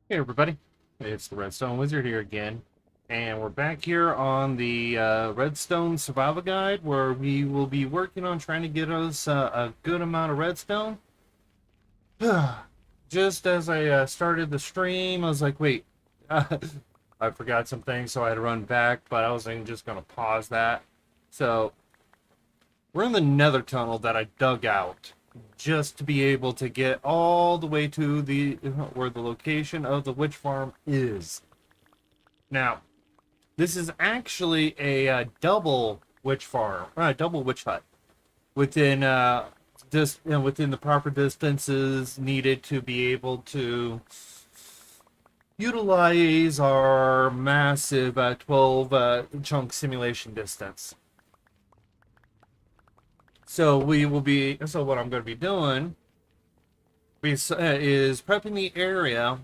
Hey everybody, it's the Redstone Wizard here again, and we're back here on the Redstone Survival Guide, where we will be working on trying to get us a good amount of redstone. Just as I started the stream, I was like, wait, I forgot some things, so I had to run back, but I wasn't just going to pause that. So, we're in the nether tunnel that I dug out just to be able to get all the way to the where the location of the witch farm is. Now, this is actually a double witch farm, double witch hut within within the proper distances needed to be able to utilize our massive 12 chunk simulation distance. So what I'm going to be doing is prepping the area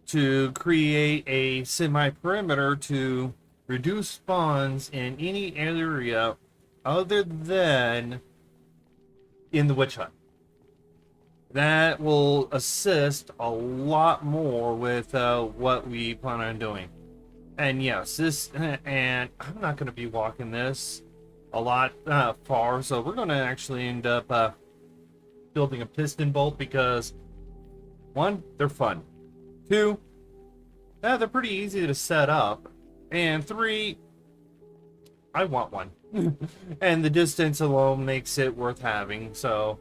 to create a semi-perimeter to reduce spawns in any area other than in the witch hut. That will assist a lot more with what we plan on doing. And yes, and I'm not going to be walking this a lot far, so we're going to actually end up building a piston bolt because, one, they're fun. Two, they're pretty easy to set up. And three, I want one. And the distance alone makes it worth having. So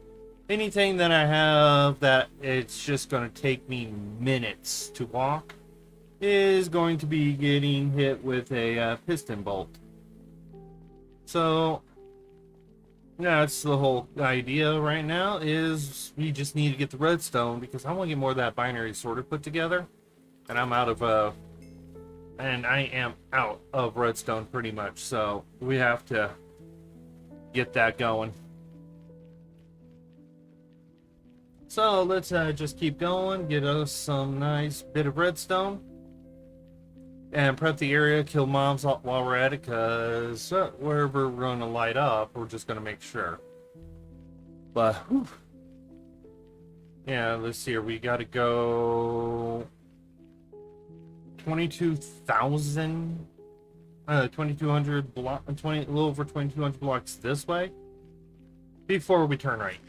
anything that I have that it's just going to take me minutes to walk is going to be getting hit with a piston bolt. So yeah, that's the whole idea right now, is we just need to get the redstone because I want to get more of that binary sorter put together. And I am out of redstone pretty much, so we have to get that going. So let's just keep going, get us some nice bit of redstone, and prep the area, kill mobs while we're at it, because wherever we're going to light up, we're just going to make sure. But, whew. Yeah, let's see here, we got to go 22,000, 2,200 block, a little over 2,200 blocks this way before we turn right.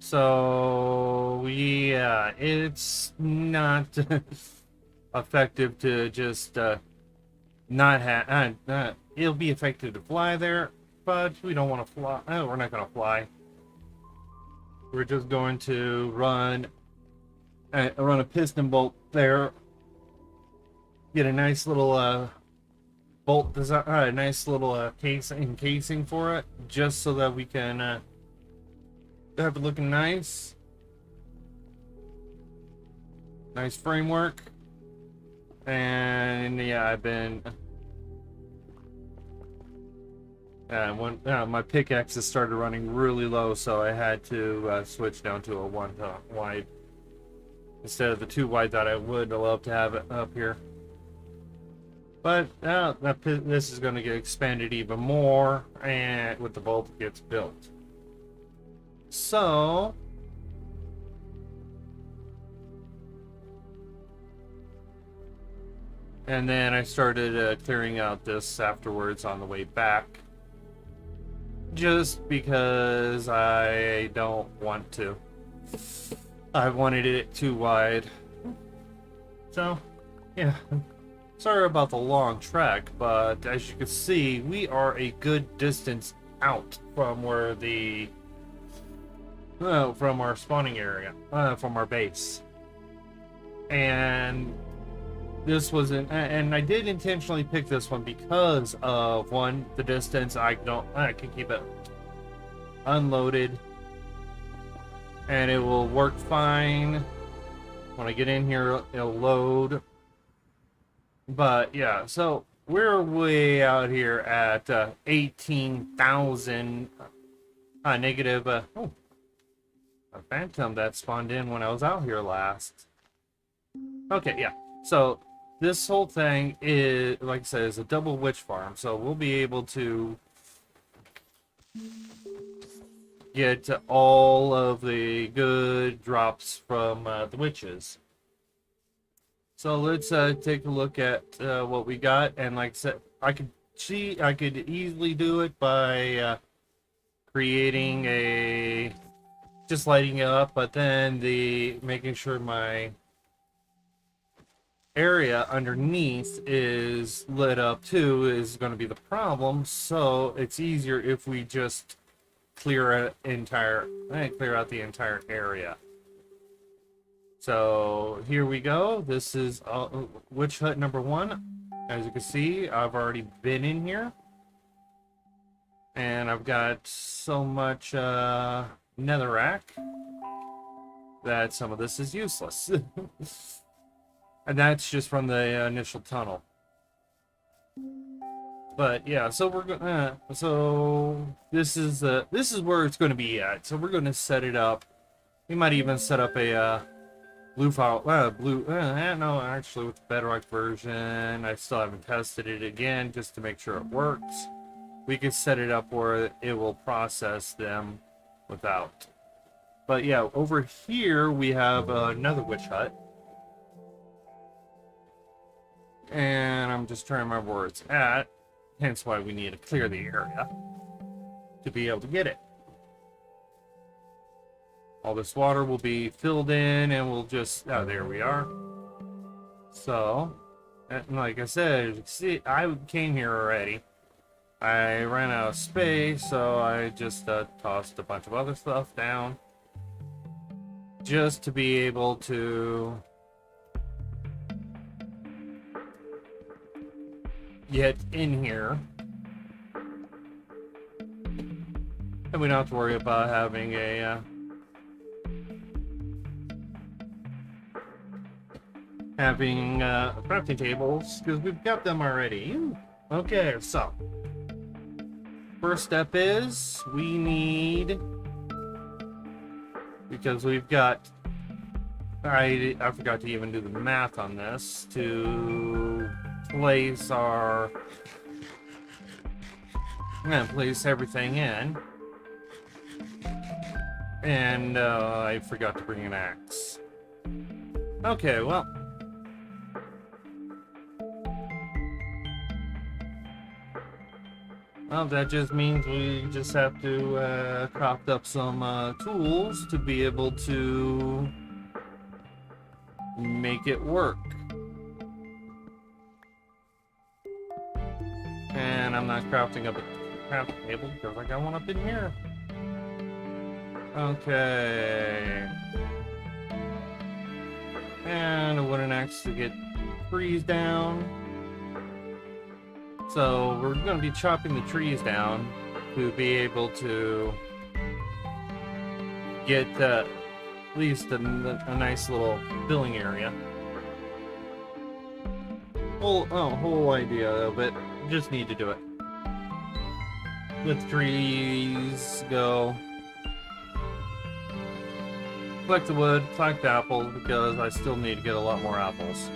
So yeah, it's not effective to just not have. It'll be effective to fly there, but we don't want to fly. We're not going to fly. We're just going to run a piston bolt there. Get a nice little bolt design, a nice little casing for it, just so that we can have it looking nice. Nice framework. And yeah, I've been my pickaxes started running really low, so I had to switch down to a 1 wide instead of the 2 wide that I would love to have it up here. But this is going to get expanded even more, and with the bolt gets built. So and then I started clearing out this afterwards on the way back, just because I don't want to. I wanted it too wide. So yeah, sorry about the long trek, but as you can see, we are a good distance out from where from our spawning area, from our base. And this wasn't, and I did intentionally pick this one because of, one, the distance. I can keep it unloaded and it will work fine. When I get in here, it'll load. But yeah, so we're way out here at 18,000 negative. Oh, a phantom that spawned in when I was out here last. Okay, yeah. So this whole thing is, like I said, is a double witch farm. So we'll be able to get all of the good drops from the witches. So let's take a look at what we got. And like I said, I could easily do it by creating a, just lighting it up, but then the making sure my area underneath is lit up too is going to be the problem. So it's easier if we just clear out the entire area. So here we go. This is witch hut number 1. As you can see, I've already been in here, and I've got so much netherrack that some of this is useless. And that's just from the initial tunnel. But yeah, so we're gonna this is where it's going to be at. So we're going to set it up. We might even set up a no, actually with the Bedrock version, I still haven't tested it again just to make sure it works. We can set it up where it will process them without. But yeah, over here we have another witch hut. And I'm just trying to remember where it's at. Hence why we need to clear the area to be able to get it. All this water will be filled in and we'll just, oh, there we are. So, and like I said, as you can see, I came here already. I ran out of space, so I just tossed a bunch of other stuff down. Just to be able to get in here. And we don't have to worry about having a crafting tables, because we've got them already. Okay, so first step is we need, because we've got, I forgot to even do the math on this, to place our, I'm gonna place everything in, and I forgot to bring an axe. Okay, well, that just means we just have to craft up some tools to be able to make it work. And I'm not crafting up a crafting table because I got one up in here. Okay. And a wooden axe to get trees down. So we're going to be chopping the trees down to be able to get at least a nice little filling area. Whole idea of it. Just need to do it. Let the trees go. Collect the wood, collect the apples, because I still need to get a lot more apples.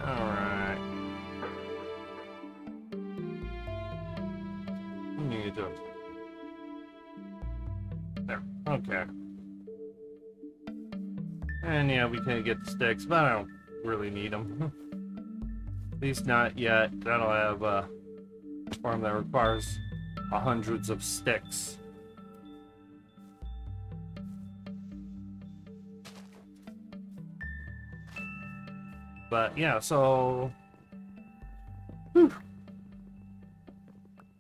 Alright. What do you do? There. Okay. And yeah, we can get the sticks, but I don't really need them. At least not yet. That'll have a farm that requires hundreds of sticks. But yeah, so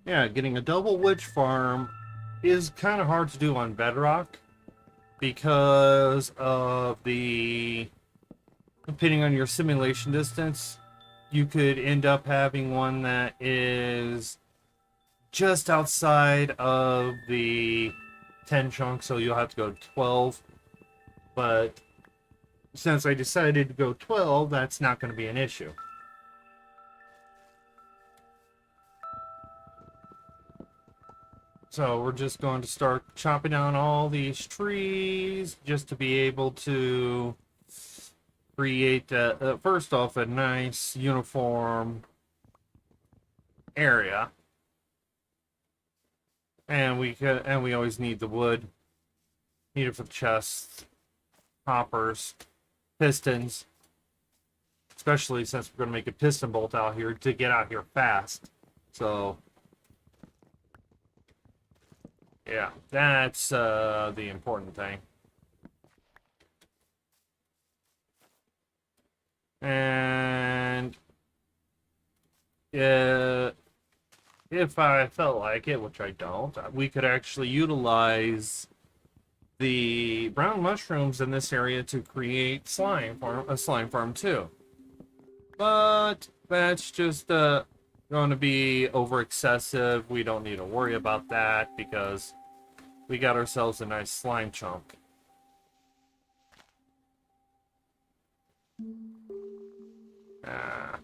yeah, getting a double witch farm is kind of hard to do on Bedrock because of the, depending on your simulation distance, you could end up having one that is just outside of the 10 chunks, so you'll have to go to 12. But since I decided to go 12, that's not going to be an issue. So we're just going to start chopping down all these trees just to be able to create, first off, a nice uniform area. And we always need the wood needed for the chests, hoppers, pistons, especially since we're going to make a piston bolt out here to get out here fast. So yeah, that's the important thing. And if I felt like it, which I don't, we could actually utilize the brown mushrooms in this area to create a slime farm too. But that's just going to be over excessive. We don't need to worry about that because we got ourselves a nice slime chunk. Ah.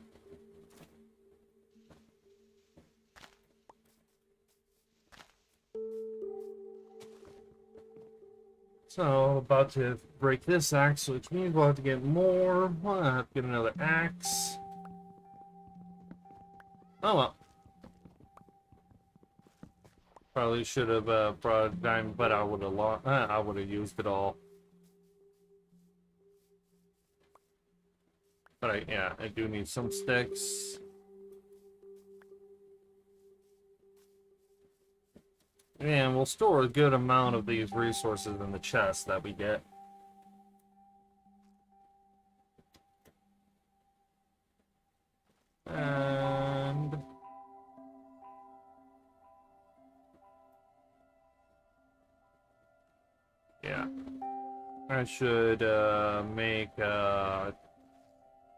So, about to break this axe, which means we'll have to get more. We'll have to get another axe. Oh well. Probably should have brought a diamond, but I would have used it all. But yeah, I do need some sticks. And we'll store a good amount of these resources in the chest that we get. And yeah, I should make a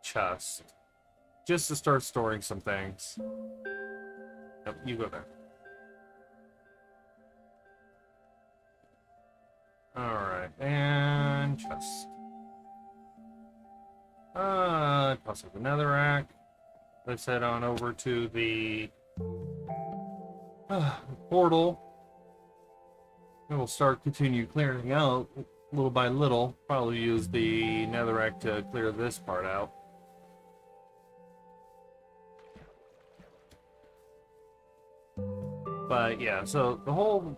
chest just to start storing some things. Yep, you go there. Alright, and chest. Toss up another rack. Let's head on over to the portal. And we'll continue clearing out little by little. Probably use the netherrack to clear this part out. But yeah, so the whole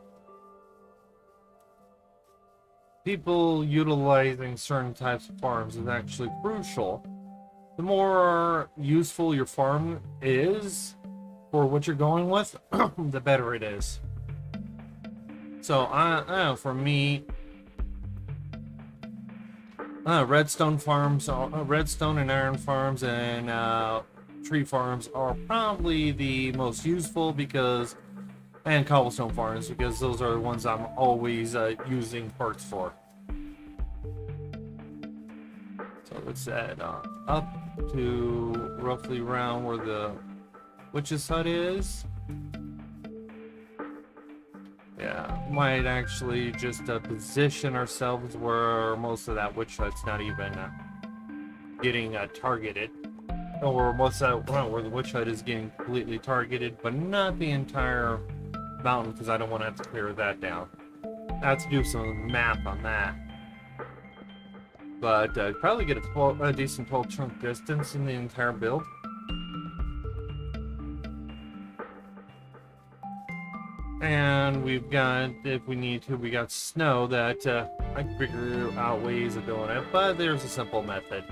people utilizing certain types of farms is actually crucial. The more useful your farm is for what you're going with, the better it is. So, for me, redstone farms, redstone and iron farms, and tree farms are probably the most useful because, and cobblestone farms, because those are the ones I'm always using parts for. So let's add up to roughly around where the witch's hut is. Yeah, might actually just position ourselves where most of that witch hut's not even getting targeted. Or most of that, where the witch hut is getting completely targeted, but not the entire mountain, because I don't want to have to clear that down. I have to do some math on that. But probably get a decent 12 chunk distance in the entire build. And we've got, if we need to, we got snow that I can figure out ways of doing it, but there's a simple method.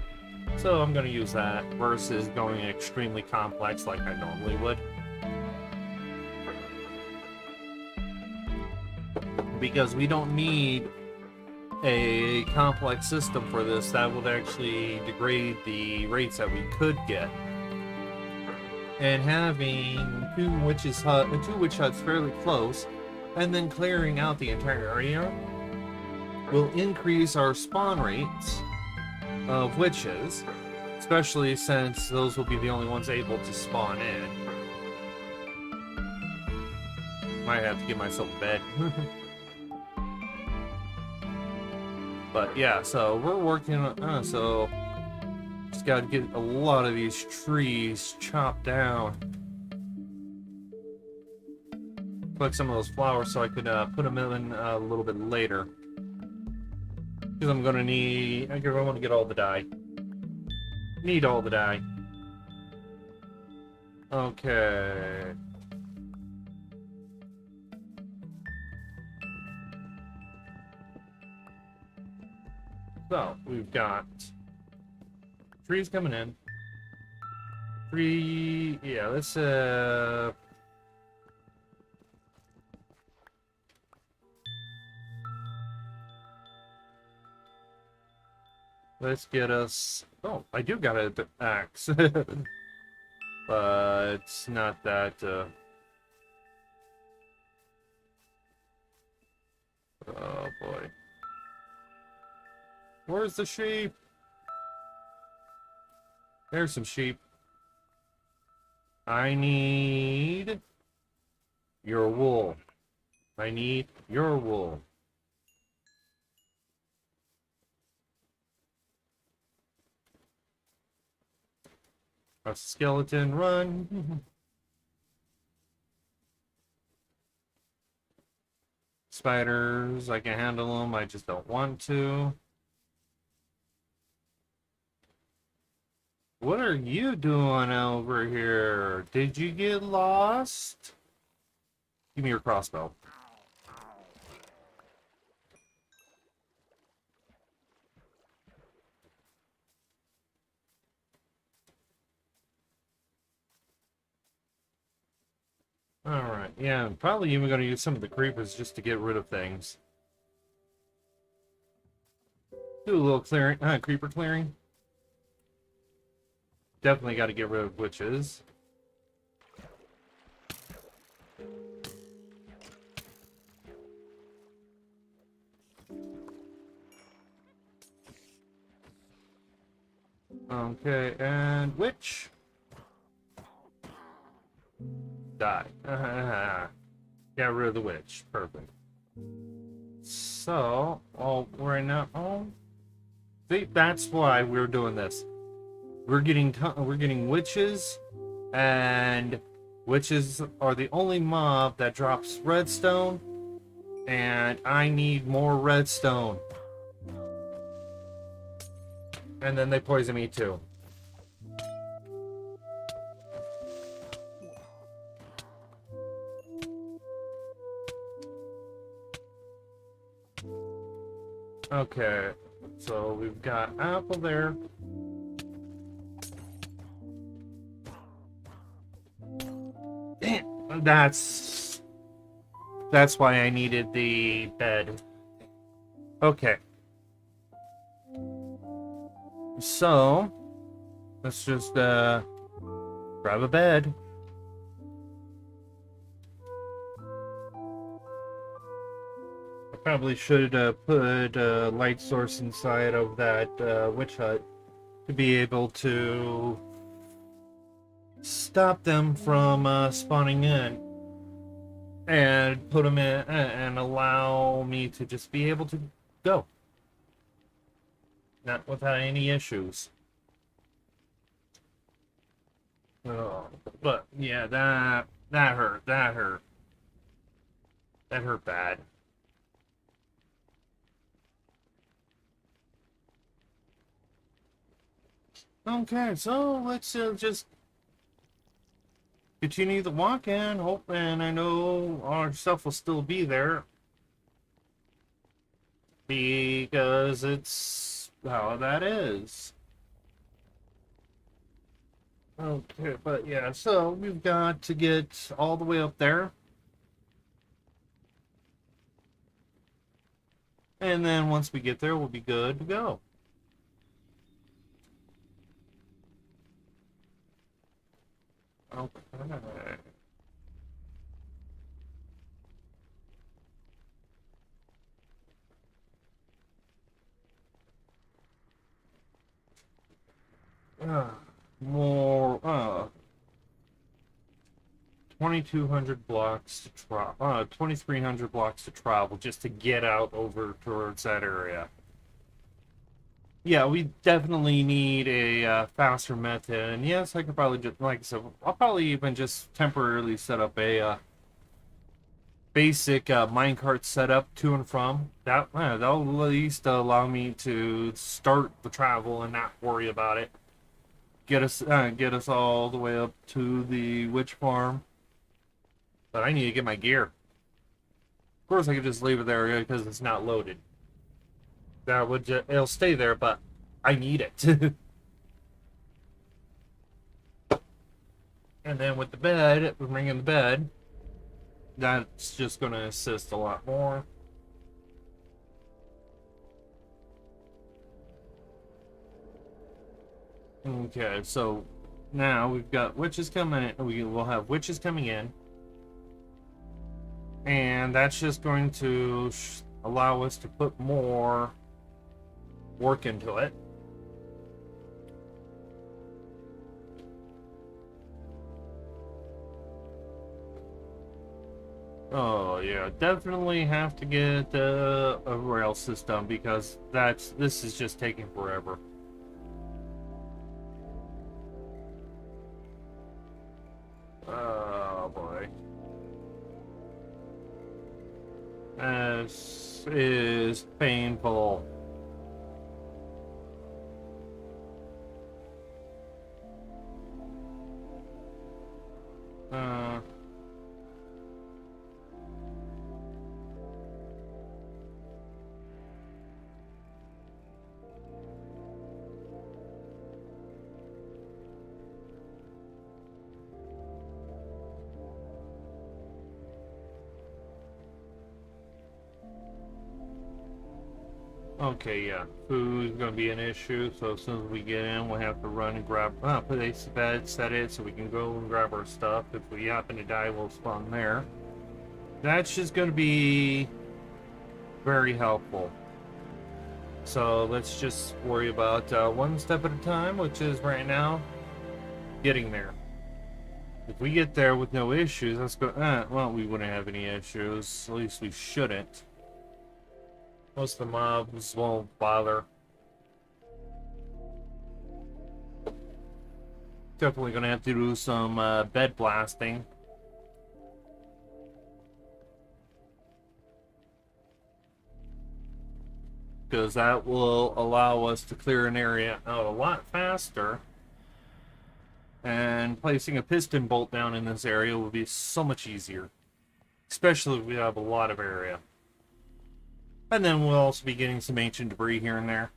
So I'm going to use that versus going extremely complex like I normally would. Because we don't need a complex system for this. That would actually degrade the rates that we could get. And having two witch huts fairly close, and then clearing out the entire area will increase our spawn rates of witches, especially since those will be the only ones able to spawn in. Might have to give myself a bed. But yeah, so we're working on, so just gotta get a lot of these trees chopped down. Collect some of those flowers so I could put them in a little bit later. Because I'm gonna need, I want to get all the dye. Need all the dye. Okay. So, we've got trees coming in. Tree, yeah, let's get us... Oh, I do got an axe. But it's not that, oh boy. Where's the sheep? There's some sheep. I need your wool. I need your wool. A skeleton run. Spiders, I can handle them. I just don't want to. What are you doing over here? Did you get lost? Give me your crossbow. Alright, yeah, probably even going to use some of the creepers just to get rid of things. Do a little clearing, creeper clearing. Definitely got to get rid of witches. Okay, and witch. Die. Got rid of the witch. Perfect. So, oh, we're now. Oh, see, that's why we're doing this. We're getting witches, and witches are the only mob that drops redstone, and I need more redstone. And then they poison me too. Okay, so we've got apple there. Damn, that's why I needed the bed. Okay. So, let's just grab a bed. Probably should put a light source inside of that witch hut to be able to stop them from spawning in and put them in and allow me to just be able to go. Not without any issues. Oh, but yeah, that hurt. That hurt. That hurt bad. Okay, so let's just continue the walk and hope, and I know our stuff will still be there because it's how that is. Okay, but yeah, so we've got to get all the way up there. And then once we get there, we'll be good to go. Okay. More 2,200 blocks to travel, 2,300 blocks to travel just to get out over towards that area. Yeah, we definitely need a faster method. And yes, I could probably just, like I said, I'll probably even just temporarily set up a basic minecart setup to and from. That'll at least allow me to start the travel and not worry about it. Get us all the way up to the witch farm. But I need to get my gear. Of course, I could just leave it there because it's not loaded. that would it'll stay there, but I need it. And then with the bed, bringing the bed, that's just going to assist a lot more. Okay, so now we've got witches coming in. We will have witches coming in. And that's just going to allow us to put more work into it. Oh yeah, definitely have to get a rail system because this is just taking forever. Oh boy. This is painful. Uh, okay, yeah. Food's gonna be an issue, so as soon as we get in, we'll have to run and grab, put a bed, set it, so we can go and grab our stuff. If we happen to die, we'll spawn there. That's just gonna be very helpful. So let's just worry about one step at a time, which is right now getting there. If we get there with no issues, let's go. Well, we wouldn't have any issues. At least we shouldn't. Most of the mobs won't bother. Definitely gonna have to do some bed blasting. Because that will allow us to clear an area out a lot faster. And placing a piston bolt down in this area will be so much easier. Especially if we have a lot of area. And then we'll also be getting some ancient debris here and there.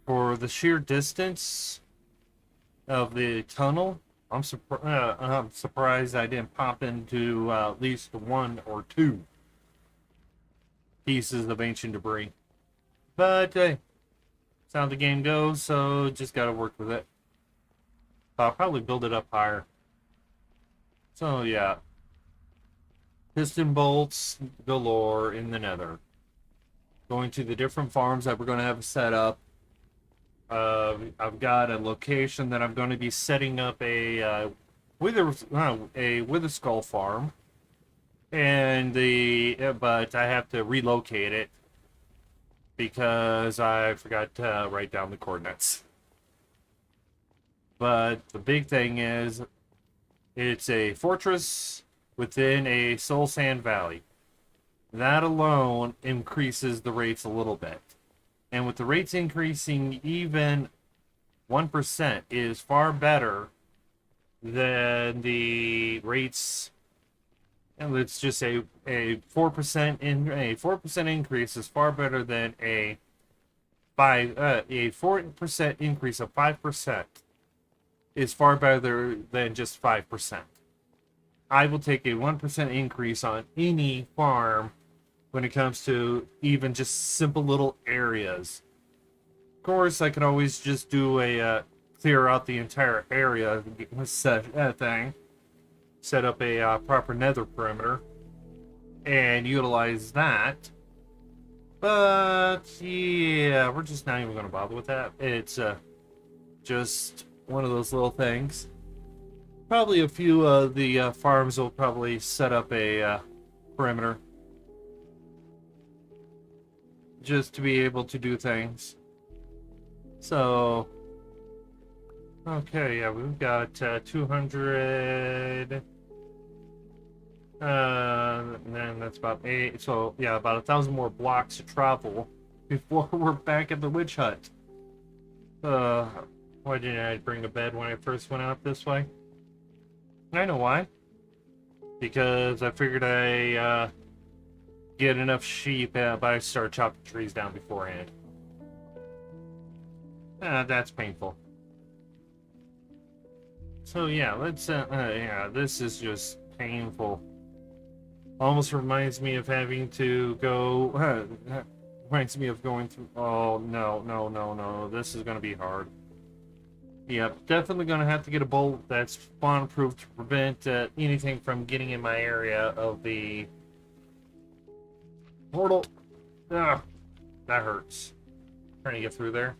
For the sheer distance of the tunnel, I'm surprised I didn't pop into at least one or two pieces of ancient debris. But hey, that's how the game goes, so just gotta work with it. I'll probably build it up higher. So yeah, piston bolts galore in the nether. Going to the different farms that we're going to have set up. I've got a location that I'm going to be setting up a wither skull farm, and but I have to relocate it because I forgot to write down the coordinates. But the big thing is, it's a fortress within a soul sand valley. That alone increases the rates a little bit. And with the rates increasing even 1% is far better than the rates, and let's just say a 4% increase is far better than a 4% increase of 5% is far better than just 5%. I will take a 1% increase on any farm when it comes to even just simple little areas. Of course, I can always just do a clear out the entire area set up a proper nether perimeter and utilize that. But yeah, we're just not even going to bother with that. It's just one of those little things. Probably a few of the farms will probably set up a perimeter just to be able to do things. So, okay, yeah, we've got 200. And then that's about 8. So, yeah, about 1,000 more blocks to travel before we're back at the witch hut. Why didn't I bring a bed when I first went out this way? I know why. Because I figured get enough sheep, but I start chopping trees down beforehand. That's painful. So yeah, let's, yeah, this is just painful. Almost reminds me of having to go, reminds me of going through, oh, no, this is gonna be hard. Yep, definitely gonna have to get a bolt that's spawn-proof to prevent anything from getting in my area of the portal. Ugh, that hurts. Trying to get through there.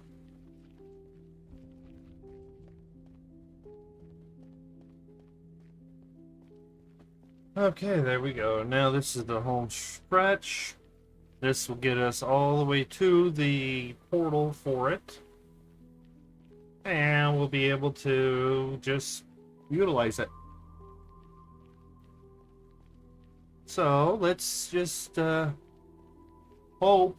Okay, there we go. Now this is the home stretch. This will get us all the way to the portal for it. And we'll be able to just utilize it. So let's just hope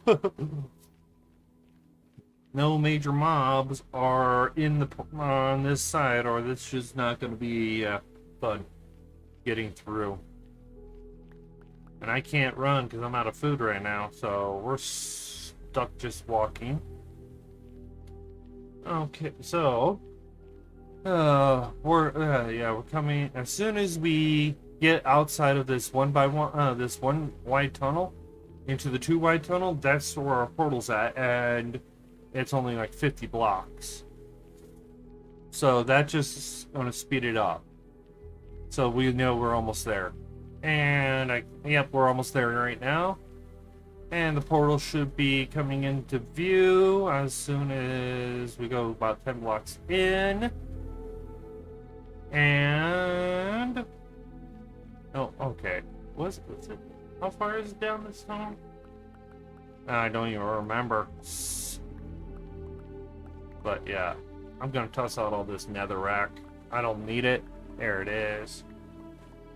no major mobs are in the on this side, or this is not going to be fun getting through. And I can't run because I'm out of food right now, so we're stuck just walking. Okay, so we're coming as soon as we get outside of this this one wide tunnel into the 2 wide tunnel. That's where our portal's at, and it's only like 50 blocks. So that just is going to speed it up. So we know we're almost there. And yep, we're almost there right now. And the portal should be coming into view as soon as we go about 10 blocks in. And oh, okay. Was it? How far is it down this tunnel? I don't even remember. But yeah, I'm gonna toss out all this netherrack. I don't need it. There it is.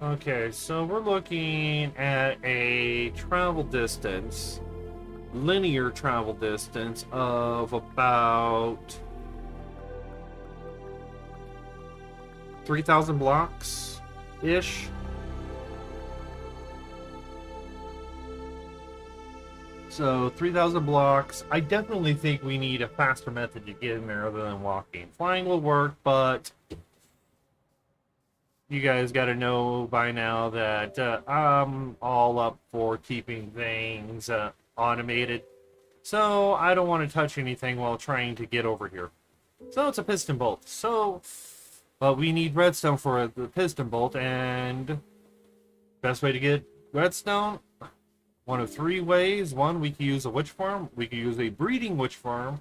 Okay, so we're looking at a travel distance, linear travel distance of about 3,000 blocks-ish. So 3,000 blocks. I definitely think we need a faster method to get in there other than walking. Flying will work, but you guys got to know by now that I'm all up for keeping things automated. So I don't want to touch anything while trying to get over here. So it's a piston bolt. So, but we need redstone for the piston bolt, and best way to get redstone, one of 3 ways. One, we can use a witch farm. We can use a breeding witch farm,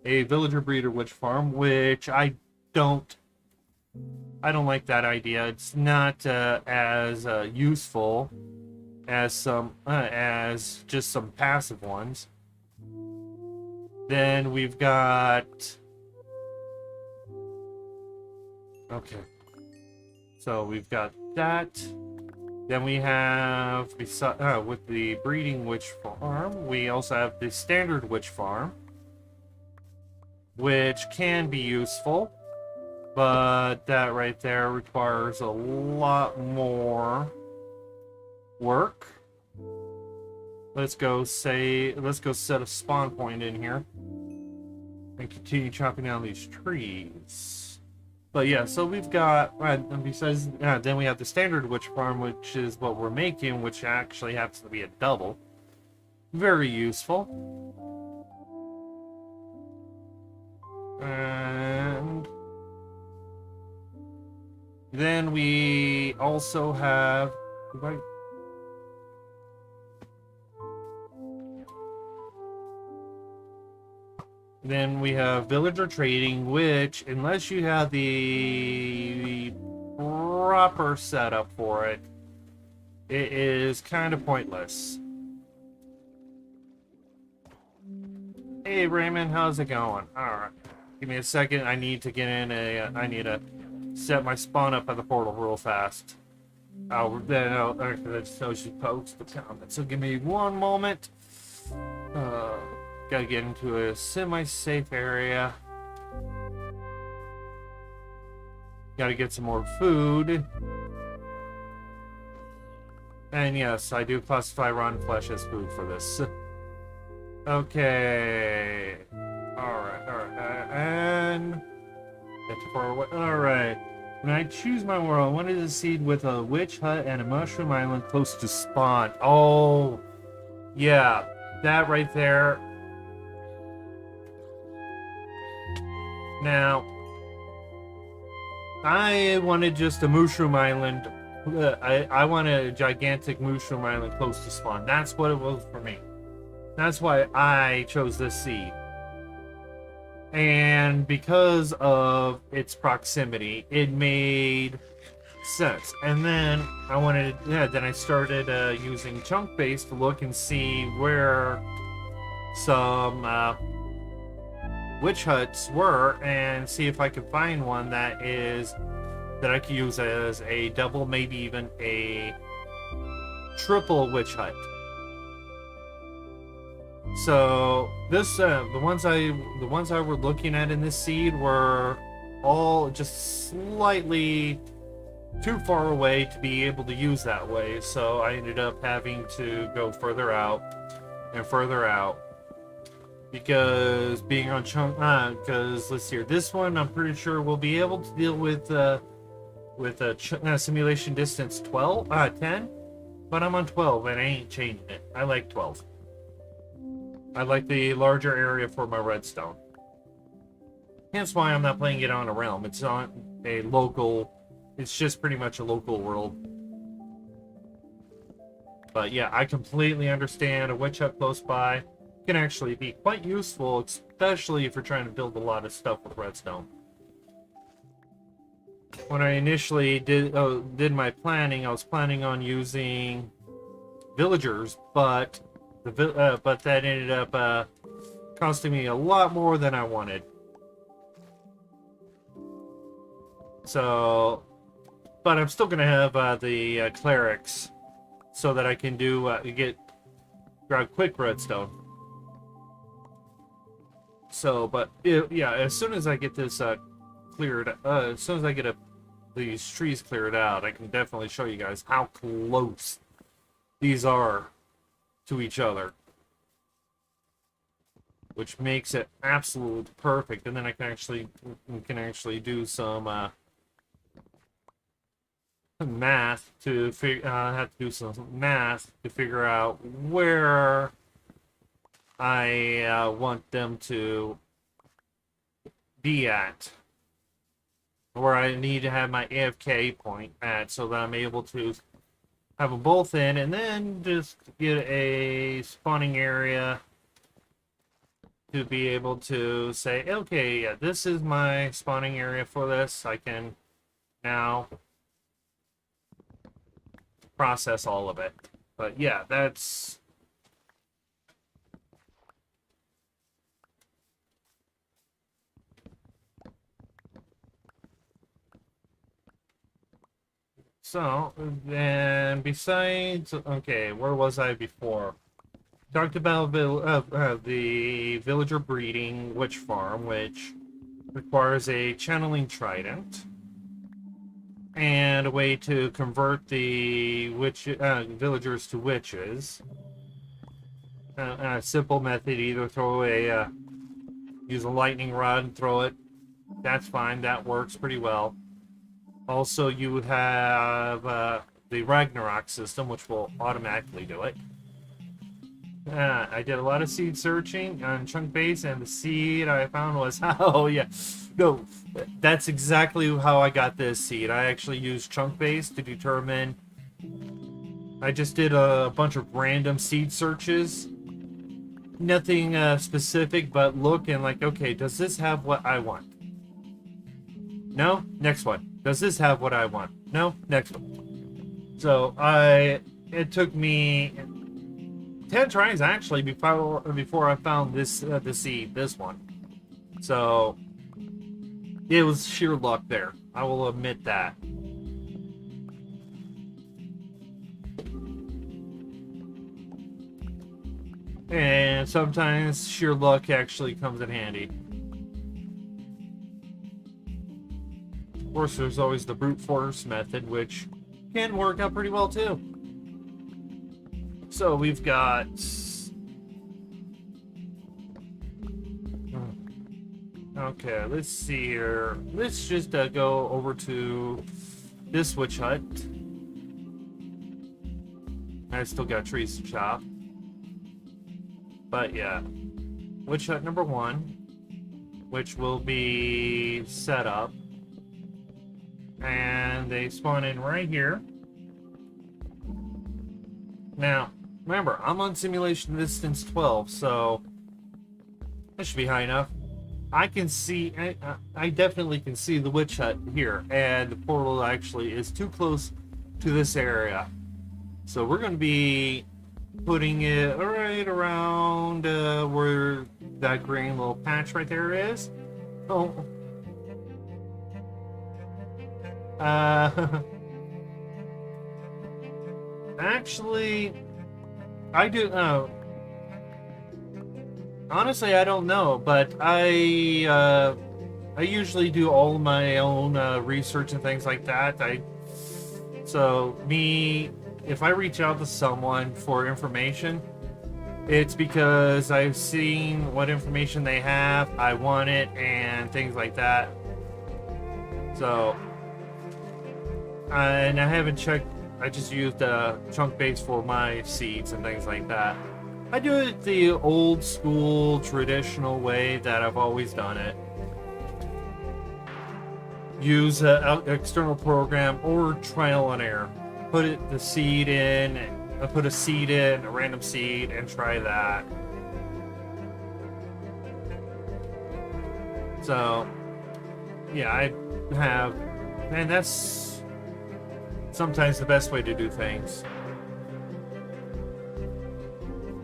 a villager breeder witch farm, which I don't like that idea. It's not as useful as just some passive ones. Then we've got, okay, so we've got that. Then we have, with the breeding witch farm, we also have the standard witch farm, which can be useful. But that right there requires a lot more work. Let's go set a spawn point in here and continue chopping down these trees. But yeah, so we've got, besides, then we have the standard witch farm, which is what we're making, which actually happens to be a double. Very useful. And then we also have, villager trading, which, unless you have the proper setup for it, it is kind of pointless. Hey Raymond, how's it going? Alright, give me a second. I need to get in I need to set my spawn up at the portal real fast. Then I'll so she post the comment. So give me one moment. Gotta get into a semi-safe area. Gotta get some more food. And yes, I do classify rotten flesh as food for this. Okay. Alright, alright. And... That's far away. Alright. When I choose my world, I wanted to seed with a witch hut and a mushroom island close to spawn. Oh, yeah. That right there. Now, I wanted just a mushroom island. I wanted a gigantic mushroom island close to spawn. That's what it was for me. That's why I chose this seed. And because of its proximity, it made sense. And then I wanted, then I started using chunk base to look and see where some witch huts were, and see if I could find one that I could use as a double, maybe even a triple witch hut. So this the ones I were looking at in this seed were all just slightly too far away to be able to use that way. So I ended up having to go further out and further out, because being on chunk. Because let's see here, this one I'm pretty sure we'll be able to deal with simulation distance 10, but I'm on 12 and I ain't changing it. I like 12. I like the larger area for my redstone. Hence why I'm not playing it on a realm. It's on a local... It's just pretty much a local world. But yeah, I completely understand a witch hut close by can actually be quite useful, especially if you're trying to build a lot of stuff with redstone. When I initially did my planning, I was planning on using villagers, but that ended up costing me a lot more than I wanted. So, but I'm still gonna have the clerics, so that I can do grab quick redstone. So, but yeah, as soon as I get this cleared, as soon as I get these trees cleared out, I can definitely show you guys how close these are to each other, which makes it absolutely perfect. And then I can actually do some math to have to do some math to figure out where I want them to be at, where I need to have my AFK point at, so that I'm able to have them both in, and then just get a spawning area to be able to say, okay, yeah, this is my spawning area for this. I can now process all of it. But yeah, that's... So, then besides, okay, where was I before? Talked about the villager breeding witch farm, which requires a channeling trident and a way to convert the villagers to witches. A simple method: either use a lightning rod and throw it. That's fine. That works pretty well. Also, you have the Ragnarok system, which will automatically do it. I did a lot of seed searching on chunk base, and the seed I found was... Oh, yeah. No, that's exactly how I got this seed. I actually used chunk base to determine... I just did a bunch of random seed searches. Nothing specific, but looking like, okay, does this have what I want? No? Next one. Does this have what I want? No? Next one. So, it took me 10 tries, actually, before I found this one. So, it was sheer luck there. I will admit that. And sometimes sheer luck actually comes in handy. Of course, there's always the brute force method, which can work out pretty well too. So we've got... Okay, let's see here. Let's just go over to this witch hut. I still got trees to chop. But yeah. Witch hut number 1, which will be set up. And they spawn in right here. Now, remember, I'm on simulation distance 12, so that should be high enough. I can see, I definitely can see the witch hut here, and the portal actually is too close to this area. So we're going to be putting it right around where that green little patch right there is. Oh. Actually, I do. Honestly, I don't know, but I usually do all my own research and things like that. If I reach out to someone for information, it's because I've seen what information they have, I want it, and things like that. So, and I haven't checked. I just used chunk base for my seeds and things like that. I do it the old school, traditional way that I've always done it. Use an external program or trial and error. Put a seed in, a random seed, and try that. So, yeah, I have, and that's sometimes the best way to do things.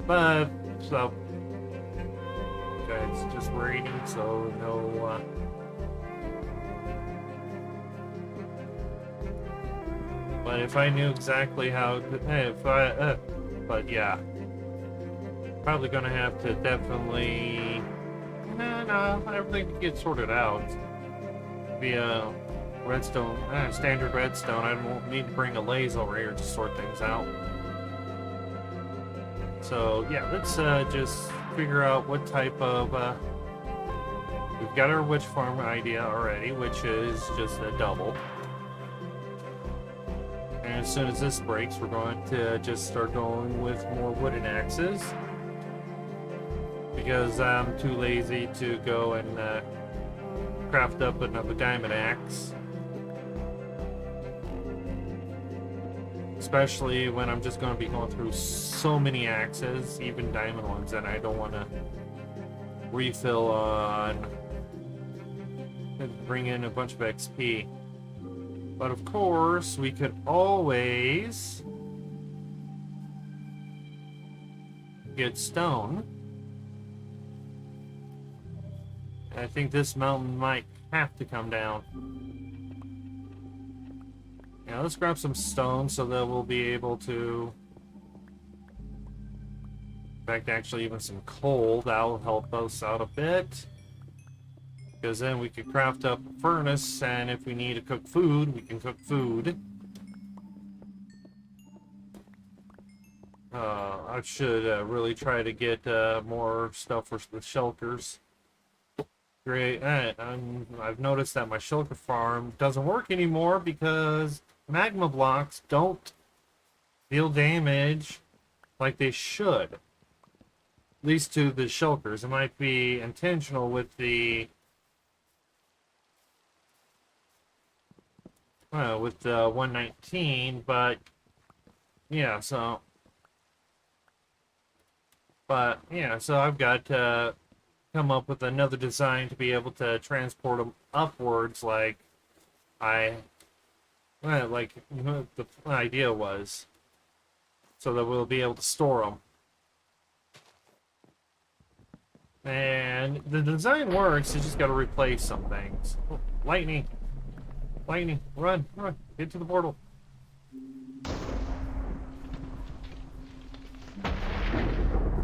But, so, okay, it's just raining, so no, but if I knew exactly how, but yeah, probably gonna have to definitely, no, everything gets sorted out via redstone, standard redstone. I won't need to bring a lathe over here to sort things out. So yeah, let's just figure out what type of, we've got our witch farm idea already, which is just a double. And as soon as this breaks, we're going to just start going with more wooden axes. Because I'm too lazy to go and craft up another diamond axe. Especially when I'm just going to be going through so many axes, even diamond ones, and I don't want to refill on and bring in a bunch of XP. But of course, we could always get stone. And I think this mountain might have to come down. Yeah, let's grab some stone so that we'll be able to... In fact, actually even some coal. That'll help us out a bit. Because then we could craft up a furnace, and if we need to cook food, we can cook food. I should really try to get more stuff for the shelters. Great. I've noticed that my shulker farm doesn't work anymore because magma blocks don't deal damage like they should. At least to the shulkers. It might be intentional with the 119, but yeah, so I've got to come up with another design to be able to transport them upwards like the idea was, so that we'll be able to store them. And the design works, you just got to replace some things. Oh, lightning, run, get to the portal.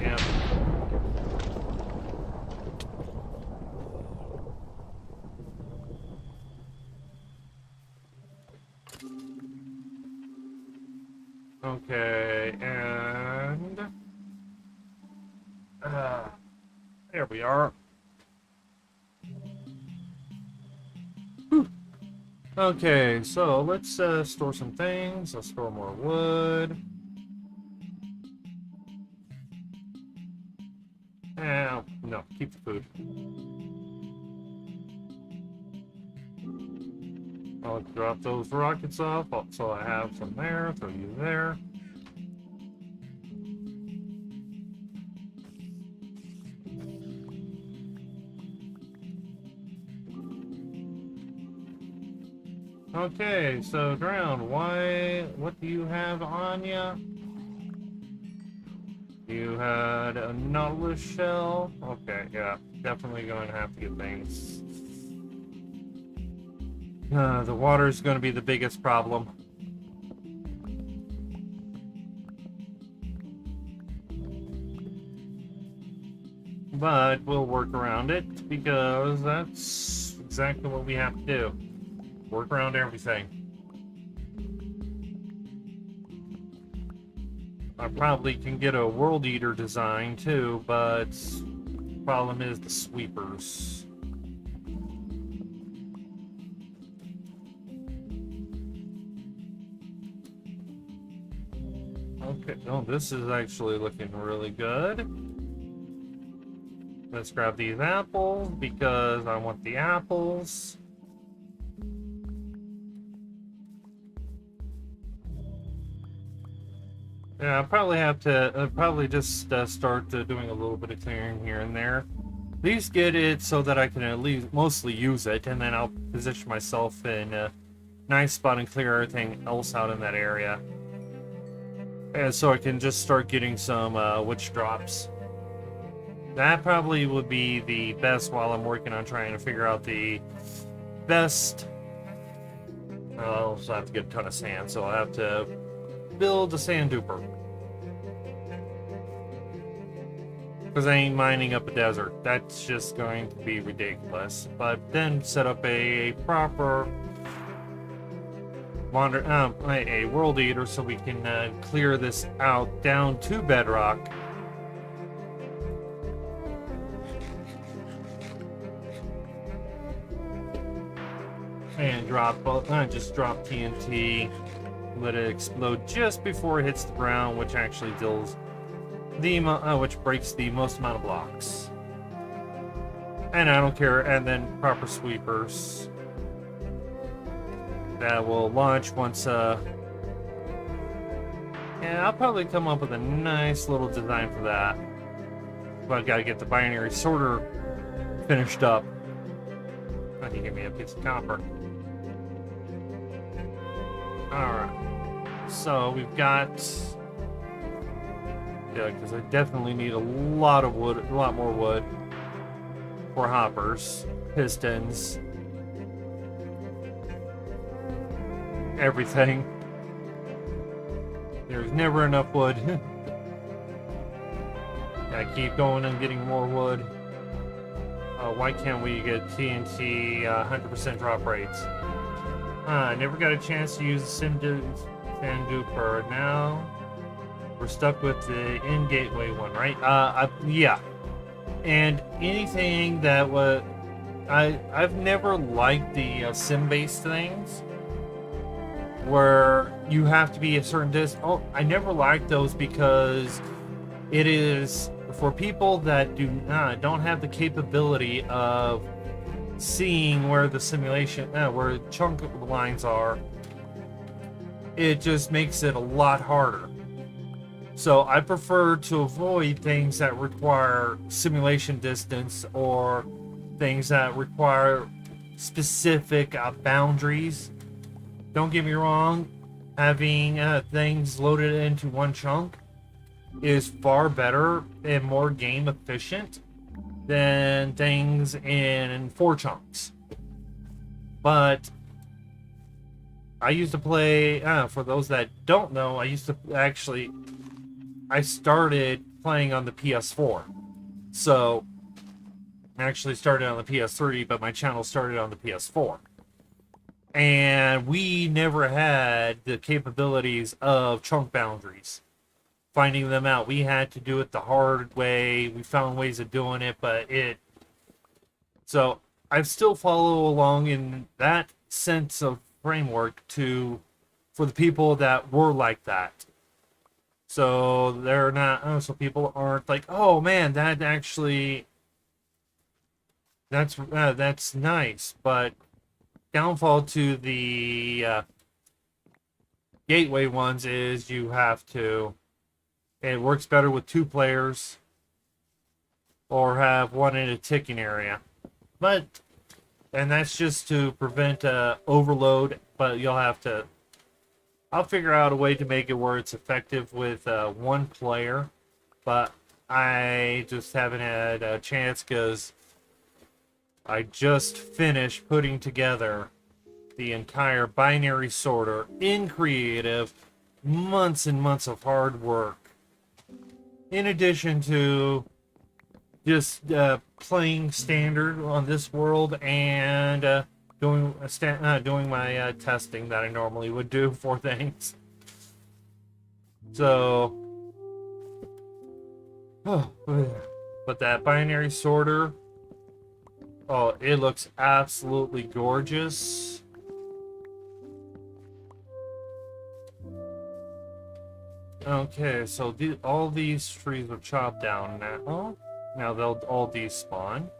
Yeah. Okay, and There we are. Okay, so let's store some things. Let's store more wood. No, keep the food. I'll drop those rockets off, so I have some there, throw you there. Okay, so Drown, what do you have on ya? You had a Nautilus shell? Okay, yeah, definitely going to have to get things. The water's going to be the biggest problem. But we'll work around it, because that's exactly what we have to do. Work around everything. I probably can get a World Eater design too, but the problem is the sweepers. Okay, oh, this is actually looking really good. Let's grab these apples, because I want the apples. Yeah, I'll probably have to just start doing a little bit of clearing here and there. At least get it so that I can at least mostly use it, and then I'll position myself in a nice spot and clear everything else out in that area. And so I can just start getting some witch drops. That probably would be the best while I'm working on trying to figure out the best. I'll also have to get a ton of sand, so I'll have to build a sand duper. Because I ain't mining up a desert. That's just going to be ridiculous. But then set up a proper a World Eater so we can clear this out down to bedrock. And just drop TNT. Let it explode just before it hits the ground, which actually deals which breaks the most amount of blocks. And I don't care. And then proper sweepers that will launch once. Yeah, I'll probably come up with a nice little design for that. But I gotta get the binary sorter finished up. Oh, you give me a piece of copper. Alright. So we've got, yeah, because I definitely need a lot of wood, a lot more wood for hoppers, pistons, everything. There's never enough wood. Gotta keep going and getting more wood. Why can't we get TNT 100% drop rates? I never got a chance to use the Sand Duper. Now we're stuck with the in-gateway one, right? Yeah. And anything that was... I've never liked the sim-based things where you have to be a certain distance. Oh, I never liked those because it is for people that don't have the capability of seeing where the simulation, where chunk lines are. It just makes it a lot harder. So I prefer to avoid things that require simulation distance or things that require specific boundaries. Don't get me wrong, having things loaded into one chunk is far better and more game efficient than things in 4 chunks. But I used to play, for those that don't know, I started playing on the PS4. So, I actually started on the PS3, but my channel started on the PS4. And we never had the capabilities of chunk boundaries. finding them out. We had to do it the hard way. We found ways of doing it, but so I still follow along in that sense of framework for the people that were like that. So they're not. So people aren't like, oh man, that's nice. But downfall to the gateway ones is you have to. It works better with 2 players or have one in a ticking area. But and that's just to prevent overload. But you'll have to. I'll figure out a way to make it where it's effective with 1 player, but I just haven't had a chance because I just finished putting together the entire binary sorter in creative, months and months of hard work. In addition to just playing standard on this world and doing my testing that I normally would do for things. So, but that binary sorter, oh, it looks absolutely gorgeous. Okay, so all these trees are chopped down now. Now they'll all despawn.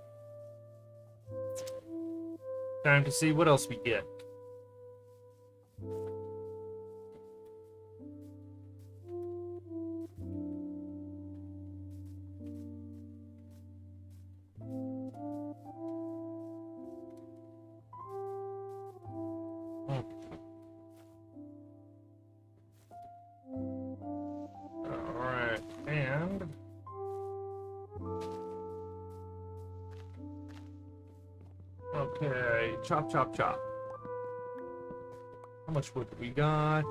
Time to see what else we get. Alright, and okay, chop, chop, chop. How much wood we got?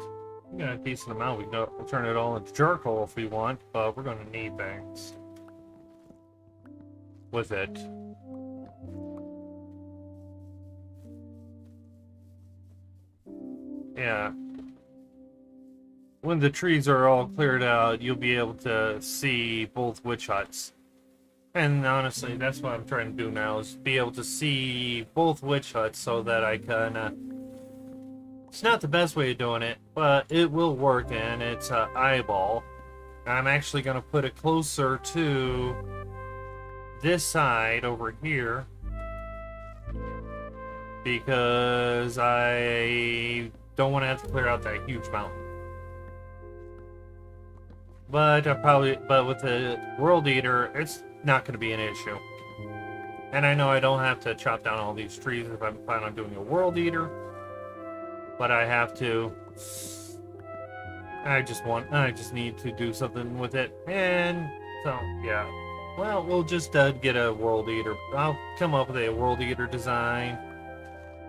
We got a decent amount. We'll turn it all into charcoal if we want, but we're gonna need things with it. Yeah. When the trees are all cleared out, you'll be able to see both witch huts. And honestly, that's what I'm trying to do now, is be able to see both witch huts so that I can... it's not the best way of doing it, but it will work, and it's an eyeball. I'm actually going to put it closer to this side over here, because I don't want to have to clear out that huge mountain. But with the World Eater, it's not going to be an issue. And I know I don't have to chop down all these trees if I'm planning on doing a World Eater, but I have to. I just need to do something with it, and so yeah. Well, we'll just get a World Eater. I'll come up with a World Eater design.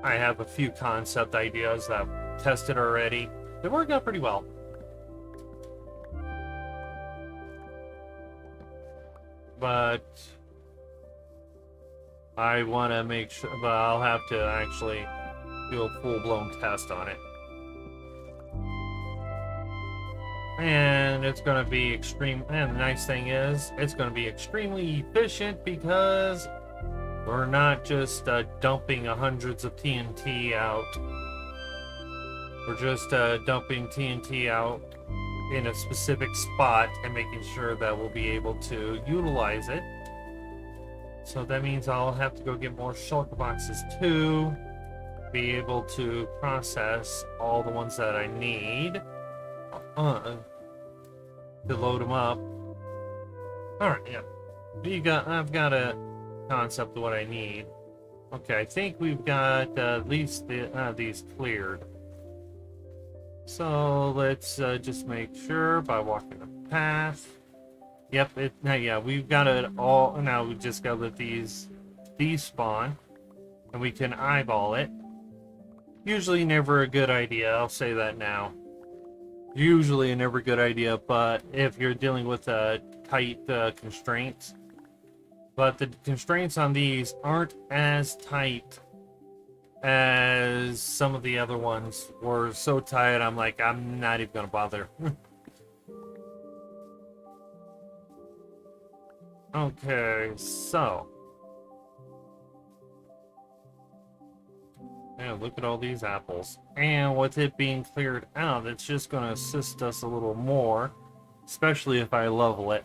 I have a few concept ideas that I've tested already. They work out pretty well. But I want to make sure, but I'll have to actually do a full-blown test on it. And it's going to be extreme, and the nice thing is, it's going to be extremely efficient because we're not just dumping hundreds of TNT out. We're just dumping TNT out in a specific spot and making sure that we'll be able to utilize it. So that means I'll have to go get more shulker boxes too, be able to process all the ones that I need to load them up. Alright, yeah. I've got a concept of what I need. Okay, I think we've got at least these cleared. So let's just make sure by walking the path. Yep, yeah, we've got it all. Now we just gotta let these despawn, and we can eyeball it. Usually never a good idea, I'll say that now. Usually a never good idea, but if you're dealing with tight constraints. But the constraints on these aren't as tight as some of the other ones were. So tight, I'm like, I'm not even gonna bother. Okay, so. Yeah, look at all these apples. And with it being cleared out, it's just going to assist us a little more, especially if I level it.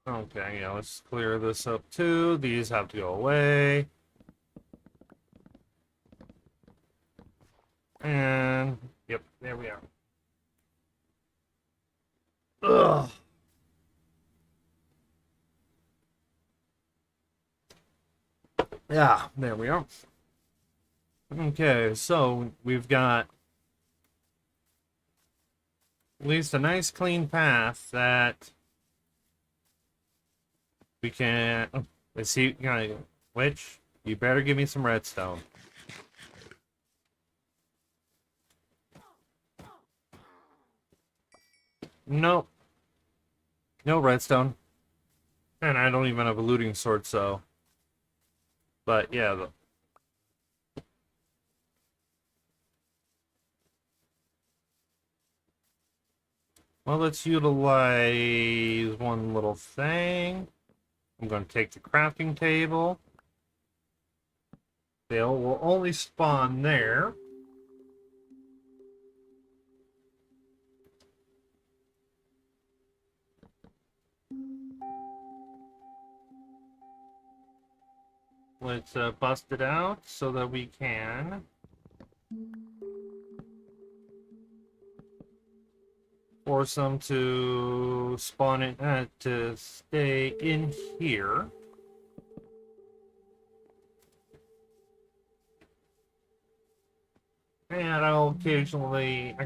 Okay, yeah, let's clear this up too. These have to go away. And, yep, there we are. Ugh. Yeah, there we are. Okay, so we've got at least a nice clean path that we can. Oh, let's see, which you better give me some redstone. Nope, no redstone, and I don't even have a looting sword, so. But yeah, well, let's utilize one little thing. I'm going to take the crafting table. They will only spawn there. Let's bust it out so that we can force them to spawn in, to stay in here. And I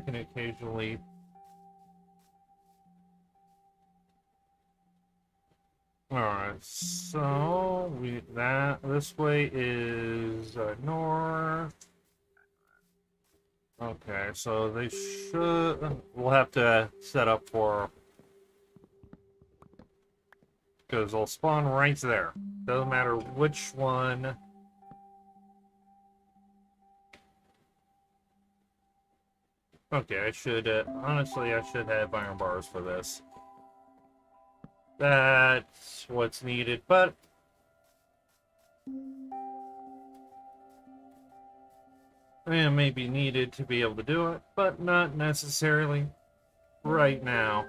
can occasionally. Alright, so this way is north. Okay, so they should. We'll have to set up for. Because they'll spawn right there. Doesn't matter which one. Okay, I should. Honestly, I should have iron bars for this. That's what's needed, but. It may be needed to be able to do it, but not necessarily right now.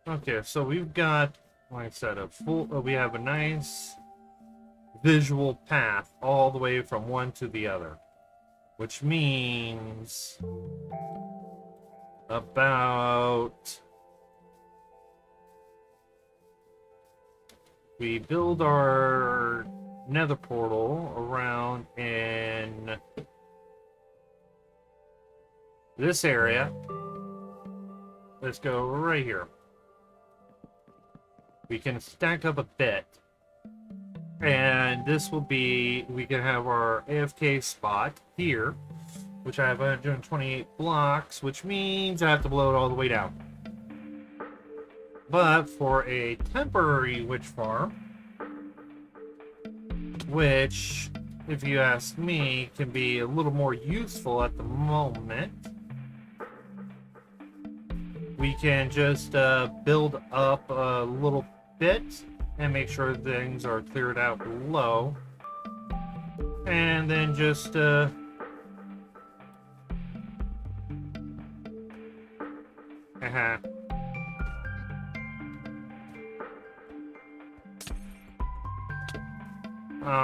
Okay, so we've got, like I said, we have a nice visual path all the way from one to the other, which means about we build our nether portal around in this area. Let's go right here. We can stack up a bit. And this will be, we can have our AFK spot here, which I have 128 blocks, which means I have to blow it all the way down. But for a temporary witch farm, which, if you ask me, can be a little more useful at the moment, we can just build up a little bit and make sure things are cleared out below, and then just all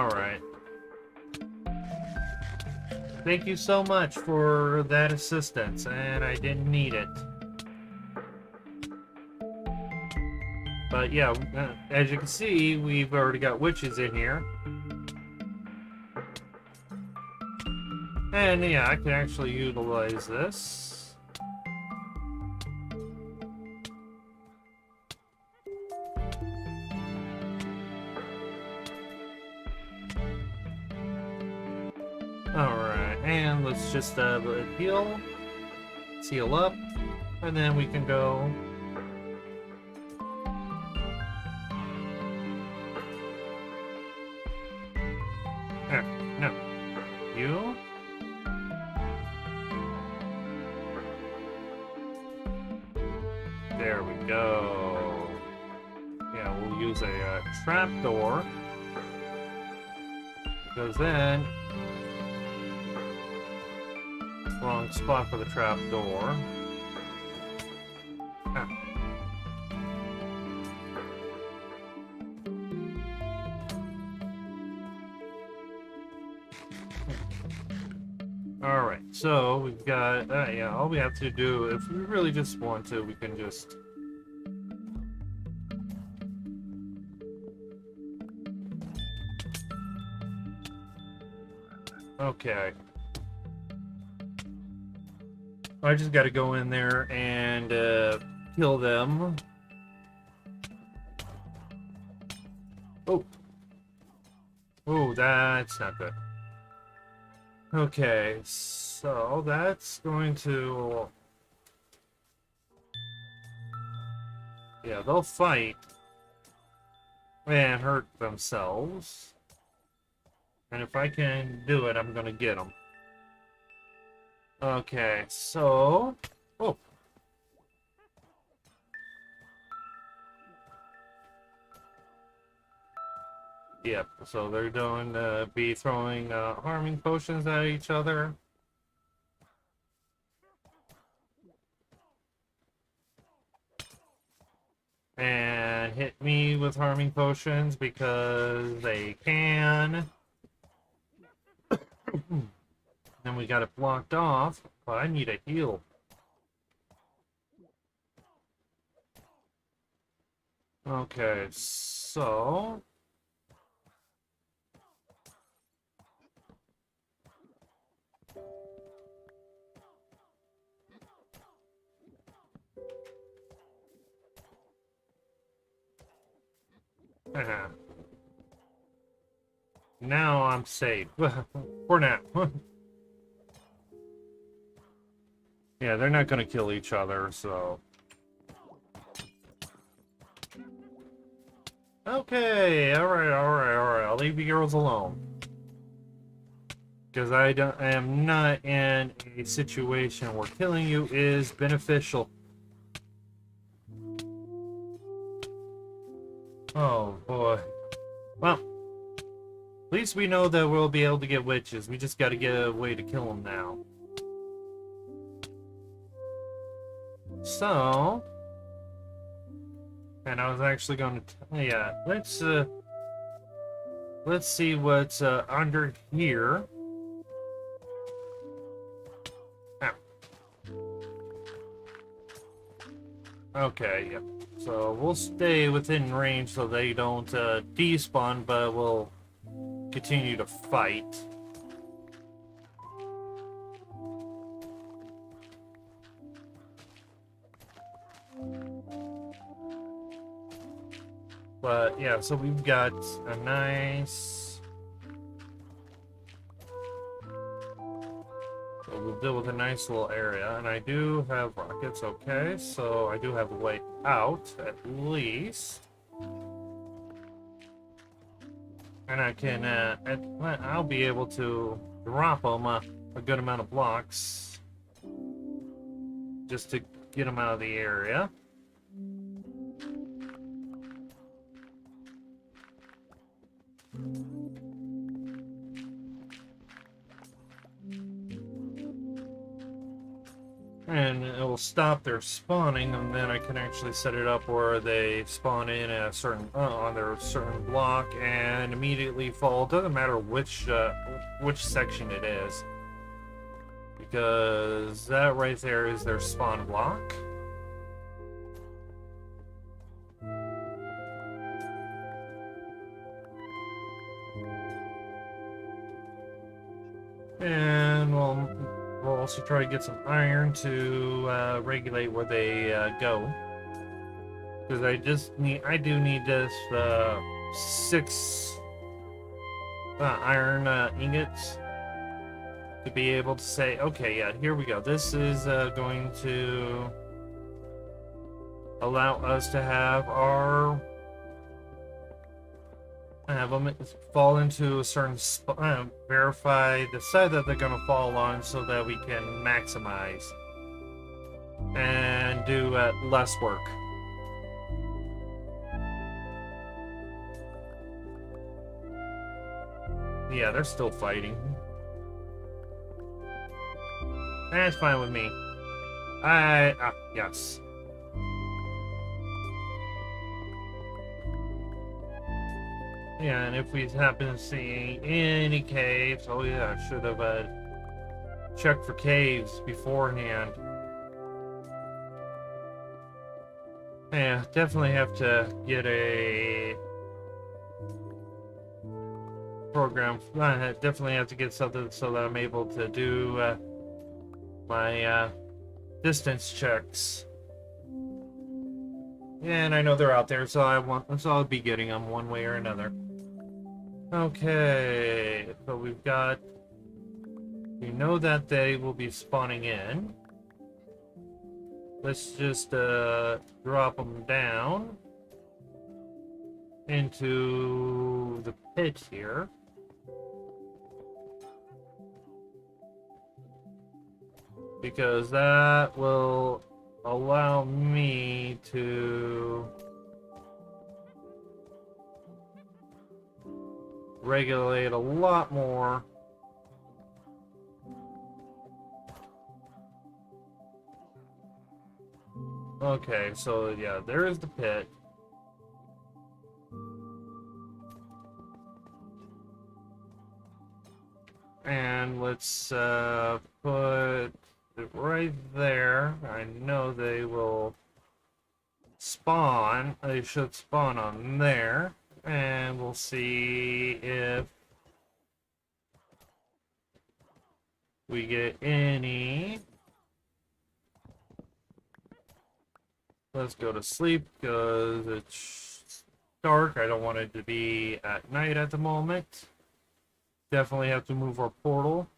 right. Thank you so much for that assistance, and I didn't need it. But yeah, as you can see, we've already got witches in here. And yeah, I can actually utilize this. Alright, and let's just heal, seal up, and then we can go. you. There we go. Yeah, we'll use a trapdoor. Because then... Wrong spot for the trapdoor. Ah. Alright, so we've got... yeah, all we have to do, if we really just want to, we can just... Okay. I just gotta go in there and kill them. Oh. Oh, that's not good. Okay, so that's going to... Yeah, they'll fight and hurt themselves. And if I can do it, I'm gonna get them. Okay, so... Oh! Yep, so they're going to be throwing harming potions at each other. And hit me with harming potions because they can. Then we got it blocked off, but I need a heal. Okay, so... Now I'm safe. For now. Yeah, they're not gonna kill each other, so... Okay, alright. I'll leave you girls alone. Because I am not in a situation where killing you is beneficial. Oh, boy. Well, at least we know that we'll be able to get witches. We just gotta get a way to kill them now. So... And I was actually going to... Yeah, let's see what's under here. Ow. Okay, yep. So we'll stay within range so they don't despawn, but we'll continue to fight. But yeah, so we've got a nice... So we'll deal with a nice little area, and I do have rockets, okay, so I do have a way out, at least. And I can, I'll be able to drop them a good amount of blocks just to get them out of the area. And it will stop their spawning, and then I can actually set it up where they spawn in a certain on their certain block and immediately fall. Doesn't matter which section it is, because that right there is their spawn block. And we'll also try to get some iron to regulate where they go, because I do need this 6 iron ingots to be able to say, okay, yeah, here we go. This is going to allow us to have our have them fall into a certain verify the side that they're going to fall on so that we can maximize and do less work. Yeah, they're still fighting. That's fine with me. Yes. Yeah, and if we happen to see any caves, oh yeah, I should have checked for caves beforehand. Yeah, definitely have to get a program. I definitely have to get something so that I'm able to do my distance checks. And I know they're out there, so I'll be getting them one way or another. Okay, so we've got. We know that they will be spawning in. Let's just drop them down into the pit here. Because that will allow me to regulate a lot more. Okay, so yeah, there is the pit. And let's put it right there. I know they will spawn. They should spawn on there. And we'll see if we get any. Let's go to sleep because it's dark. I don't want it to be at night at the moment. Definitely have to move our portal.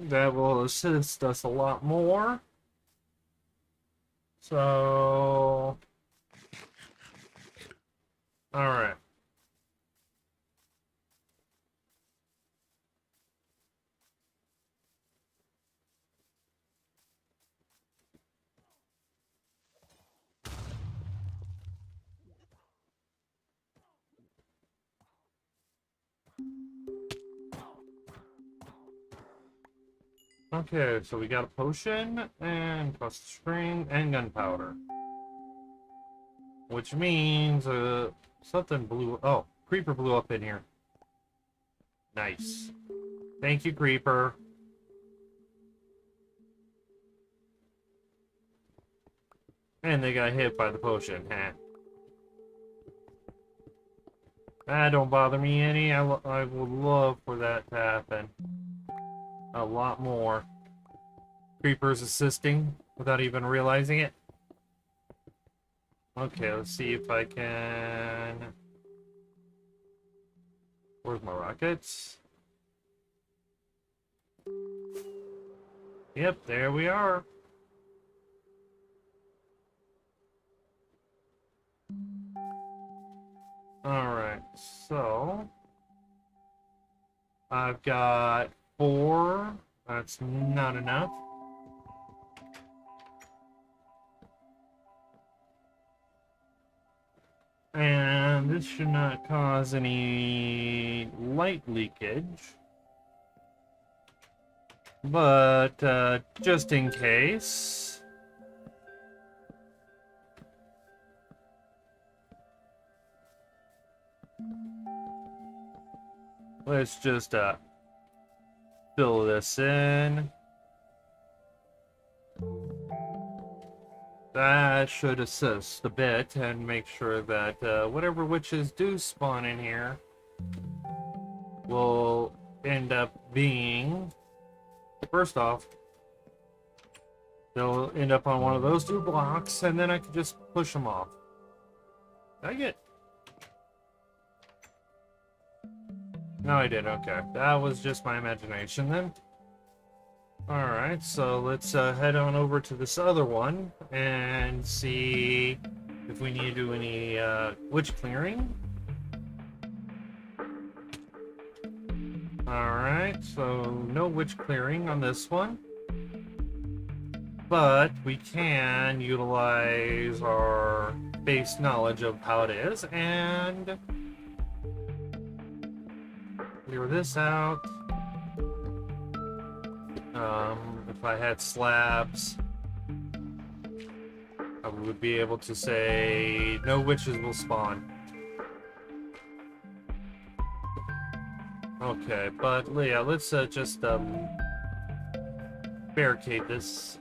That will assist us a lot more. So, all right. Okay, so we got a potion and plus string and gunpowder. Which means something blew. Oh, creeper blew up in here. Nice. Thank you, creeper. And they got hit by the potion. Huh? That don't bother me any. I would love for that to happen. A lot more. Creepers assisting without even realizing it. Okay, let's see if I can. Where's my rockets? Yep, there we are. Alright, so I've got 4. That's not enough. And this should not cause any light leakage. But just in case. Let's just fill this in. That should assist a bit and make sure that whatever witches do spawn in here will end up being, first off, they'll end up on one of those 2 blocks, and then I can just push them off. Did I get? No, I did. Okay. That was just my imagination then. Alright, so let's head on over to this other one and see if we need to do any witch clearing. Alright, so no witch clearing on this one. But we can utilize our base knowledge of how it is and clear this out. If I had slabs, I would be able to say no witches will spawn. Okay, but yeah, let's just barricade this.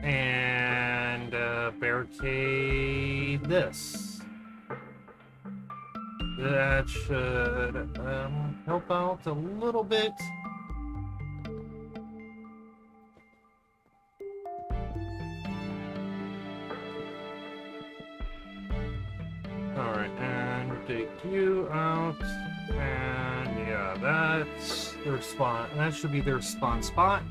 And barricade this. That should help out a little bit. Alright, and take you out. And yeah, that's their spawn. That should be their spawn spot.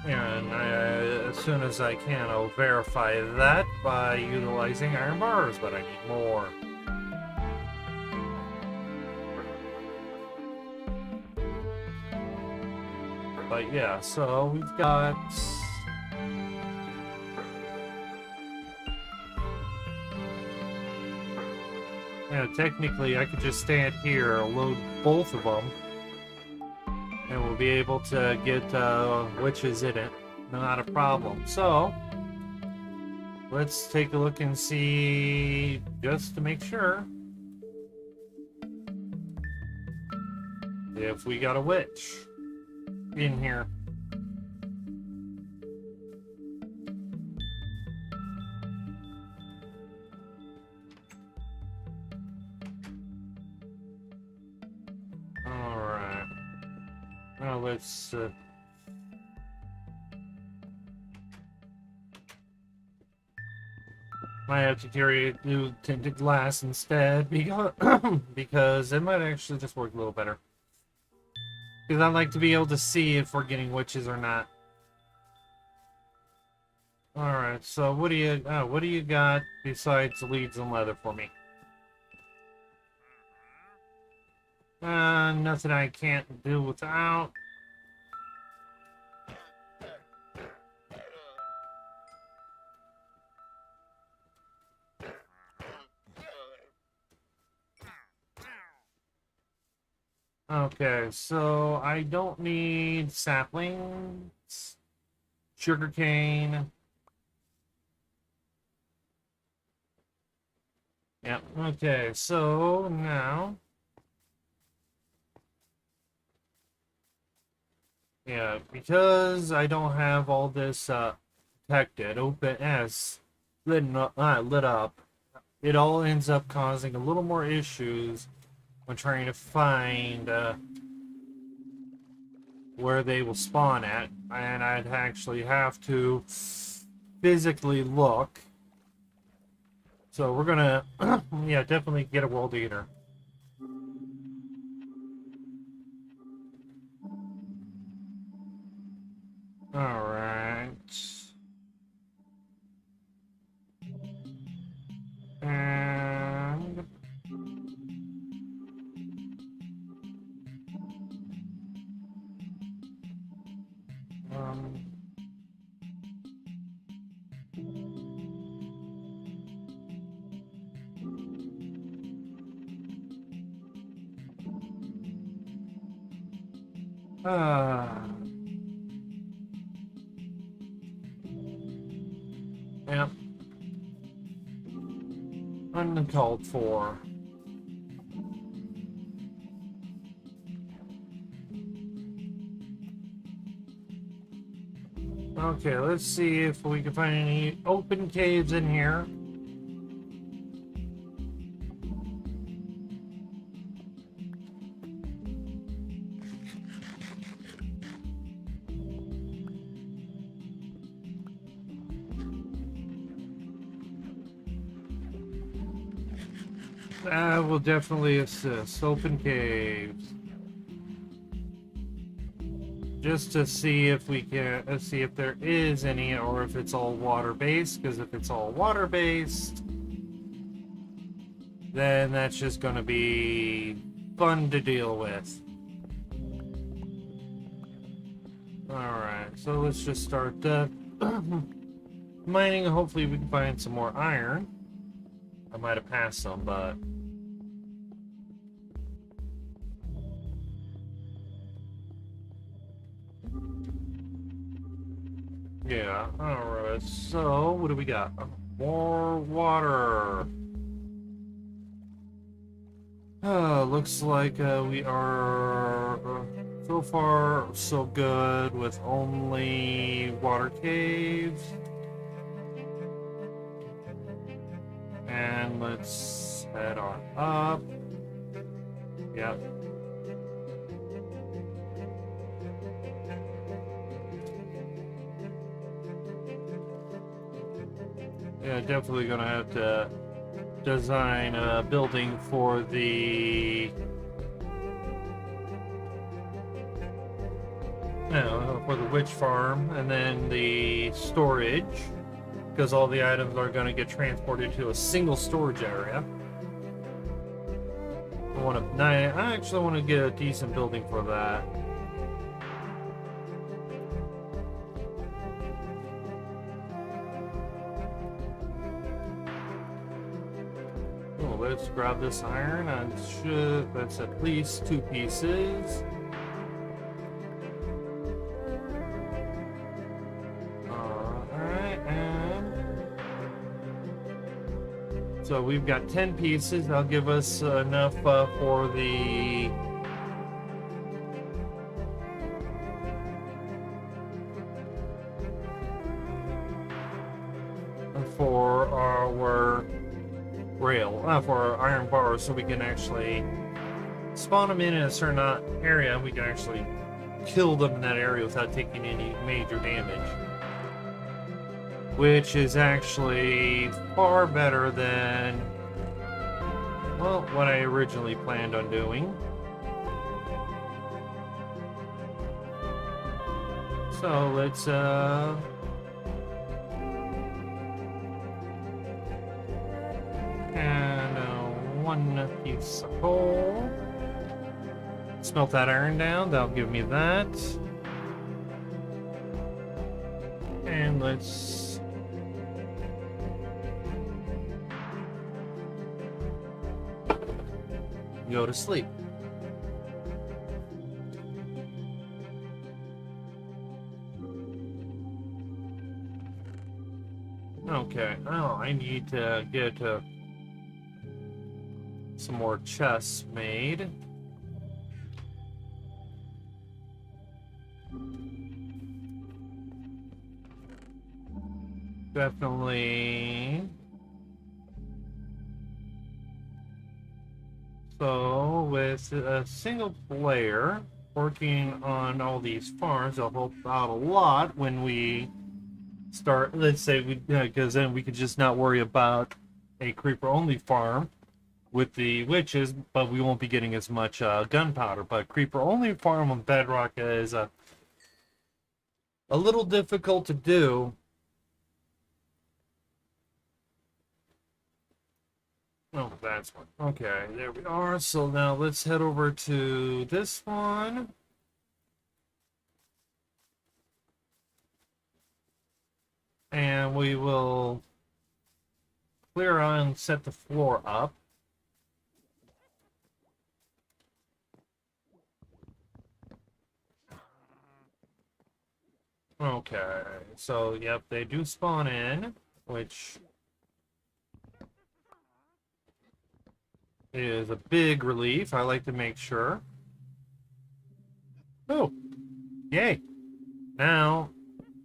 And as soon as I can, I'll verify that by utilizing iron bars, but I need more. But yeah, so we've got... Yeah, technically I could just stand here, load both of them, and we'll be able to get witches in it. Not a problem. So, let's take a look and see, just to make sure, if we got a witch in here. Alright. Now let's... I have to carry new tinted glass instead because, because it might actually just work a little better. Because I'd like to be able to see if we're getting witches or not. Alright, so what do you got besides leads and leather for me? Nothing I can't do without. Okay, so I don't need saplings, sugarcane. Yeah, okay, so now... Yeah, because I don't have all this protected, open as lit up, it all ends up causing a little more issues when trying to find where they will spawn at, and I'd actually have to physically look. So we're gonna, yeah, definitely get a world eater. Alright. And... Yep. Uncalled for. Okay, let's see if we can find any open caves in here. That will definitely assist. Open caves. Just to see if we can see if there is any, or if it's all water-based. Because if it's all water-based, then that's just going to be fun to deal with. Alright, so let's just start mining. Hopefully we can find some more iron. I might have passed some, but... yeah, alright, so what do we got? More water. Looks like we are so far so good with only water caves. And let's head on up. Yep. Yeah, definitely gonna have to design a building for the witch farm, and then the storage, because all the items are going to get transported to a single storage area. I actually want to get a decent building for that. Oh, let's grab this iron. That's at least 2 pieces. So we've got 10 pieces. That'll give us enough for the our rail for our iron bars, so we can actually spawn them in a certain area. We can actually kill them in that area without taking any major damage, which is actually far better than, well, what I originally planned on doing. So let's and 1 piece of coal. Smelt that iron down. That'll give me that. And let's go to sleep. Okay, oh, I need to get some more chests made. Definitely. So, with a single player working on all these farms, it'll help out a lot when we start. Let's say because then we could just not worry about a creeper-only farm with the witches, but we won't be getting as much gunpowder. But creeper-only farm on Bedrock is a little difficult to do. Oh, that's one. Okay, there we are. So now let's head over to this one. And we will clear and set the floor up. Okay, so yep, they do spawn in, which is a big relief. I like to make sure. Oh, yay. Now,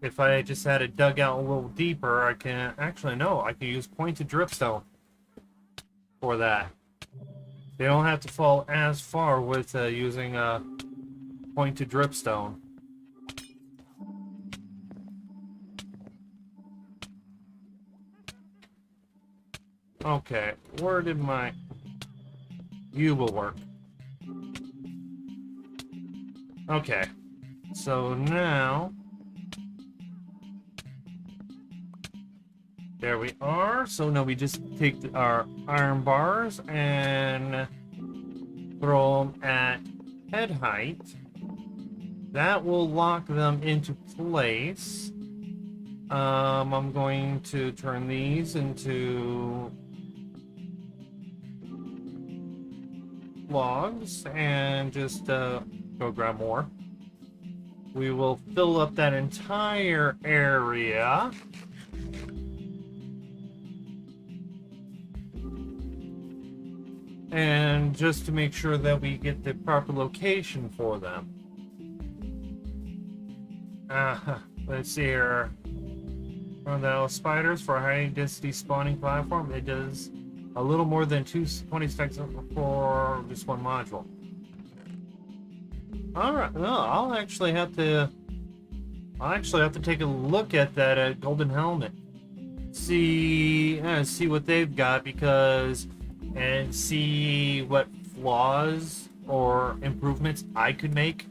if I just had it dug out a little deeper, I can actually, no, I can use pointed dripstone for that. They don't have to fall as far with using pointed dripstone. Okay, where did my... You will work. Okay. So now... There we are. So now we just take our iron bars and throw them at head height. That will lock them into place. I'm going to turn these into logs and just go grab more. We will fill up that entire area. And just to make sure that we get the proper location for them. Let's see here. On the spiders for a high density spawning platform, it does a little more than 20 stacks for just one module. Alright, well, I'll actually have to take a look at that golden helmet. See what they've got, because and see what flaws or improvements I could make,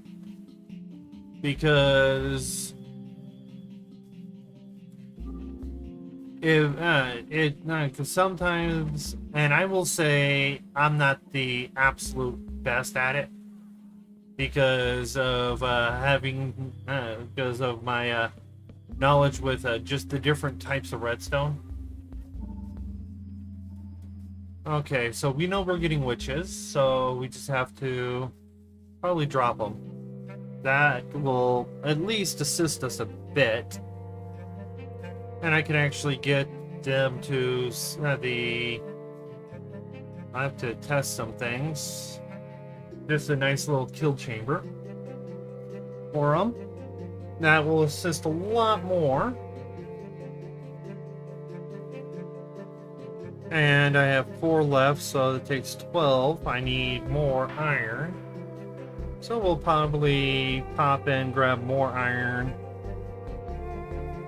because because sometimes, and I will say I'm not the absolute best at it because of because of my knowledge with just the different types of redstone. Okay, so we know we're getting witches, so we just have to probably drop them. That will at least assist us a bit. And I can actually get them to I have to test some things. Just a nice little kill chamber for them. That will assist a lot more. And I have 4 left, so it takes 12. I need more iron. So we'll probably pop in, grab more iron.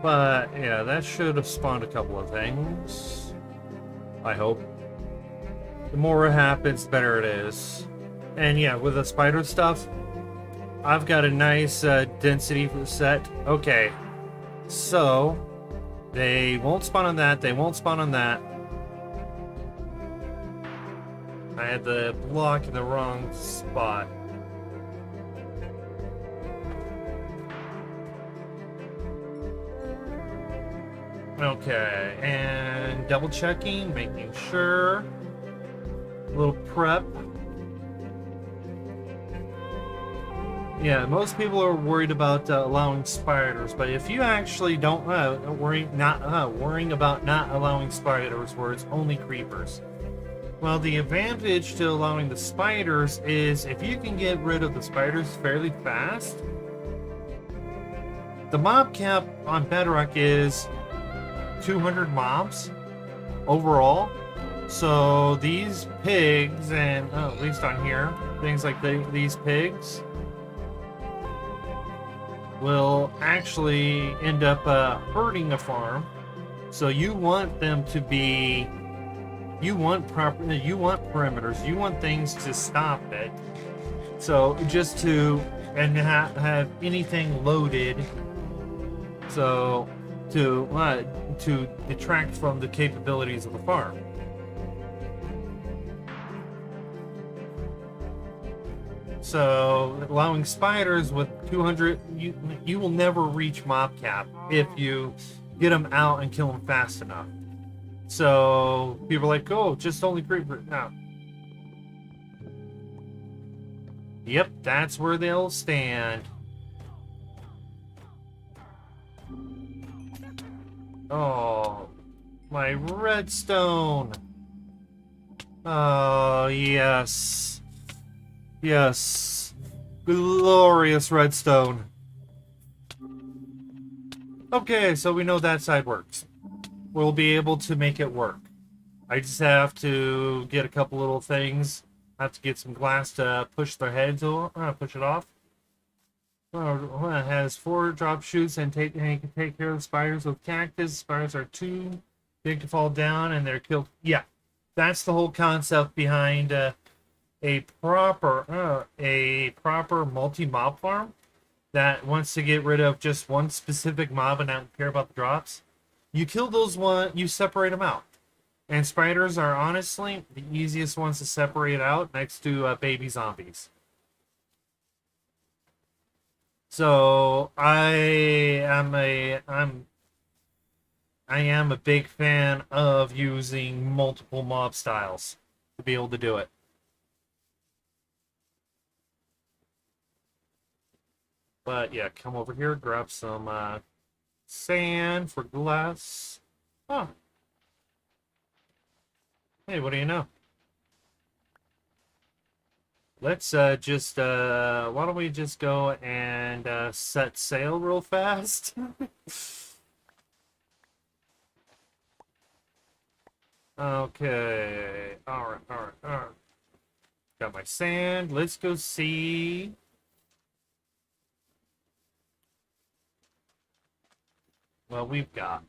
But, yeah, that should have spawned a couple of things. I hope. The more it happens, the better it is. And, yeah, with the spider stuff, I've got a nice density set. Okay. So, they won't spawn on that. They won't spawn on that. I had the block in the wrong spot. Okay, and double checking, making sure. A little prep. Yeah, most people are worried about allowing spiders, but if you actually don't worrying about not allowing spiders where it's only creepers. Well, the advantage to allowing the spiders is if you can get rid of the spiders fairly fast. The mob cap on Bedrock is 200 mobs overall. So these pigs, and at least on here, things like these pigs will actually end up hurting a farm. So you want them to be... You want perimeters. You want things to stop it. So just to have anything loaded, so to detract from the capabilities of the farm. So allowing spiders with 200, you will never reach mob cap if you get them out and kill them fast enough. So people are like, oh, just only creeper. No. Yep, that's where they'll stand. Oh, my redstone. Oh, yes. Yes. Glorious redstone. Okay, so we know that side works. We'll be able to make it work. I just have to get a couple little things. I have to get some glass to push their heads over, push it off. It has 4 drop shoots and you can take care of the spiders with cactus. Spiders are too big to fall down and they're killed. Yeah, that's the whole concept behind a proper multi-mob farm that wants to get rid of just one specific mob and not care about the drops, you kill those one, you separate them out. And spiders are honestly the easiest ones to separate out next to baby zombies. So I am a big fan of using multiple mob styles to be able to do it. But yeah, come over here, grab some sand for glass. Oh, hey, what do you know? Let's why don't we just go and set sail real fast? Okay, alright. Got my sand. Let's go see. Well, we've got.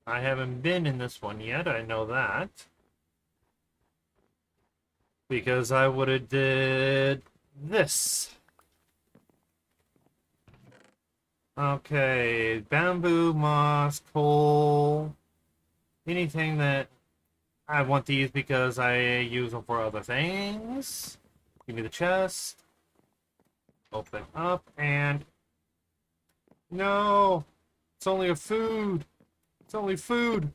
I haven't been in this one yet, I know that. Because I would have did this. Okay, bamboo, moss, coal, anything that I want these because I use them for other things. Give me the chest. Open up and... No! It's only a food! It's only food!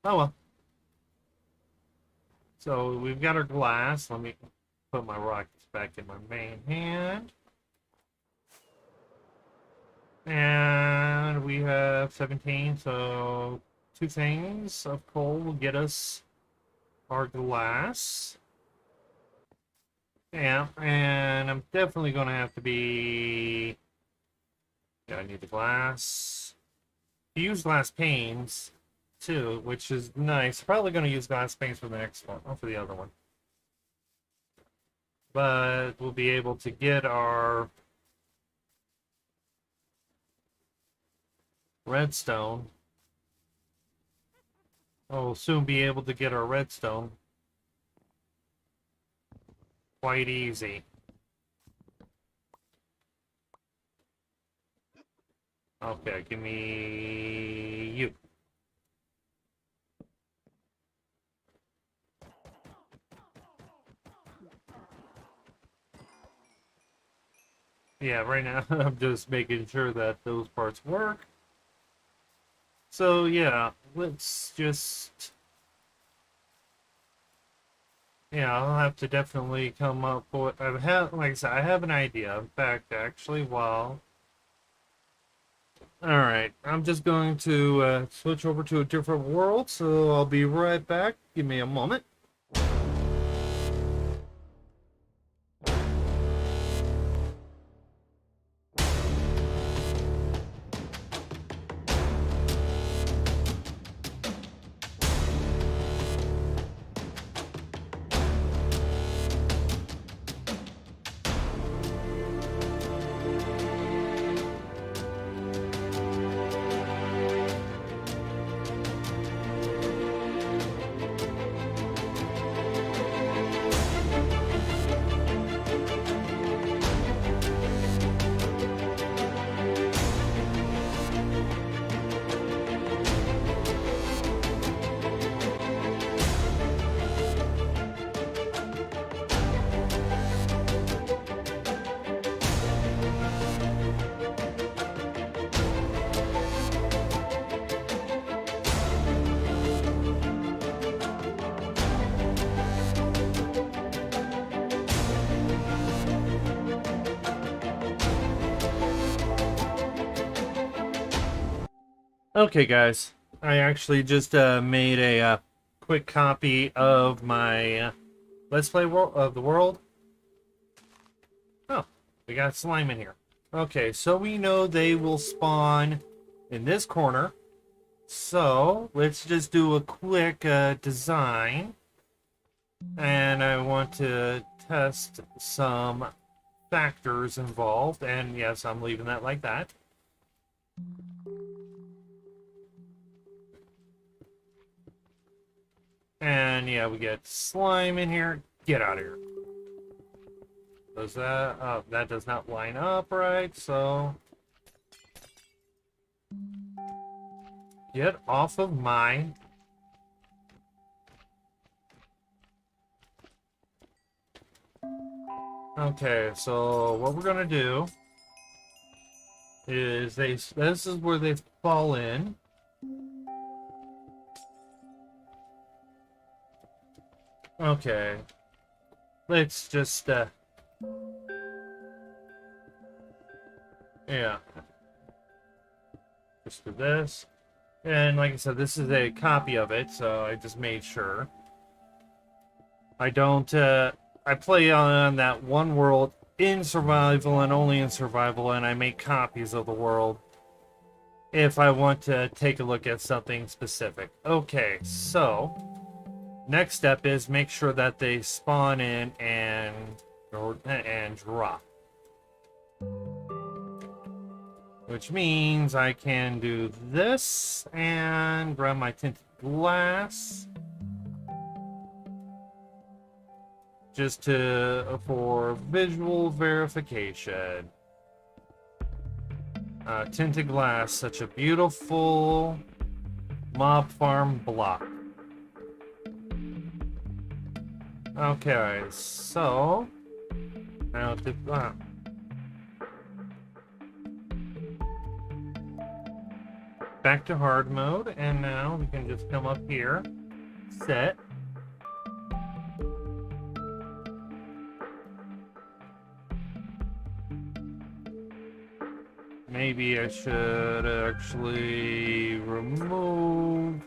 Oh well. So we've got our glass. Let me put my rockets back in my main hand. And we have 17, so 2 things of coal will get us our glass. Yeah, and I'm definitely going to have to be... Yeah, I need the glass. I use glass panes, too, which is nice. Probably going to use glass panes for the next one, or for the other one. But we'll be able to get our redstone. We'll soon be able to get our redstone. Quite easy. Okay, give me you. Yeah, right now I'm just making sure that those parts work. So yeah, let's just... Yeah, I'll have to definitely come up with... like I said, I have an idea. In fact, actually, while... Alright, I'm just going to switch over to a different world, so I'll be right back. Give me a moment. Okay, guys. I actually just made a quick copy of my Let's Play of the world. Oh, we got slime in here. Okay, so we know they will spawn in this corner. So, let's just do a quick design. And I want to test some factors involved. And yes, I'm leaving that like that. And yeah, we get slime in here. Get out of here. Does that? That does not line up right, so get off of mine. Okay, so what we're gonna do is this is where they fall in. Okay. Let's just yeah. Just do this. And like I said, this is a copy of it, so I just made sure. I don't I play on that one world in survival and only in survival, and I make copies of the world if I want to take a look at something specific. Okay, so next step is make sure that they spawn in and drop. Which means I can do this and grab my tinted glass. Just for visual verification. Tinted glass, such a beautiful mob farm block. Okay, so now back to hard mode, and now we can just come up here, set. Maybe I should actually remove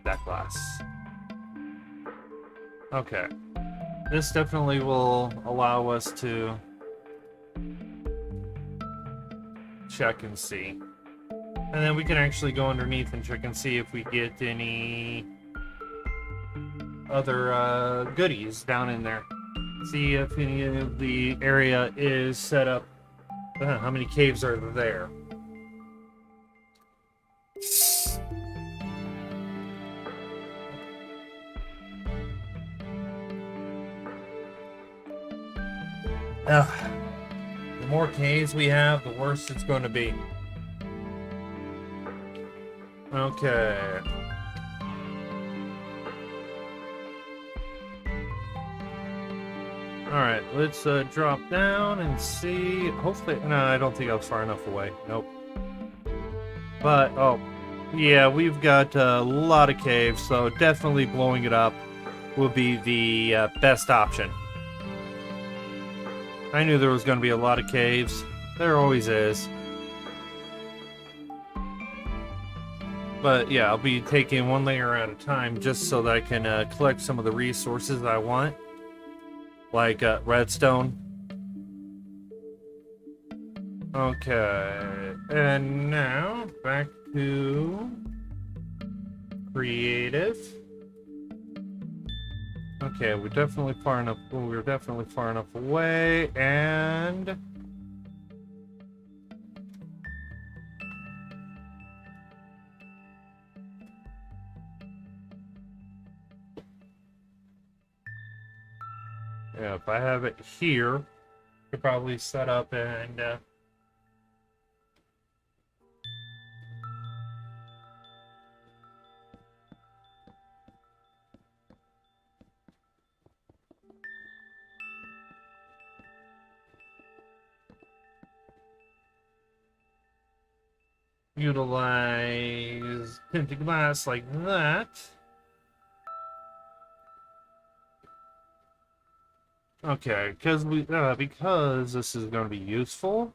that glass. Okay. This definitely will allow us to check and see. And then we can actually go underneath and check and see if we get any other goodies down in there. See if any of the area is set up. How many caves are there? The more caves we have, the worse it's going to be. Okay. Alright, let's drop down and see. Hopefully, no, I don't think I was far enough away. Nope. But, oh, yeah, we've got a lot of caves, so definitely blowing it up will be the best option. I knew there was going to be a lot of caves. There always is. But yeah, I'll be taking one layer at a time just so that I can collect some of the resources that I want. Like redstone. Okay. And now, back to creative. Okay, we're definitely far enough away, and yeah, if I have it here, I could probably set up and utilize tinted glass like that. Okay, because this is going to be useful.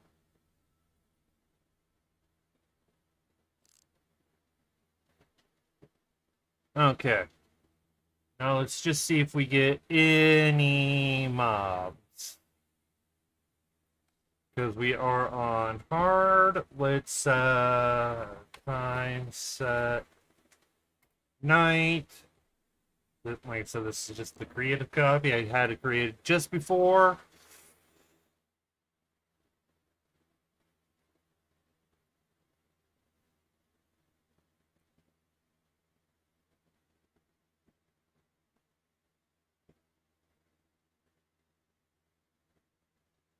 Okay. Now let's just see if we get any mobs. Because we are on hard. Let's time set night. Like I said, this is just the creative copy. I had it created just before.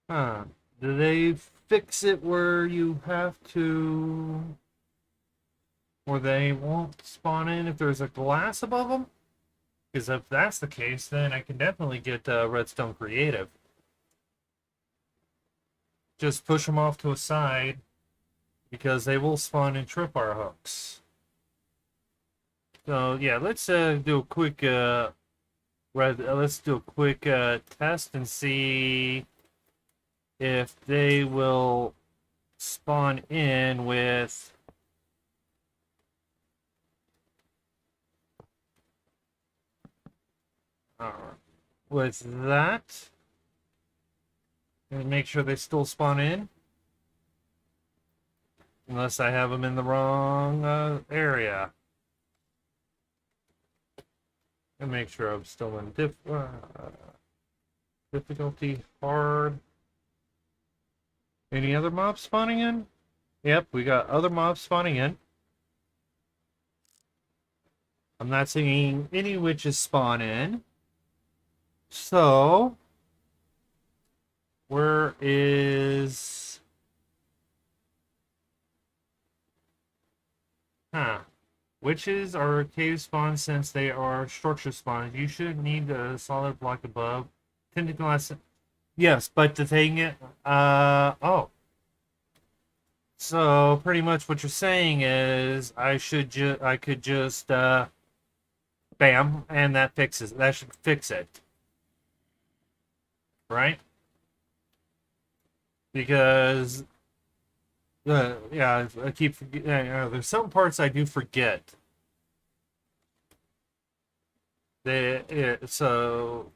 Huh. Do they fix it where you have to, or they won't spawn in if there's a glass above them? Because if that's the case, then I can definitely get Redstone creative. Just push them off to a side because they will spawn in tripwire hooks. So yeah, let's do a quick let's do a quick test and see if they will spawn in with uh, with that, and make sure they still spawn in, unless I have them in the wrong area. And make sure I'm still in difficulty hard. Any other mobs spawning in? Yep, we got other mobs spawning in. I'm not seeing any witches spawn in. So, where is... Huh. Witches are cave spawns since they are structure spawns. You should need a solid block above. Tinted glass... Yes, but the thing... oh. So, pretty much what you're saying is I could just, bam, and that fixes it. That should fix it. Right? Because yeah, I keep forgetting. There's some parts I do forget. So,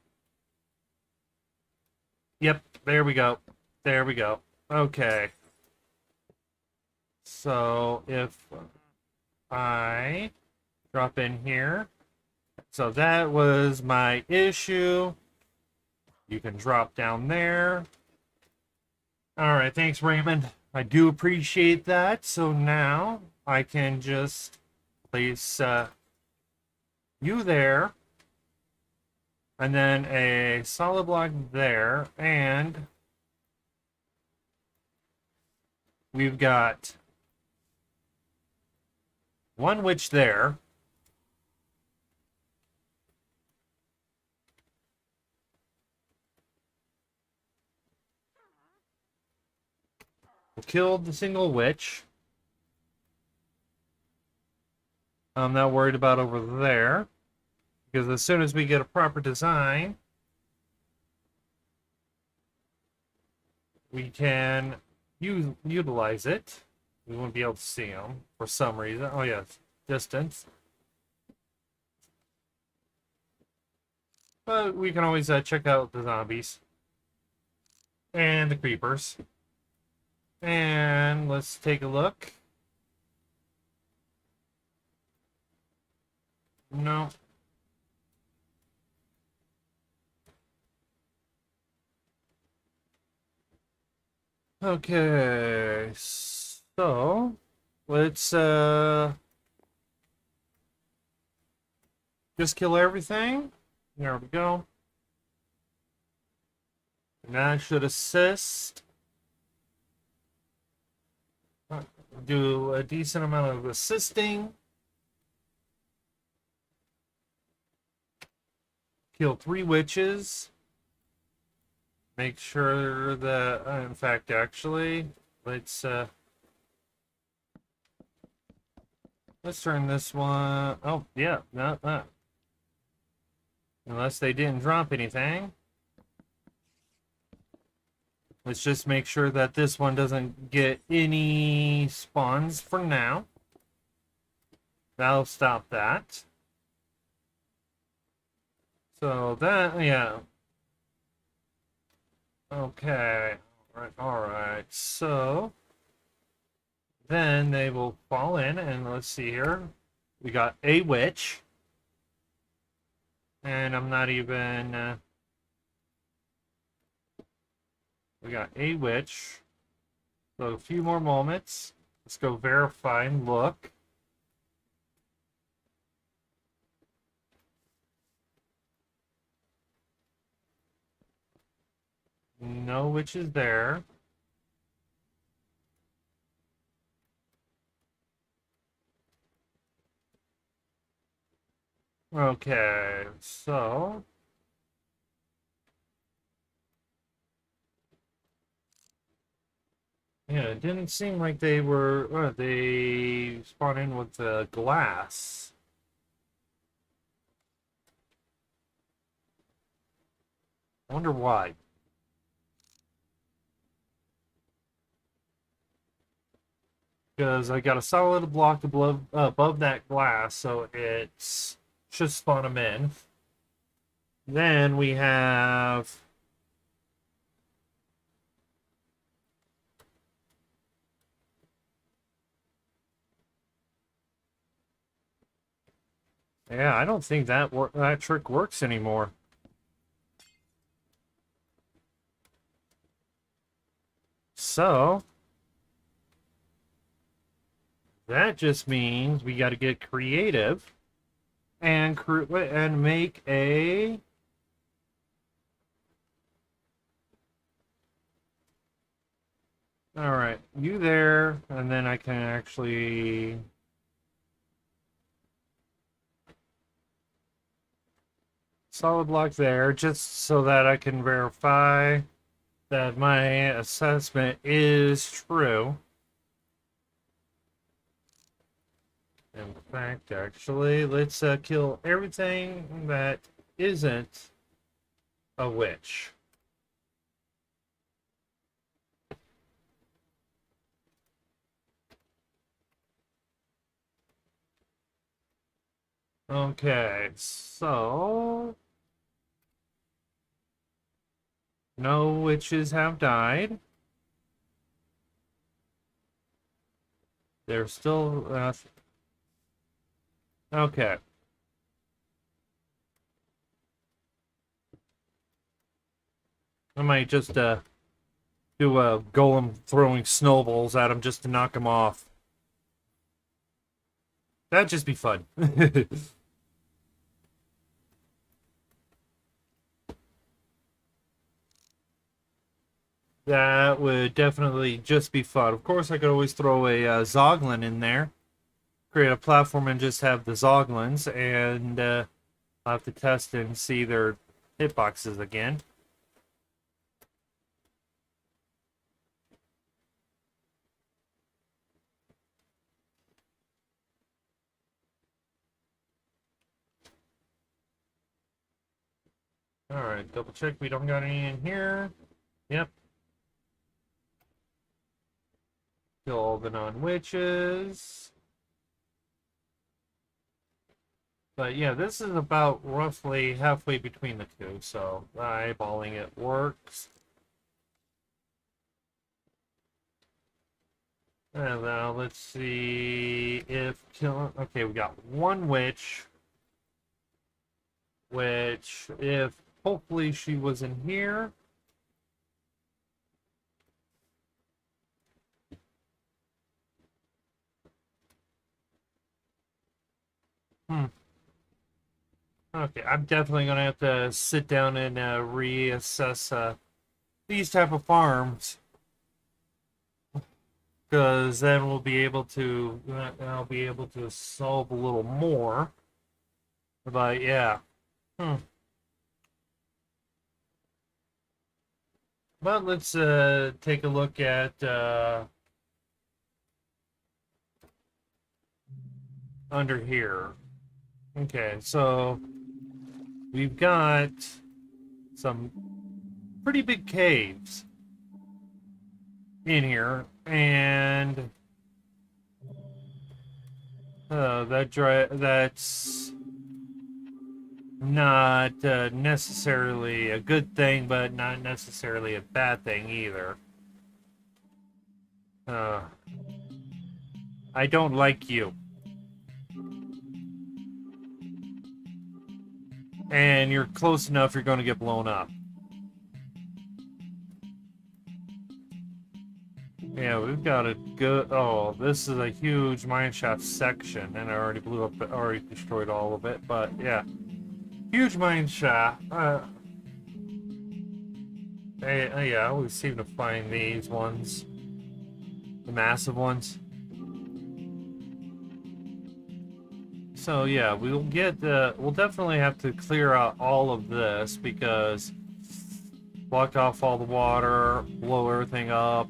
yep, there we go. There we go. Okay. So if I drop in here, so that was my issue. You can drop down there. All right, thanks, Raymond. I do appreciate that. So now I can just place you there, and then a solid block there, and we've got one witch there. We killed the single witch. I'm not worried about over there, because as soon as we get a proper design, we can utilize it. We won't be able to see them for some reason. Oh yes, distance. But we can always check out the zombies and the creepers. And let's take a look. No. Okay, so let's just kill everything. There we go. And that should assist. Do a decent amount of assisting. Kill 3 witches. Make sure that, in fact, actually, let's turn this one. Oh, yeah, not that. Unless they didn't drop anything. Let's just make sure that this one doesn't get any spawns for now. That'll stop that. So that, yeah. Okay. All right. So then they will fall in, and let's see here. We got a witch. And I'm not even... we got a witch. So a few more moments. Let's go verify and look. No witches there. Okay, so yeah, it didn't seem like they were. They spawned in with the glass. I wonder why. Because I got a solid block above that glass, so it's should spawn them in. Then we have. Yeah, I don't think that trick works anymore. So that just means we got to get creative and make a. All right, you there, and then I can actually. Solid block there, just so that I can verify that my assessment is true. In fact, actually, let's kill everything that isn't a witch. Okay, so no witches have died. They're still okay. I might just do a golem throwing snowballs at him just to knock him off. That'd just be fun. That would definitely just be fun. Of course, I could always throw a Zoglin in there, create a platform, and just have the Zoglins, and I'll have to test and see their hitboxes again. Alright, double check we don't got any in here. Yep. Kill all the non-witches. But yeah, this is about roughly halfway between the two, so eyeballing it works. And now let's see if kill. Okay, we got one witch, which if hopefully she was in here. Hmm. Okay, I'm definitely gonna have to sit down and reassess these type of farms, because then we'll be able to I'll be able to solve a little more. But yeah, hmm. But let's take a look at under here. Okay, so we've got some pretty big caves in here, and that's not necessarily a good thing, but not necessarily a bad thing either. Uh, I don't like you. And you're close enough, you're going to get blown up. Yeah, we've got a good. Oh, this is a huge mineshaft section, and I already destroyed all of it. But yeah, huge mineshaft. Yeah, I always seem to find these ones, the massive ones. So yeah, we'll definitely have to clear out all of this because block off all the water, blow everything up,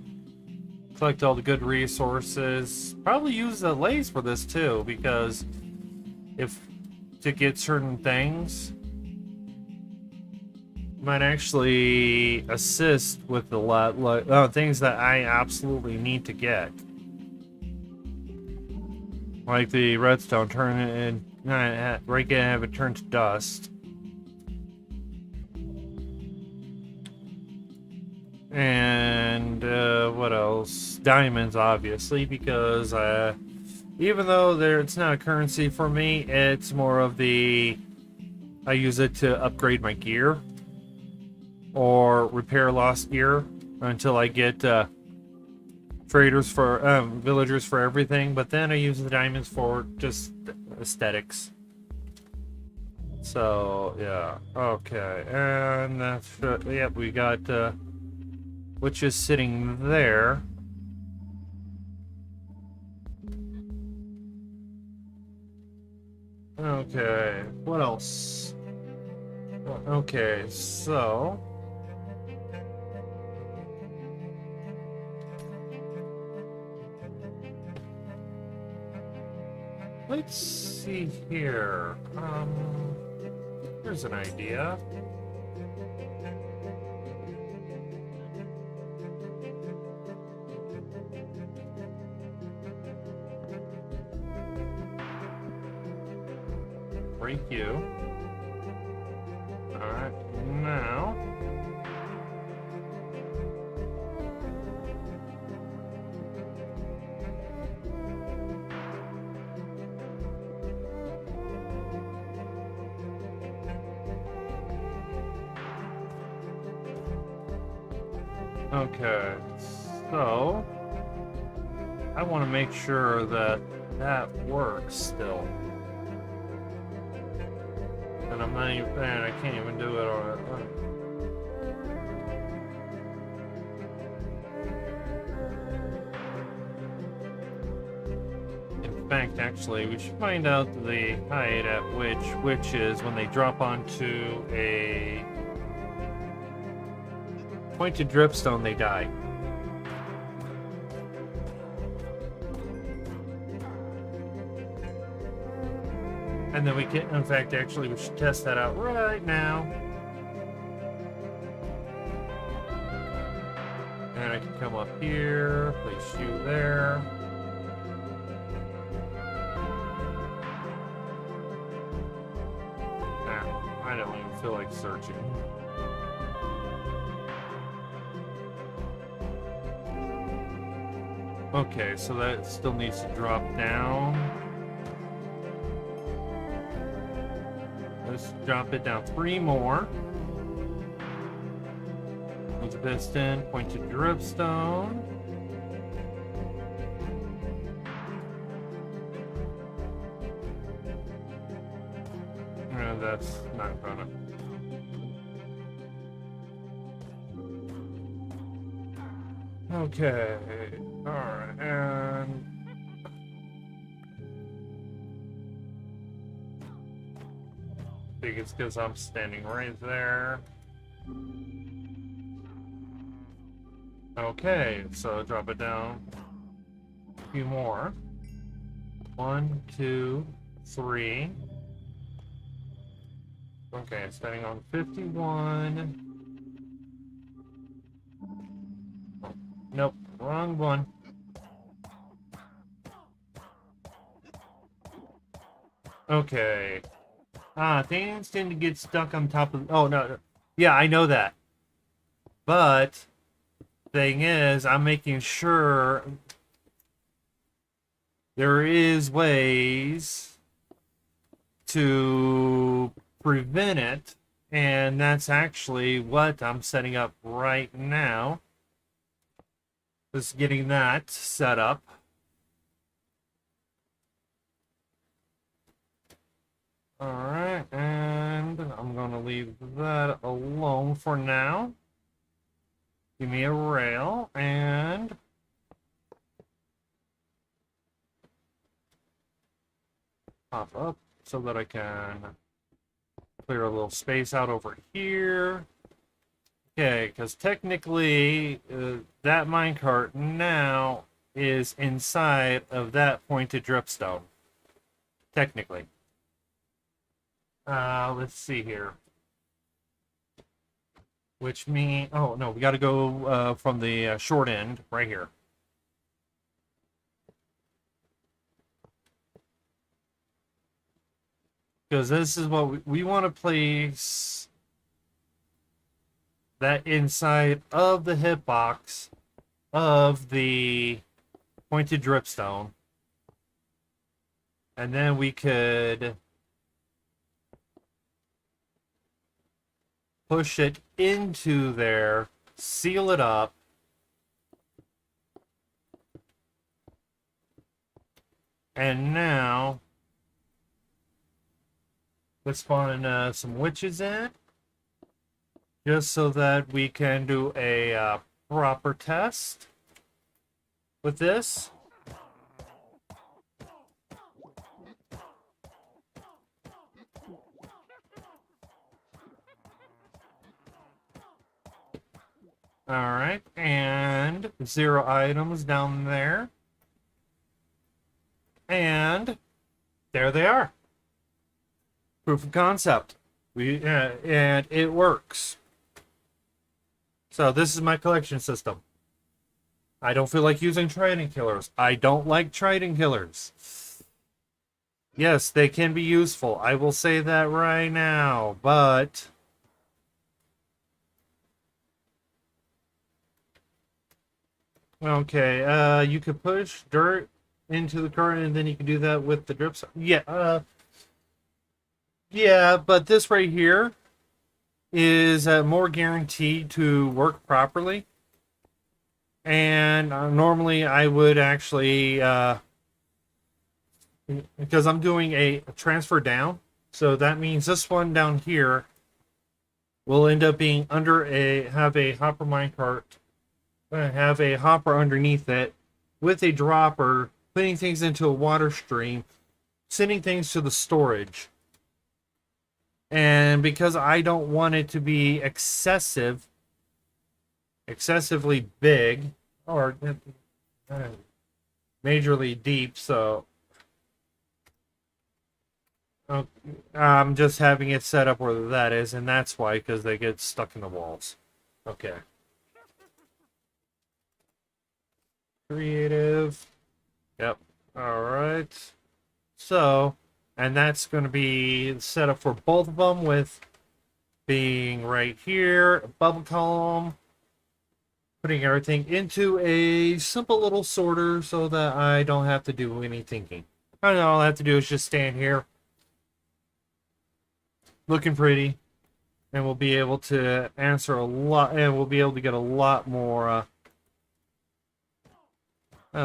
collect all the good resources. Probably use the lace for this too, because if to get certain things might actually assist with the things that I absolutely need to get, like the redstone. Turn it in, break it and have it turn to dust. And what else? Diamonds, obviously, because even though it's not a currency for me, it's more of I use it to upgrade my gear or repair lost gear until I get traders for villagers for everything. But then I use the diamonds for just aesthetics. So yeah, okay, and that's yep. We got which is sitting there. Okay, what else? Okay, so let's see here. Here's an idea. Break you. Alright, now. Okay, so I want to make sure that that works still. And I'm not even, man, I can't even do it on it. In fact, actually, we should find out the height at which is when they drop onto a pointed dripstone, they die. And then we can, in fact, actually, we should test that out right now. And I can come up here, place you there. I don't even feel like searching. Okay, so that still needs to drop down. Let's drop it down 3 more. With the piston, pointed dripstone. No, that's not gonna. Okay, alright, and I think it's because I'm standing right there. Okay, so drop it down a few more. 1, 2, 3. Okay, standing on 51. Nope, wrong one. Okay. Things tend to get stuck on top of. Oh no, yeah, I know that. But thing is, I'm making sure there is ways to prevent it, and that's actually what I'm setting up right now. Just getting that set up. Alright, and I'm going to leave that alone for now. Give me a rail and pop up so that I can clear a little space out over here. Okay, because technically that minecart now is inside of that pointed dripstone. Technically. Let's see here. Which means, oh no, we got to go from the short end right here. Because this is what we want to place that inside of the hitbox of the pointed dripstone. And then we could push it into there, seal it up, and now let's spawn some witches in, just so that we can do a proper test with this. Alright, and 0 items down there. And there they are. Proof of concept. And it works. So this is my collection system. I don't feel like using trident killers. I don't like trident killers. Yes, they can be useful. I will say that right now, but okay, you could push dirt into the cart, and then you can do that with the drips. Yeah, but this right here is more guaranteed to work properly. And normally I would actually, because I'm doing a transfer down, so that means this one down here will end up being have a hopper minecart, have a hopper underneath it with a dropper, putting things into a water stream, sending things to the storage. And because I don't want it to be excessively big or majorly deep, so I'm just having it set up where that is, and that's why, because they get stuck in the walls. Okay. Creative. Yep. All right. So, and that's going to be set up for both of them, with being right here, a bubble column, putting everything into a simple little sorter so that I don't have to do any thinking. All I have to do is just stand here, looking pretty, and we'll be able to answer a lot, and we'll be able to get a lot more,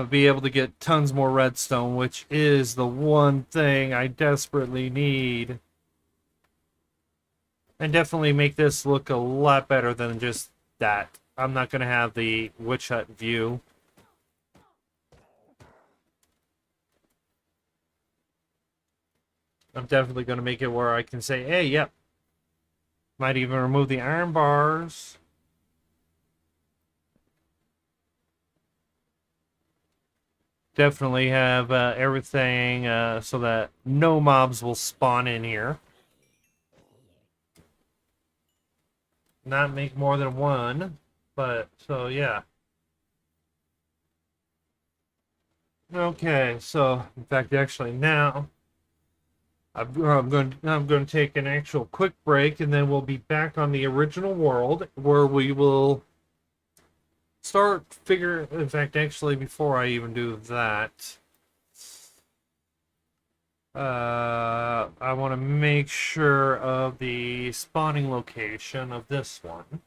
be able to get tons more redstone, which is the one thing I desperately need. And definitely make this look a lot better than just that. I'm not going to have the witch hut view. I'm definitely going to make it where I can say, hey, yep. Might even remove the iron bars. Definitely have everything so that no mobs will spawn in here. Not make more than one, but so yeah. Okay, so in fact, actually now I'm going to take an actual quick break, and then we'll be back on the original world where we will start figuring. In fact, actually, before I even do that, I want to make sure of the spawning location of this one.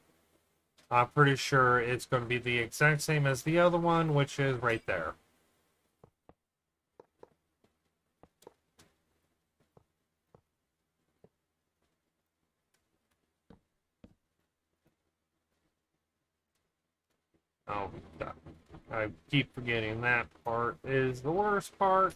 I'm pretty sure it's going to be the exact same as the other one, which is right there. Oh, I keep forgetting that part is the worst part.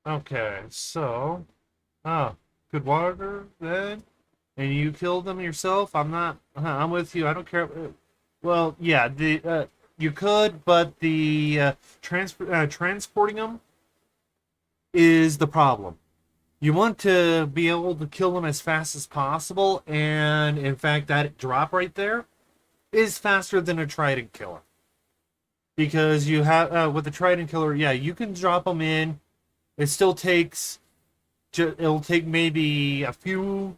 Okay, so, oh, good water then, and you killed them yourself. I'm not. I'm with you. I don't care. Well, yeah, you could, but the transporting them is the problem. You want to be able to kill them as fast as possible, and in fact, that drop right there is faster than a trident killer. Because you have with the trident killer, yeah, you can drop them in. It still takes. It'll take maybe a few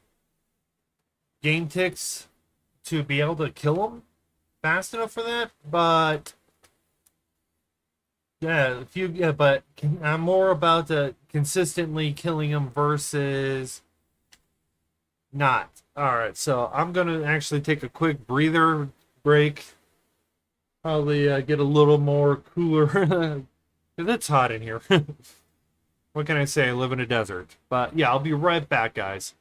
game ticks to be able to kill them fast enough for that, but yeah, but I'm more about consistently killing them versus not. All right, so I'm gonna actually take a quick breather break. Probably get a little more cooler. 'Cause it's hot in here. What can I say? I live in a desert. But yeah, I'll be right back, guys.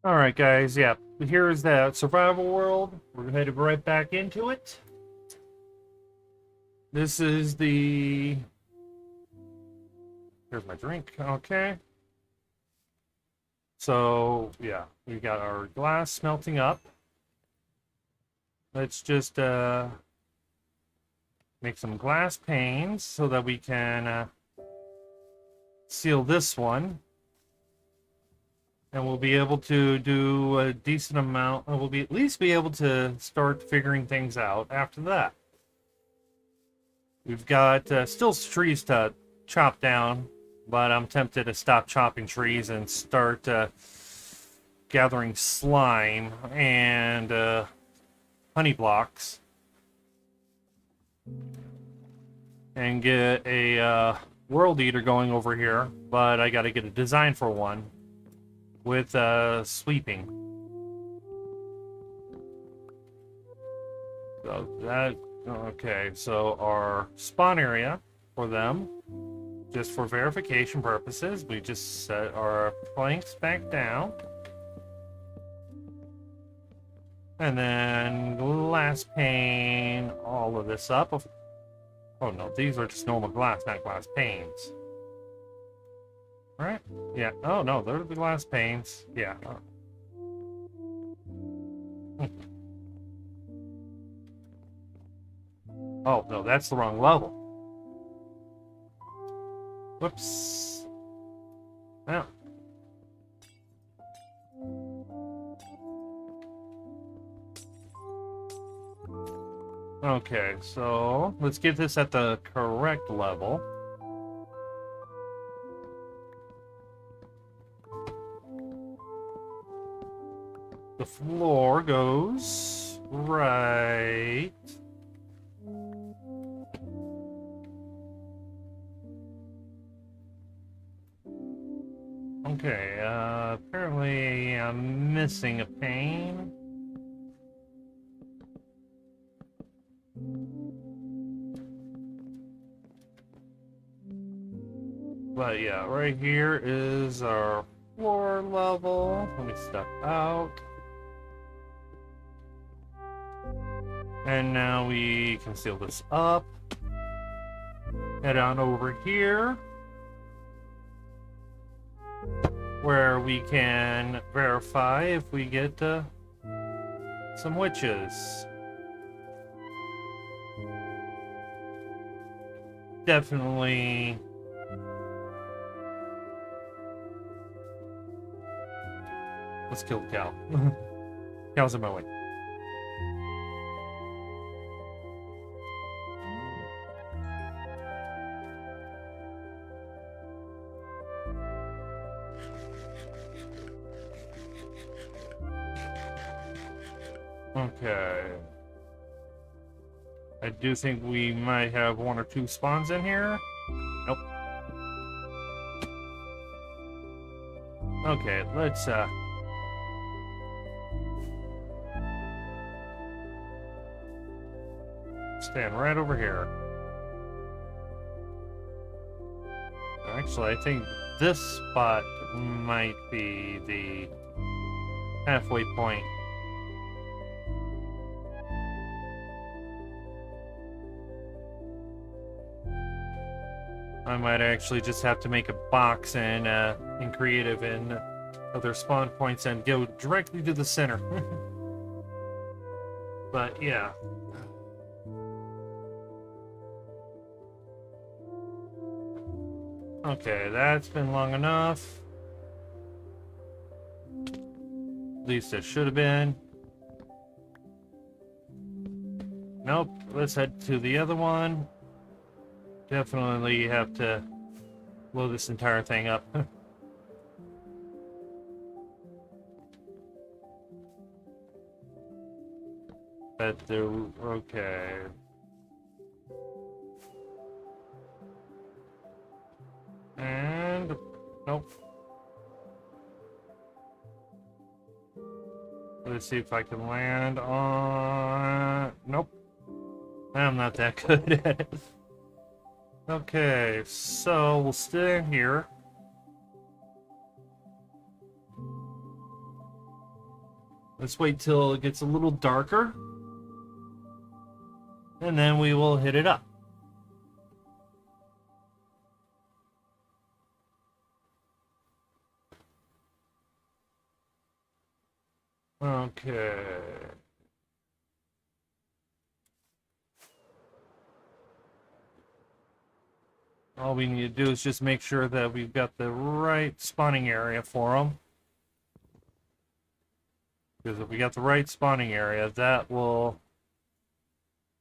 Alright, guys, yeah. Here's the survival world. We're headed right back into it. This is the... Here's my drink. Okay. So, yeah. We got our glass smelting up. Let's just make some glass panes so that we can seal this one. And we'll be able to do a decent amount. We'll be at least be able to start figuring things out after that. We've got still trees to chop down, but I'm tempted to stop chopping trees and start gathering slime and honey blocks. And get a world eater going over here, but I gotta get a design for one. With sweeping. So that, okay, so our spawn area for them, just for verification purposes, we just set our planks back down. And then glass pane all of this up. Oh no, these are just normal glass, not glass panes. Right? Yeah. Oh, no, they're the glass panes. Yeah. Oh, no, that's the wrong level. Whoops. Now. Okay, so let's get this at the correct level. The floor goes right. Okay, apparently I'm missing a pane. But yeah, right here is our floor level. Let me step out. And now we can seal this up. Head on over here, where we can verify if we get some witches. Definitely. Let's kill the cow. Cow's in my way. Okay. I do think we might have one or two spawns in here. Nope. Okay, let's stand right over here. Actually, I think this spot might be the halfway point. I might actually just have to make a box in creative and other spawn points and go directly to the center. But yeah. Okay, that's been long enough. At least it should have been. Nope, let's head to the other one. Definitely have to blow this entire thing up. But there, okay. And nope. Let's see if I can land on. Nope. I'm not that good at it. Okay, so we'll stay here. Let's wait till it gets a little darker. And then we will hit it up. Okay. All we need to do is just make sure that we've got the right spawning area for them. Because if we got the right spawning area, that will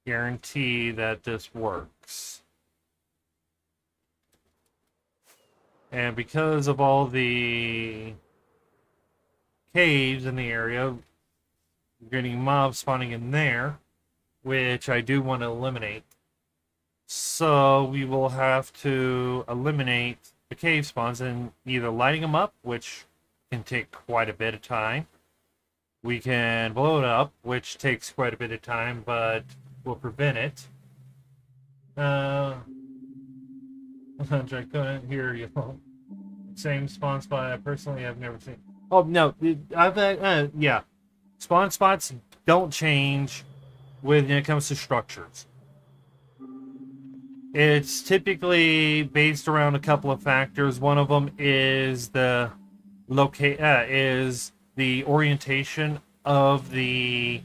guarantee that this works. And because of all the caves in the area, we're getting mobs spawning in there, which I do want to eliminate. So we will have to eliminate the cave spawns and either lighting them up, which can take quite a bit of time. We can blow it up, which takes quite a bit of time, but will prevent it. I couldn't hear you. Same spawn spot I personally have never seen. Oh, no. Yeah. Spawn spots don't change when it comes to structures. It's typically based around a couple of factors. One of them is the orientation of the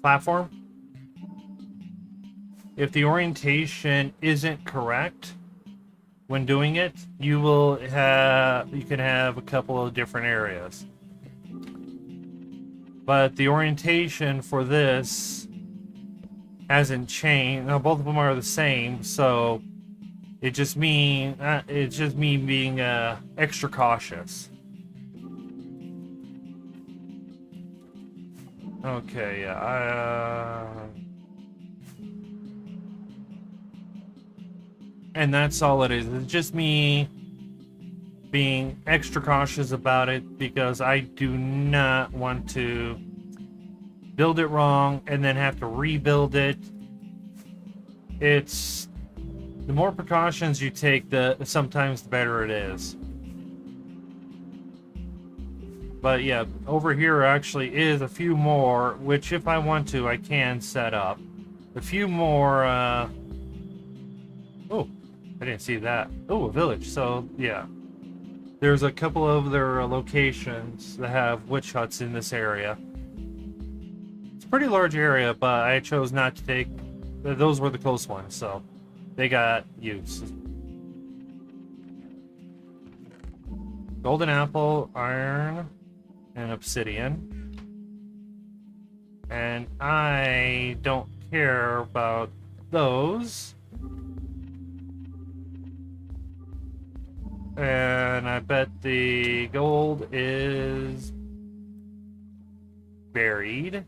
platform. If the orientation isn't correct when doing it, you can have a couple of different areas. But the orientation for this hasn't changed. Now, both of them are the same, so it's just me being extra cautious. Okay, yeah. And that's all it is. It's just me being extra cautious about it because I do not want to build it wrong and then have to rebuild it. It's the more precautions you take, sometimes the better it is. But yeah, over here actually is a few more, which if I want to, I can set up. A few more, oh, I didn't see that. Oh, a village, so yeah. There's a couple of other locations that have witch huts in this area. It's a pretty large area, but I chose not to take... Those were the close ones, so they got use. Golden apple, iron, and obsidian. And I don't care about those. And I bet the gold is buried.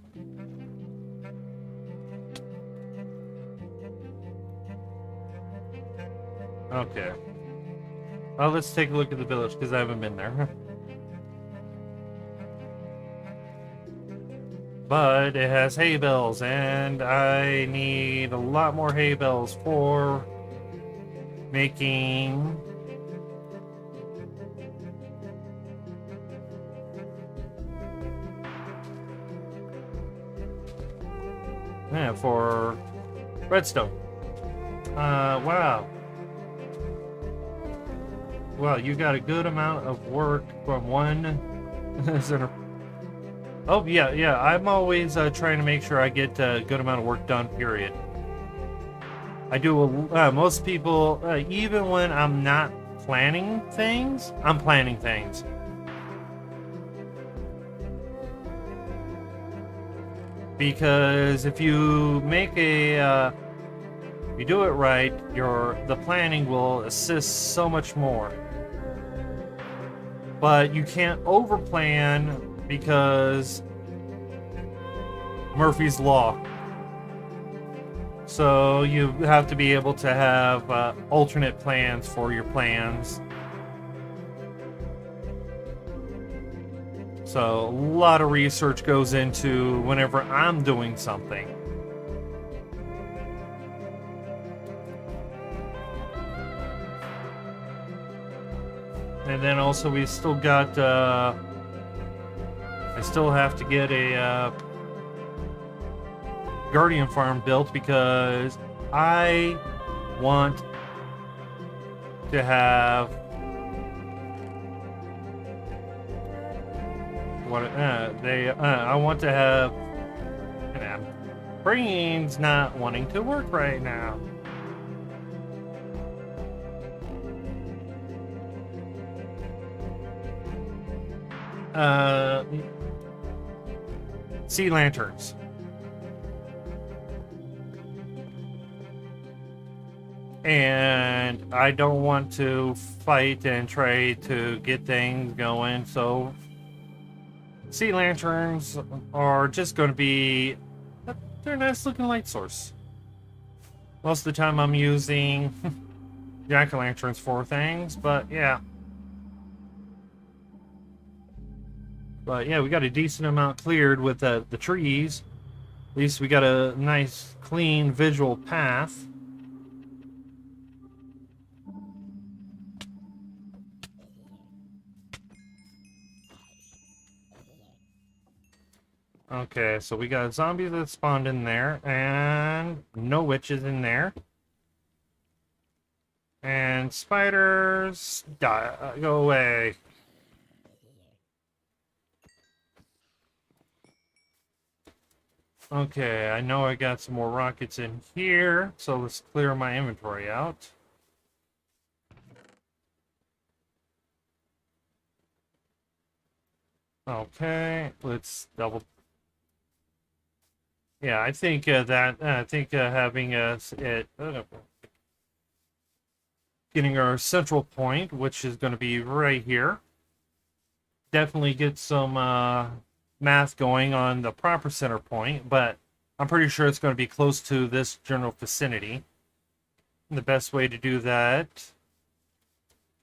Okay. Well, let's take a look at the village because I haven't been there. But it has hay bales, and I need a lot more hay bales for making... Yeah, for redstone. Wow. Well, you got a good amount of work from one center. Oh, yeah. I'm always trying to make sure I get a good amount of work done, period. I do, most people, even when I'm not planning things, I'm planning things. Because if you make if you do it right, the planning will assist so much more. But you can't overplan because Murphy's Law. So you have to be able to have alternate plans for your plans. So a lot of research goes into whenever I'm doing something. And then also we still got, I still have to get a Guardian farm built because I want to have what I want to have. Brain's not wanting to work right now. Sea lanterns. And I don't want to fight and try to get things going, so sea lanterns are just going to be, they're a nice looking light source. Most of the time I'm using jack-o'-lanterns for things, but yeah. But yeah, we got a decent amount cleared with the trees. At least we got a nice, clean visual path. Okay, so we got zombies that spawned in there, and no witches in there. And spiders, die, go away. Okay, I know I got some more rockets in here, so let's clear my inventory out. Okay, let's double. Yeah, I think having getting our central point, which is going to be right here, definitely get some math going on the proper center point, but I'm pretty sure it's going to be close to this general vicinity. And the best way to do that,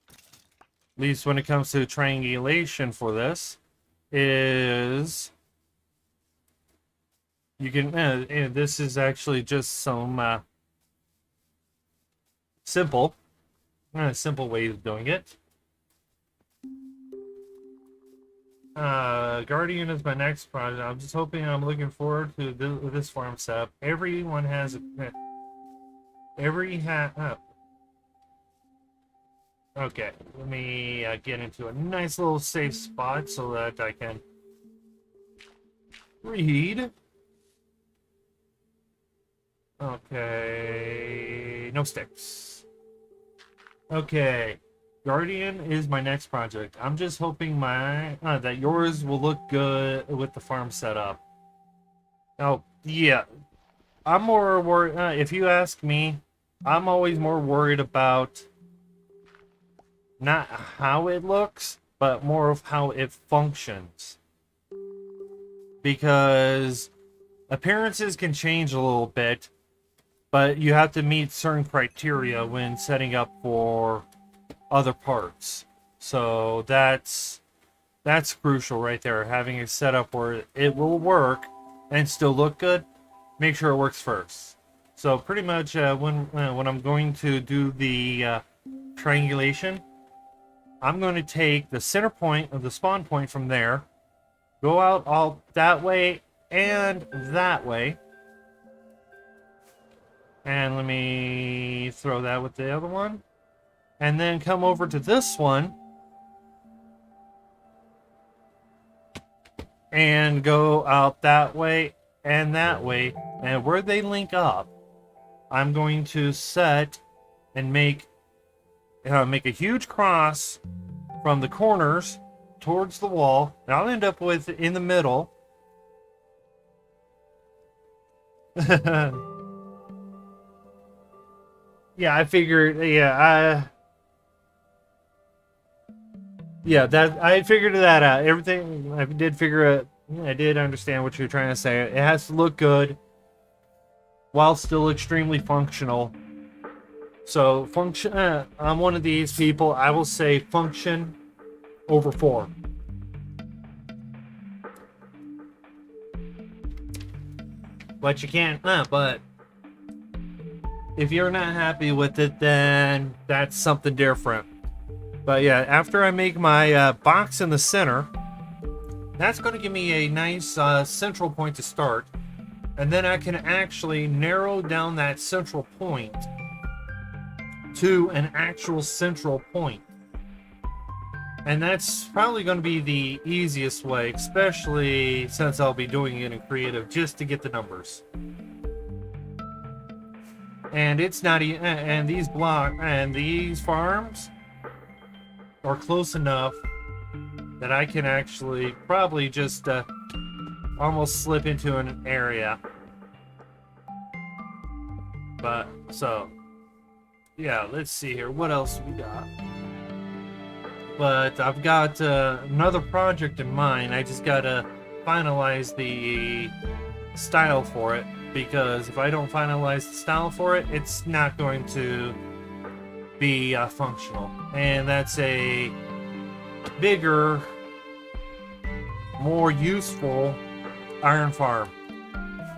at least when it comes to triangulation for this, is you can, this is actually just some simple way of doing it. Guardian is my next project. I'm looking forward to this farm setup. Everyone has okay, let me get into a nice little safe spot so that I can read. Okay, no sticks. Okay, Guardian is my next project. I'm just hoping that yours will look good with the farm setup. Oh, yeah. I'm more worried, if you ask me, I'm always more worried about not how it looks, but more of how it functions. Because appearances can change a little bit, but you have to meet certain criteria when setting up for other parts. So that's crucial right there. Having a setup where it will work and still look good. Make sure it works first. So pretty much when I'm going to do the triangulation, I'm going to take the center point of the spawn point from there, go out all that way and that way. And let me throw that with the other one. And then come over to this one. And go out that way and that way. And where they link up, I'm going to set and make a huge cross from the corners towards the wall. And I'll end up with in the middle. Yeah, I figured. I figured that out. Everything I did figure it. I did understand what you're trying to say. It has to look good while still extremely functional. So function. I'm one of these people. I will say function over form. But you can't. But if you're not happy with it, then that's something different. But yeah, after I make my box in the center, that's going to give me a nice central point to start. And then I can actually narrow down that central point to an actual central point. And that's probably going to be the easiest way, especially since I'll be doing it in creative just to get the numbers. And it's not and these farms are close enough that I can actually probably just almost slip into an area. But so yeah, let's see here. What else we got? But I've got another project in mind. I just gotta finalize the style for it, because if I don't finalize the style for it, it's not going to be functional. And that's a bigger, more useful iron farm.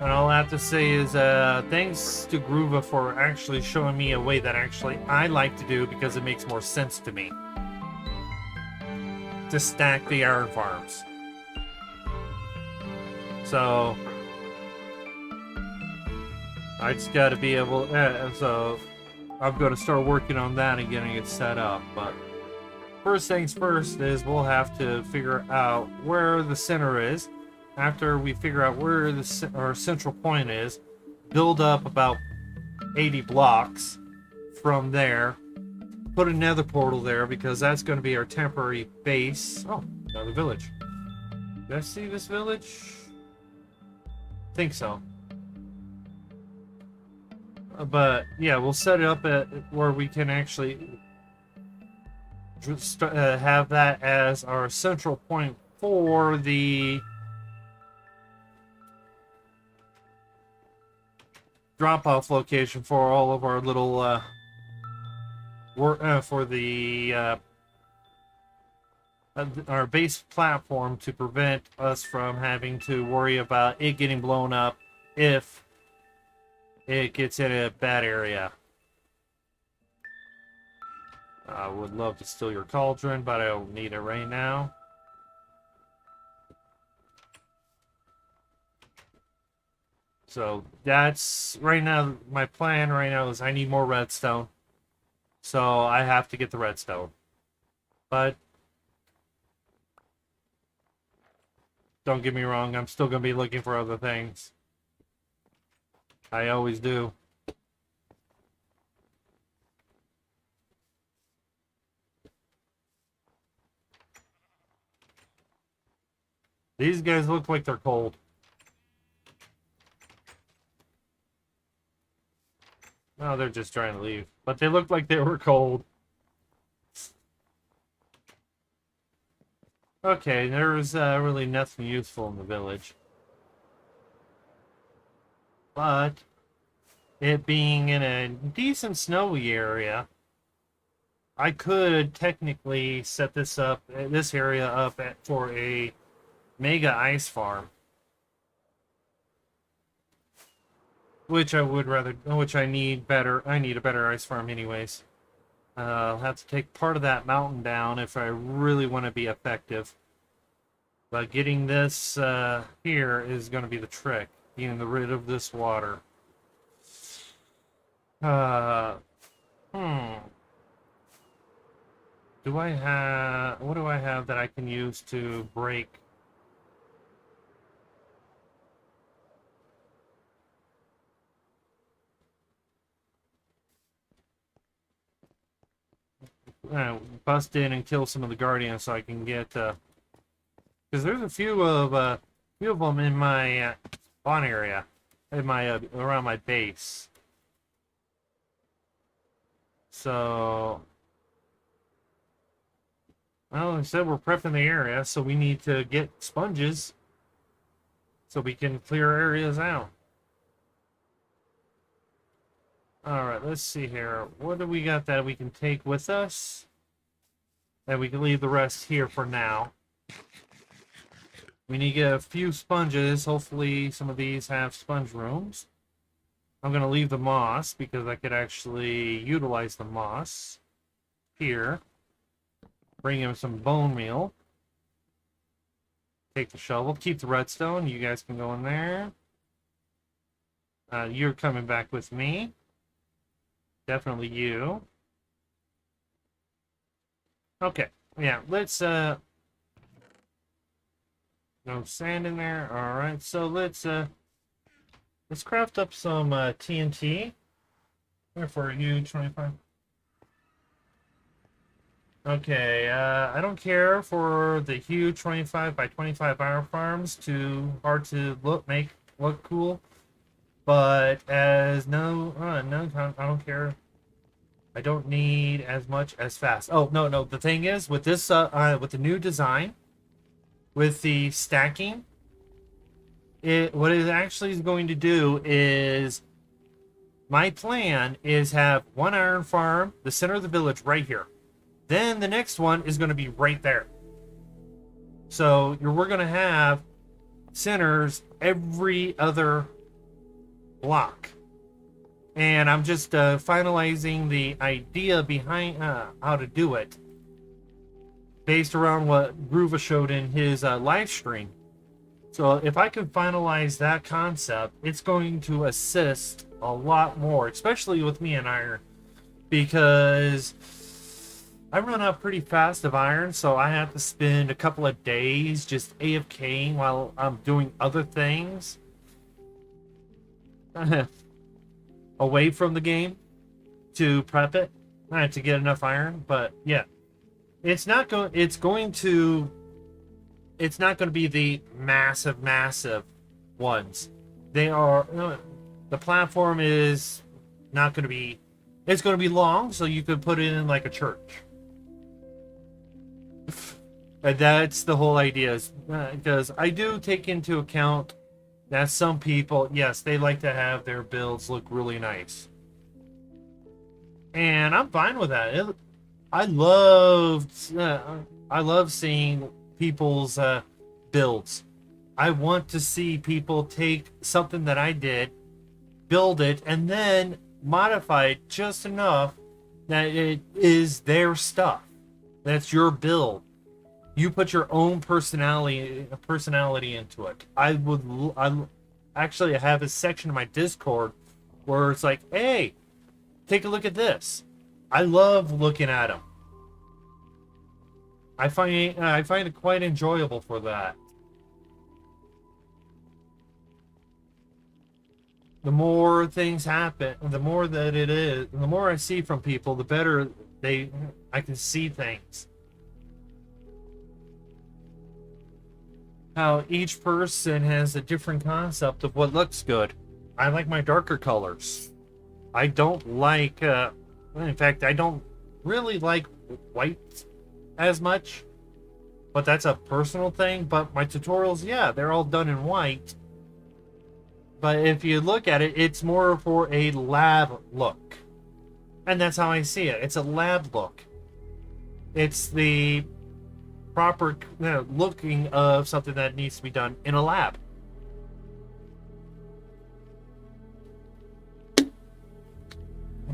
And all I have to say is thanks to Groova for actually showing me a way that actually I like to do, because it makes more sense to me to stack the iron farms. So I just got to be able. So I'm going to start working on that and getting it set up. But first things first is we'll have to figure out where the center is. After we figure out where our central point is, build up about 80 blocks from there. Put another portal there, because that's going to be our temporary base. Oh, another village. Did I see this village? Think so. But yeah, we'll set it up at where we can actually have that as our central point for the drop-off location for all of our little for the our base platform, to prevent us from having to worry about it getting blown up if it gets in a bad area. I would love to steal your cauldron, but I don't need it right now. So that's right now, my plan right now is I need more redstone. So I have to get the redstone. But don't get me wrong, I'm still going to be looking for other things. I always do. These guys look like they're cold. No, they're just trying to leave. But they looked like they were cold. Okay, there's really nothing useful in the village. But it being in a decent snowy area, I could technically set this area up for a mega ice farm. Which I need better. I need a better ice farm anyways. I'll have to take part of that mountain down if I really want to be effective. But getting this here is going to be the trick. Getting rid of this water. What do I have that I can use to break? Bust in and kill some of the guardians so I can get because there's a few of them in my spawn area, in my around my base. So, well, like I said, we're prepping the area, so we need to get sponges so we can clear areas out. Alright, let's see here. What do we got that we can take with us? And we can leave the rest here for now. We need to get a few sponges. Hopefully some of these have sponge rooms. I'm going to leave the moss because I could actually utilize the moss here. Bring him some bone meal. Take the shovel. Keep the redstone. You guys can go in there. You're coming back with me. Definitely you. Okay. Yeah, let's no sand in there. Alright, so let's craft up some TNT. For you, 25. Okay, I don't care for the huge 25 by 25 iron farms. Too hard to make look cool. But as no, I don't care. I don't need as much as fast. Oh, no. The thing is, with this, with the new design, with the stacking, what it actually is going to do is, my plan is have one iron farm, the center of the village, right here. Then the next one is going to be right there. So we're going to have centers every other block. And I'm just finalizing the idea behind how to do it, based around what Groova showed in his live stream. So if I can finalize that concept, it's going to assist a lot more, especially with me and iron, because I run out pretty fast of iron, so I have to spend a couple of days just AFKing while I'm doing other things away from the game to prep it to get enough iron. But yeah, it's not going to be the massive ones. They are the platform is not going to be, it's going to be long, so you could put it in like a church. And that's the whole idea, is because I do take into account that some people, yes, they like to have their builds look really nice, and I'm fine with that. I love seeing people's builds. I want to see people take something that I did, build it, and then modify it just enough that it is their stuff. That's your build. You put your own personality into it. I actually have a section of my Discord where it's like, hey, take a look at this. I love looking at them. I find it quite enjoyable for that. The more things happen, the more that it is, the more I see from people, the better I can see things. How each person has a different concept of what looks good. I like my darker colors. I don't like, in fact, I don't really like white as much, but that's a personal thing. But my tutorials, yeah, they're all done in white. But if you look at it, it's more for a lab look. And that's how I see it. It's a lab look. It's the proper looking of something that needs to be done in a lab.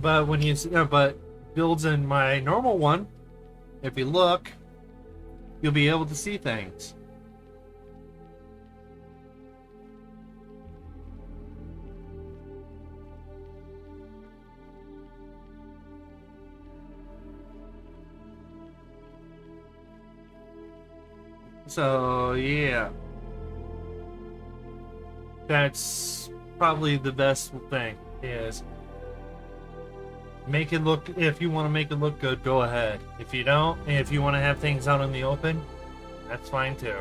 But when you but builds in my normal one, if you look, you'll be able to see things. So yeah, that's probably the best thing, is make it look, if you want to make it look good, go ahead. If you don't, and if you want to have things out in the open, that's fine too.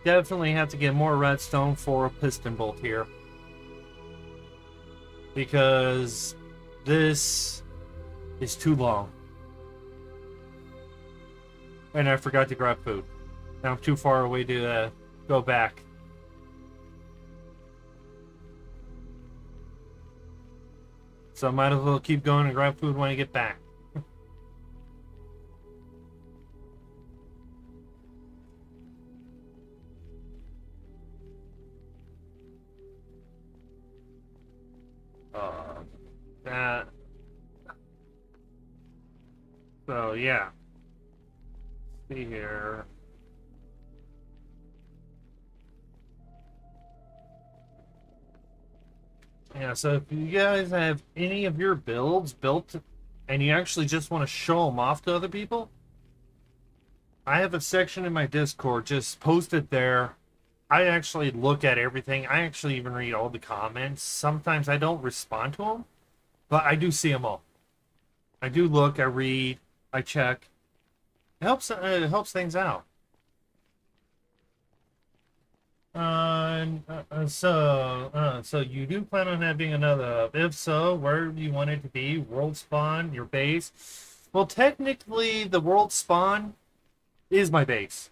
Definitely have to get more redstone for a piston bolt here, because this is too long. And I forgot to grab food. Now I'm too far away to go back. So I might as well keep going and grab food when I get back. That. So yeah. See here. Yeah, so if you guys have any of your builds built and you actually just want to show them off to other people, I have a section in my Discord. Just post it there. I actually look at everything. I actually even read all the comments. Sometimes I don't respond to them, but I do see them all. I do look, I read, I check. It helps things out. So you do plan on having another hub? If so, where do you want it to be? World spawn, your base? Well, technically, the world spawn is my base.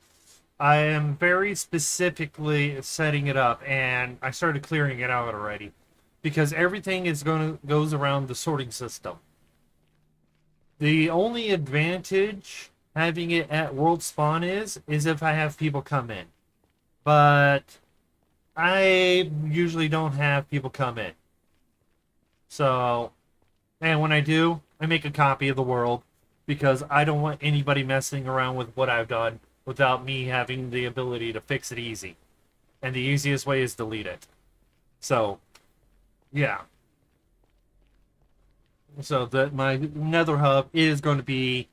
I am very specifically setting it up, and I started clearing it out already because everything is going to goes around the sorting system. The only advantage having it at world spawn is if I have people come in, but I usually don't have people come in. So, and when I do, I make a copy of the world because I don't want anybody messing around with what I've done without me having the ability to fix it easy. And the easiest way is delete it. So, yeah. So that my Nether hub is going to be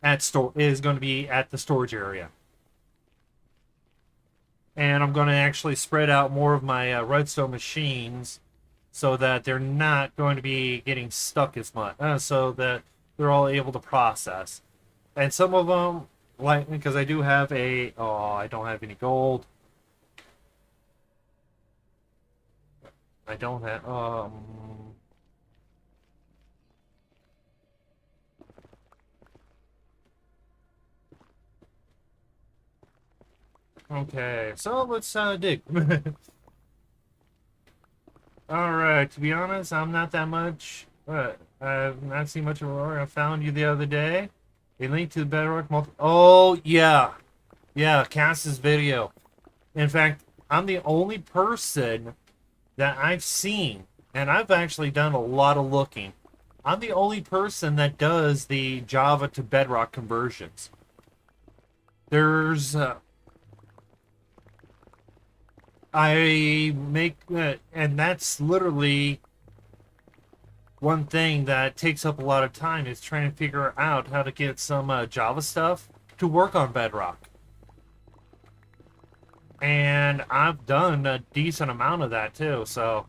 at the storage area. And I'm going to actually spread out more of my redstone machines so that they're not going to be getting stuck as much, so that they're all able to process. And some of them, like, because I do have I don't have any gold. I don't have, okay, so let's dig. Alright, to be honest, I'm not that much. I've not seen much of Aurora. I found you the other day. A link to the Bedrock multi. Oh, yeah. Yeah, Cass's video. In fact, I'm the only person that I've seen, and I've actually done a lot of looking. I'm the only person that does the Java to Bedrock conversions. There's I make and that's literally one thing that takes up a lot of time is trying to figure out how to get some Java stuff to work on Bedrock. And I've done a decent amount of that too. So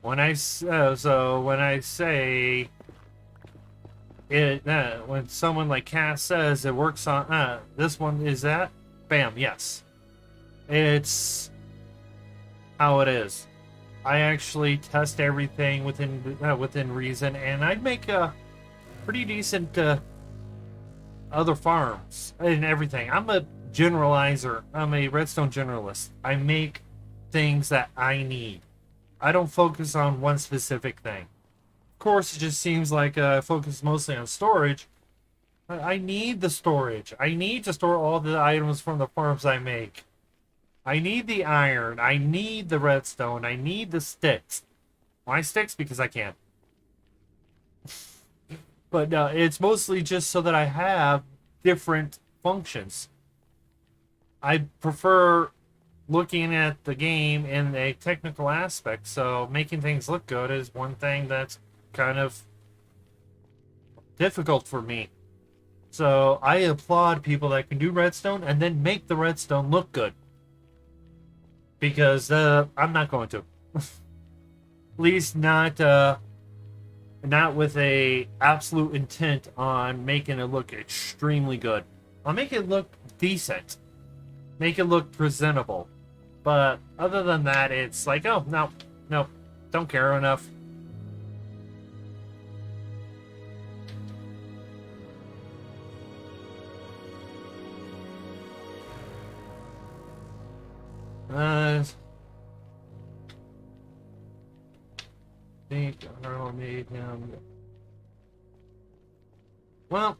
when I say it, when someone like Cass says it works on this one, is that, bam, yes. It's how it is. I actually test everything within reason, and I'd make a pretty decent other farms and everything. I'm a generalizer. I'm a redstone generalist. I make things that I need. I don't focus on one specific thing. Of course, it just seems like I focus mostly on storage. I need the storage. I need to store all the items from the farms I make. I need the iron. I need the redstone. I need the sticks. Why sticks? Because I can. But it's mostly just so that I have different functions. I prefer looking at the game in a technical aspect, so making things look good is one thing that's kind of difficult for me. So I applaud people that can do redstone and then make the redstone look good. Because I'm not going to. At least not with a absolute intent on making it look extremely good. I'll make it look decent. Make it look presentable. But other than that, it's like, oh, no, don't care enough. I think Earl made him. Well,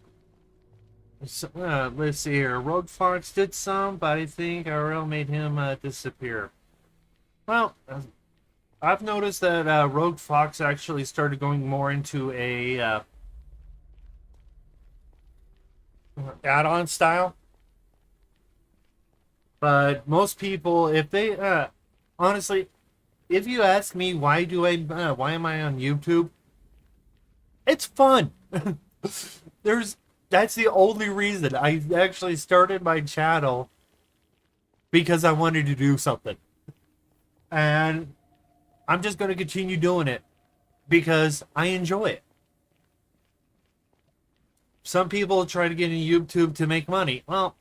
so, let's see here. Rogue Fox did some, but I think Earl made him disappear. Well, I've noticed that Rogue Fox actually started going more into a add-on style. But most people, if they honestly, if you ask me why am I on YouTube? It's fun. There's That's the only reason I actually started my channel, because I wanted to do something. And I'm just going to continue doing it because I enjoy it. Some people try to get into YouTube to make money. Well,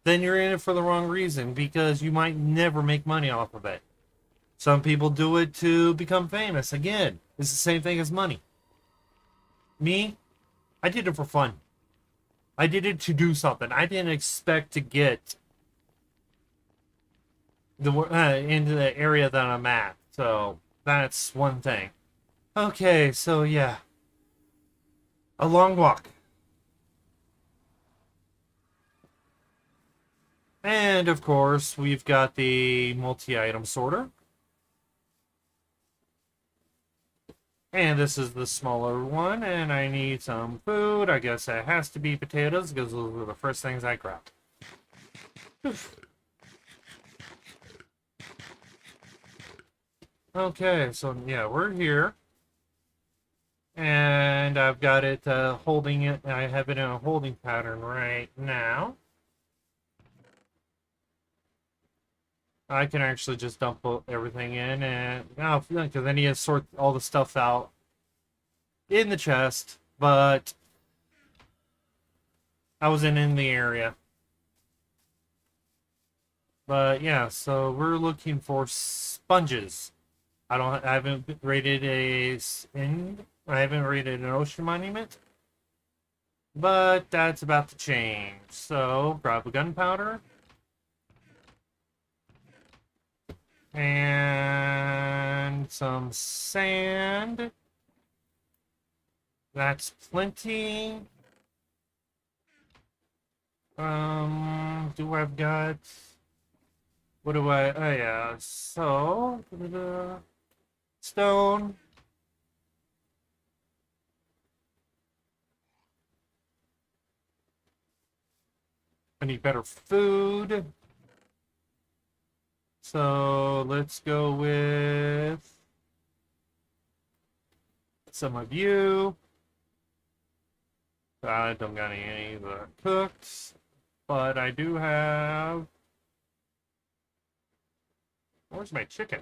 then you're in it for the wrong reason, because you might never make money off of it. Some people do it to become famous. Again, it's the same thing as money. Me, I did it for fun. I did it to do something. I didn't expect to get into the area that I'm at. So that's one thing. Okay, so yeah, a long walk. And of course, we've got the multi-item sorter. And this is the smaller one, and I need some food. I guess it has to be potatoes, because those were the first things I grabbed. Okay, so yeah, we're here. And I've got it holding it. I have it in a holding pattern right now. I can actually just dump everything in, and now, because I need to sort all the stuff out in the chest, but I wasn't in the area. But yeah, so we're looking for sponges. I haven't rated I haven't rated an ocean monument, but that's about to change. So grab a gunpowder and some sand. That's plenty. Do I've got? What do I? Oh yeah. So stone. I need better food. So let's go with some of you. I don't got any of the cooked, but I do have. Where's my chicken?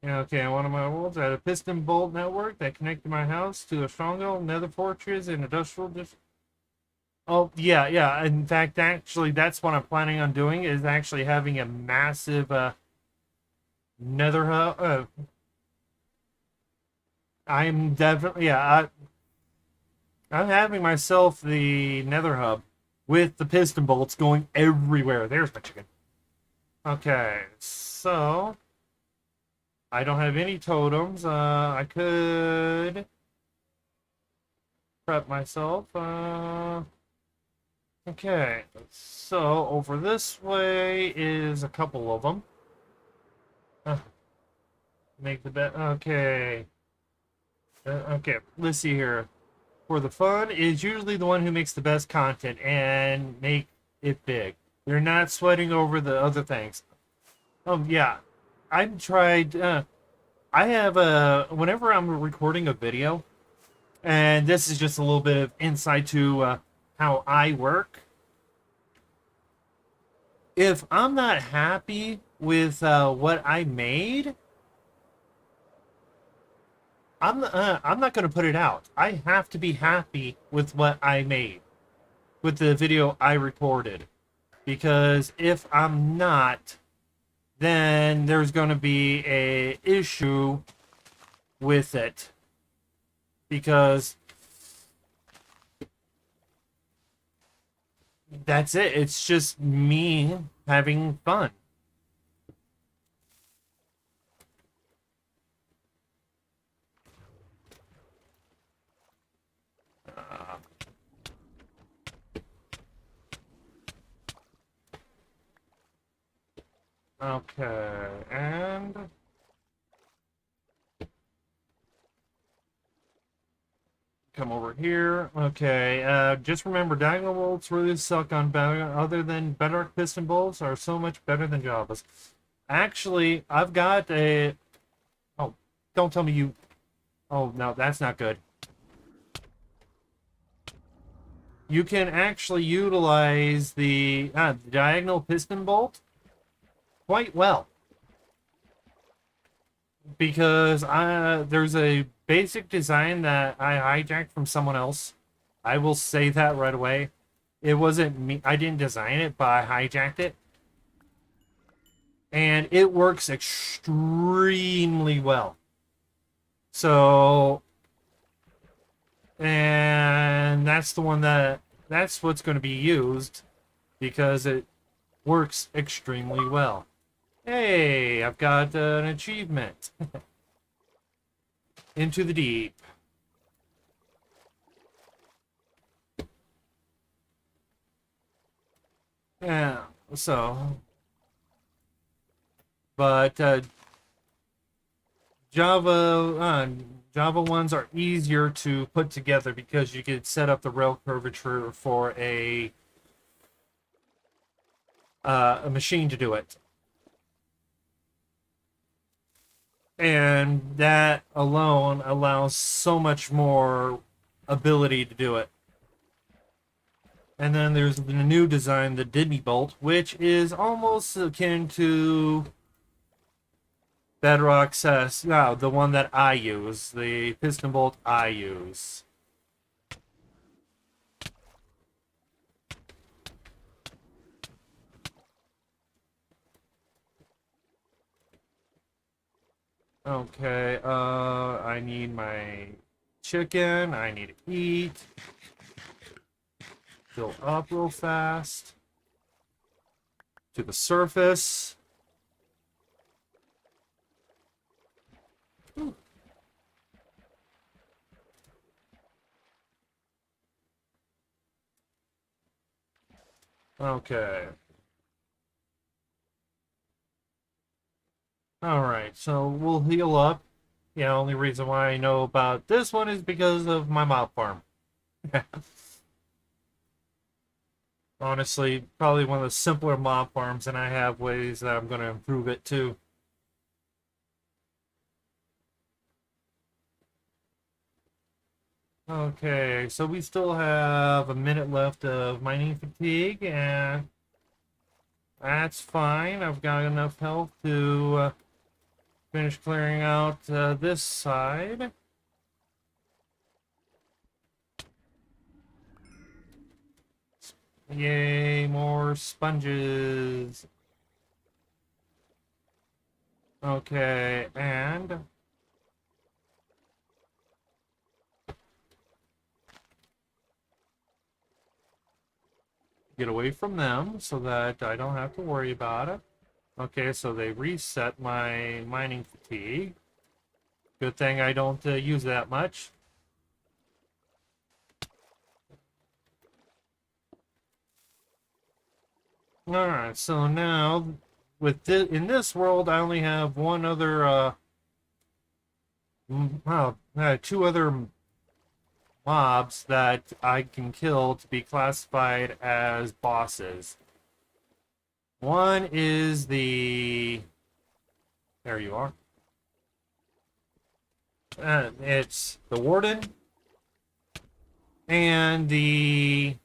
Okay, one of my worlds, I had a piston bolt network that connected my house to a stronghold, nether fortress, and industrial district. Oh, yeah, yeah. In fact, actually, that's what I'm planning on doing, is actually having a massive nether hub. I'm definitely, yeah, I'm having myself the nether hub with the piston bolts going everywhere. There's my chicken. Okay, so I don't have any totems. I could prep myself. Okay, so over this way is a couple of them. Make the bet. Okay. Okay, let's see here. For the fun is usually the one who makes the best content and make it big. They're not sweating over the other things. Yeah, I've tried. I have whenever I'm recording a video, and this is just a little bit of insight to how I work. If I'm not happy with what I made, I'm not going to put it out. I have to be happy with what I made, with the video I recorded, because if I'm not, then there's going to be a issue with it, because that's it. It's just me having fun. Okay, and come over here. Okay, just remember, diagonal bolts really suck on other than Bedrock piston bolts are so much better than Java's. Actually, I've got a. Oh, don't tell me you. Oh no, that's not good. You can actually utilize the diagonal piston bolt quite well because there's a basic design that I hijacked from someone else. I will say that right away. It wasn't me. I didn't design it, but I hijacked it. And it works extremely well. So, and that's the one that's what's going to be used because it works extremely well. Hey, I've got an achievement. Into the deep. Yeah, so, but Java Java ones are easier to put together because you could set up the rail curvature for a machine to do it, and that alone allows so much more ability to do it. And then there's the new design, the Didney bolt, which is almost akin to Bedrock says, no, the one that I use, the piston bolt I use. Okay, I need my chicken, I need to eat. Fill up real fast. To the surface. Ooh. Okay. Alright, so we'll heal up. Yeah, only reason why I know about this one is because of my mob farm. Honestly, probably one of the simpler mob farms, and I have ways that I'm going to improve it too. Okay, so we still have a minute left of mining fatigue, and that's fine. I've got enough health to finish clearing out this side. Yay, more sponges. Okay, and get away from them so that I don't have to worry about it. Okay, so they reset my mining fatigue. Good thing I don't use that much. Alright, so now with in this world, I only have one other, two other mobs that I can kill to be classified as bosses. One is the. There you are. It's the Warden and the.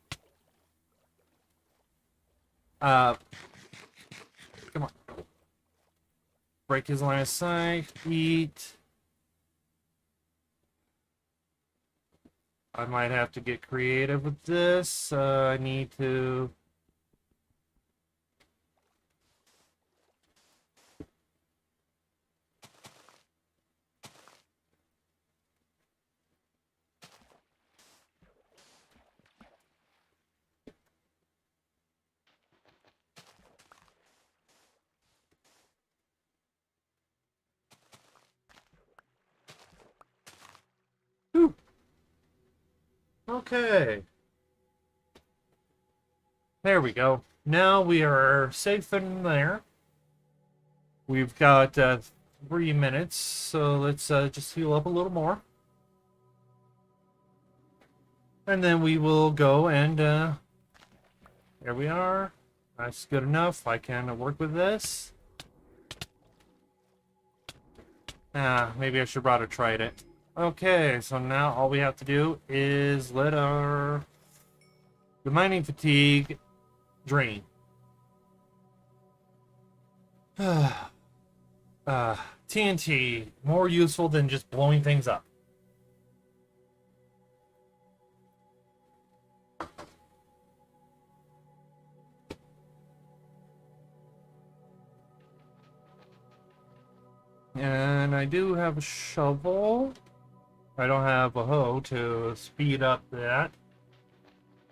Uh, Come on. Break his line of sight. Eat. I might have to get creative with this. I need to. Whew. Okay. There we go. Now we are safe in there. We've got 3 minutes, so let's just heal up a little more. And then we will go and here we are. That's good enough. I can work with this. Maybe I should have brought a trident. Okay, so now all we have to do is let the mining fatigue drain. TNT, more useful than just blowing things up. And I do have a shovel. I don't have a hoe to speed up that.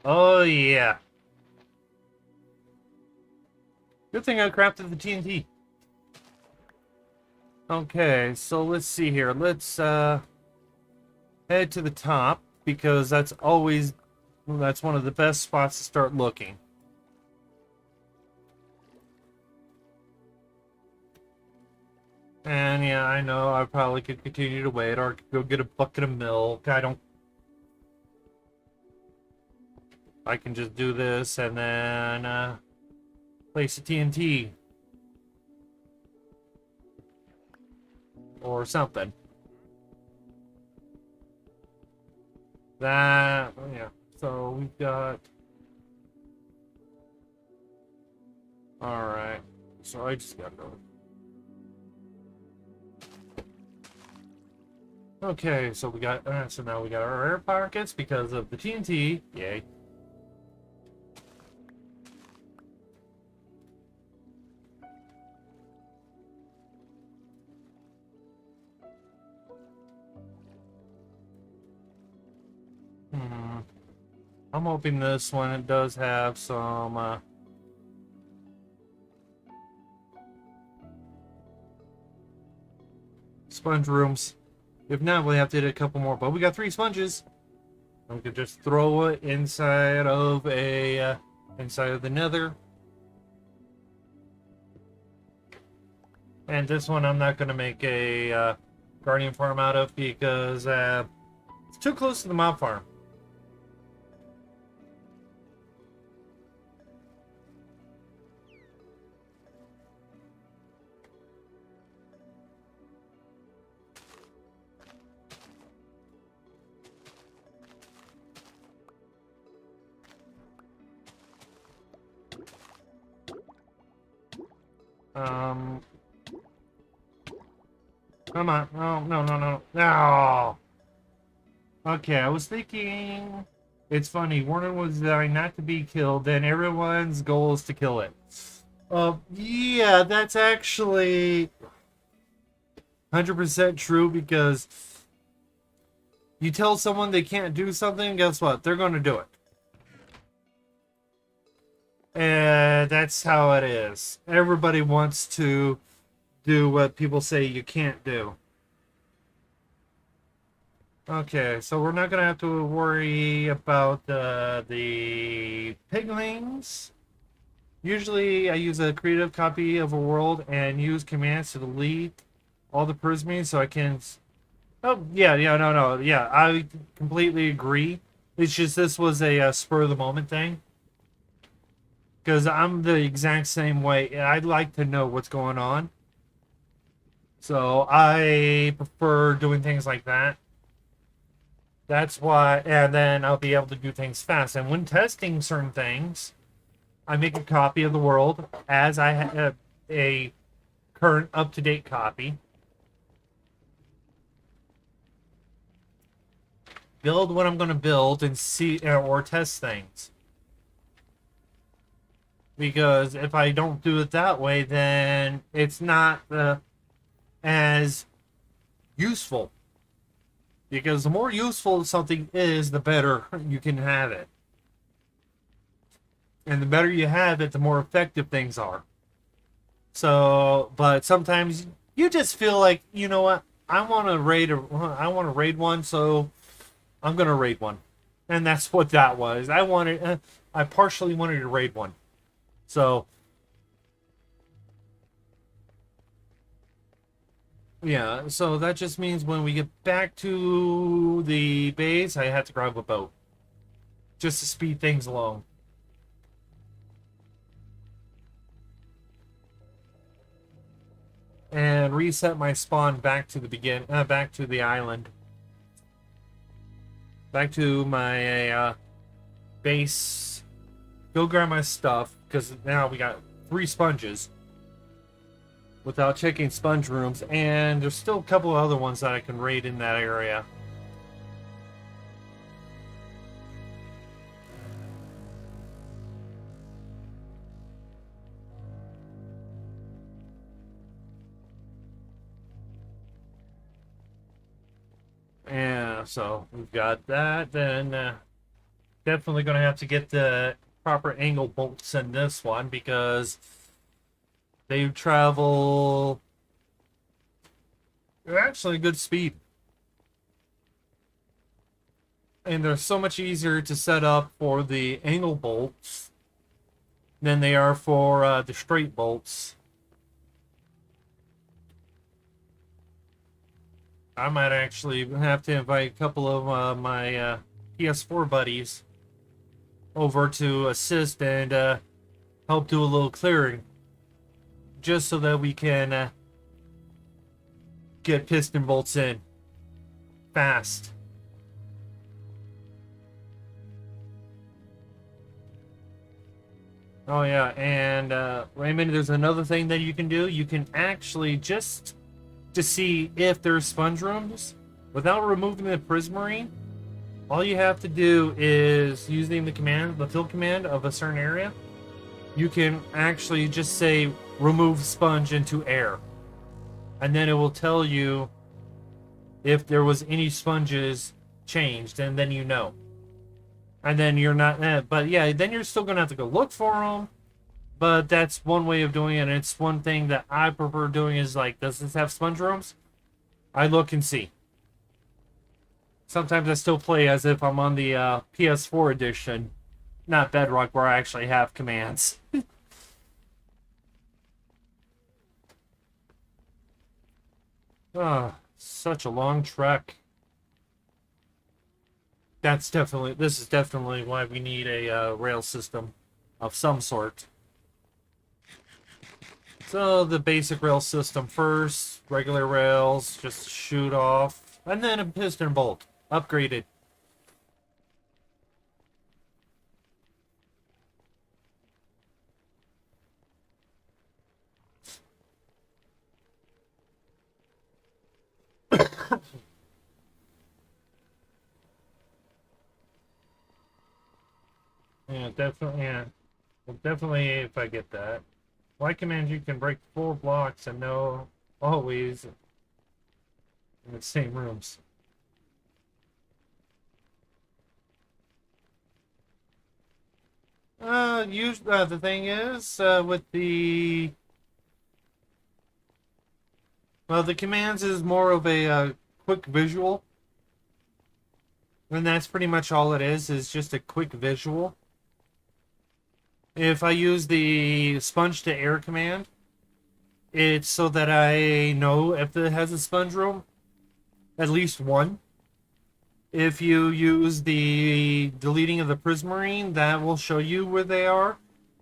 Oh, yeah. Good thing I crafted the TNT. Okay, so let's see here. Let's head to the top, because that's one of the best spots to start looking. And yeah, I know I probably could continue to wait, or go get a bucket of milk. I can just do this and then place a TNT. Or something. Yeah. So we've got... Alright. So I just gotta go. Okay, so we got... so now we got our air pockets because of the TNT. Yay. I'm hoping this one it does have some sponge rooms. If not, we'll have to hit a couple more. But we got 3 sponges. We could just throw it inside of the nether. And this one I'm not going to make a guardian farm out of because it's too close to the mob farm. Come on. No. Okay, I was thinking... It's funny, Warner was designed not to be killed, then everyone's goal is to kill it. Yeah, that's actually... 100% true, because... You tell someone they can't do something, guess what? They're going to do it. And that's how it is. Everybody wants to do what people say you can't do. Okay, so we're not going to have to worry about the piglings. Usually I use a creative copy of a world and use commands to delete all the prisms so I can... Oh, yeah, no. Yeah, I completely agree. It's just this was a spur-of-the-moment thing. Because I'm the exact same way. I'd like to know what's going on. So I prefer doing things like that. That's why, and then I'll be able to do things fast. And when testing certain things, I make a copy of the world as I have a current up-to-date copy. Build what I'm going to build and see or test things. Because if I don't do it that way, then it's not as useful. Because the more useful something is, the better you can have it. And the better you have it, the more effective things are. So, but sometimes you just feel like, you know what? I want to raid one, so I'm going to raid one. And that's what that was. I partially wanted to raid one. So, Yeah, so that just means when we get back to the base, I have to grab a boat just to speed things along. And reset my spawn back to the back to the island. Back to my base. Go grab my stuff, because now we got 3 sponges. Without checking sponge rooms, and there's still a couple of other ones that I can raid in that area. Yeah, so we've got that. Then definitely going to have to get the proper angle bolts in this one because they travel. They're actually good speed. And they're so much easier to set up for the angle bolts than they are for the straight bolts. I might actually have to invite a couple of my PS4 buddies over to assist and help do a little clearing, just so that we can get piston bolts in fast. Oh yeah, and Raymond, there's another thing that you can do. You can actually just to see if there's sponge rooms without removing the prismarine. All you have to do is using the fill command of a certain area. You can actually just say remove sponge into air, and then it will tell you if there was any sponges changed, and then you know. And then you're not, but yeah, then you're still gonna have to go look for them. But that's one way of doing it, and it's one thing that I prefer doing is like, does this have sponge rooms? I look and see. Sometimes I still play as if I'm on the PS4 edition, not Bedrock, where I actually have commands. Ah, such a long trek. This is definitely why we need a rail system of some sort. So the basic rail system first, regular rails, just shoot off, and then a piston bolt, upgraded. Yeah, definitely, yeah. Well, definitely if I get that. Why command you can break 4 blocks and no always in the same rooms. The thing is, with the commands is more of a quick visual, and that's pretty much all it is just a quick visual. If I use the sponge to air command, it's so that I know if it has a sponge room, at least one. If you use the deleting of the prismarine, that will show you where they are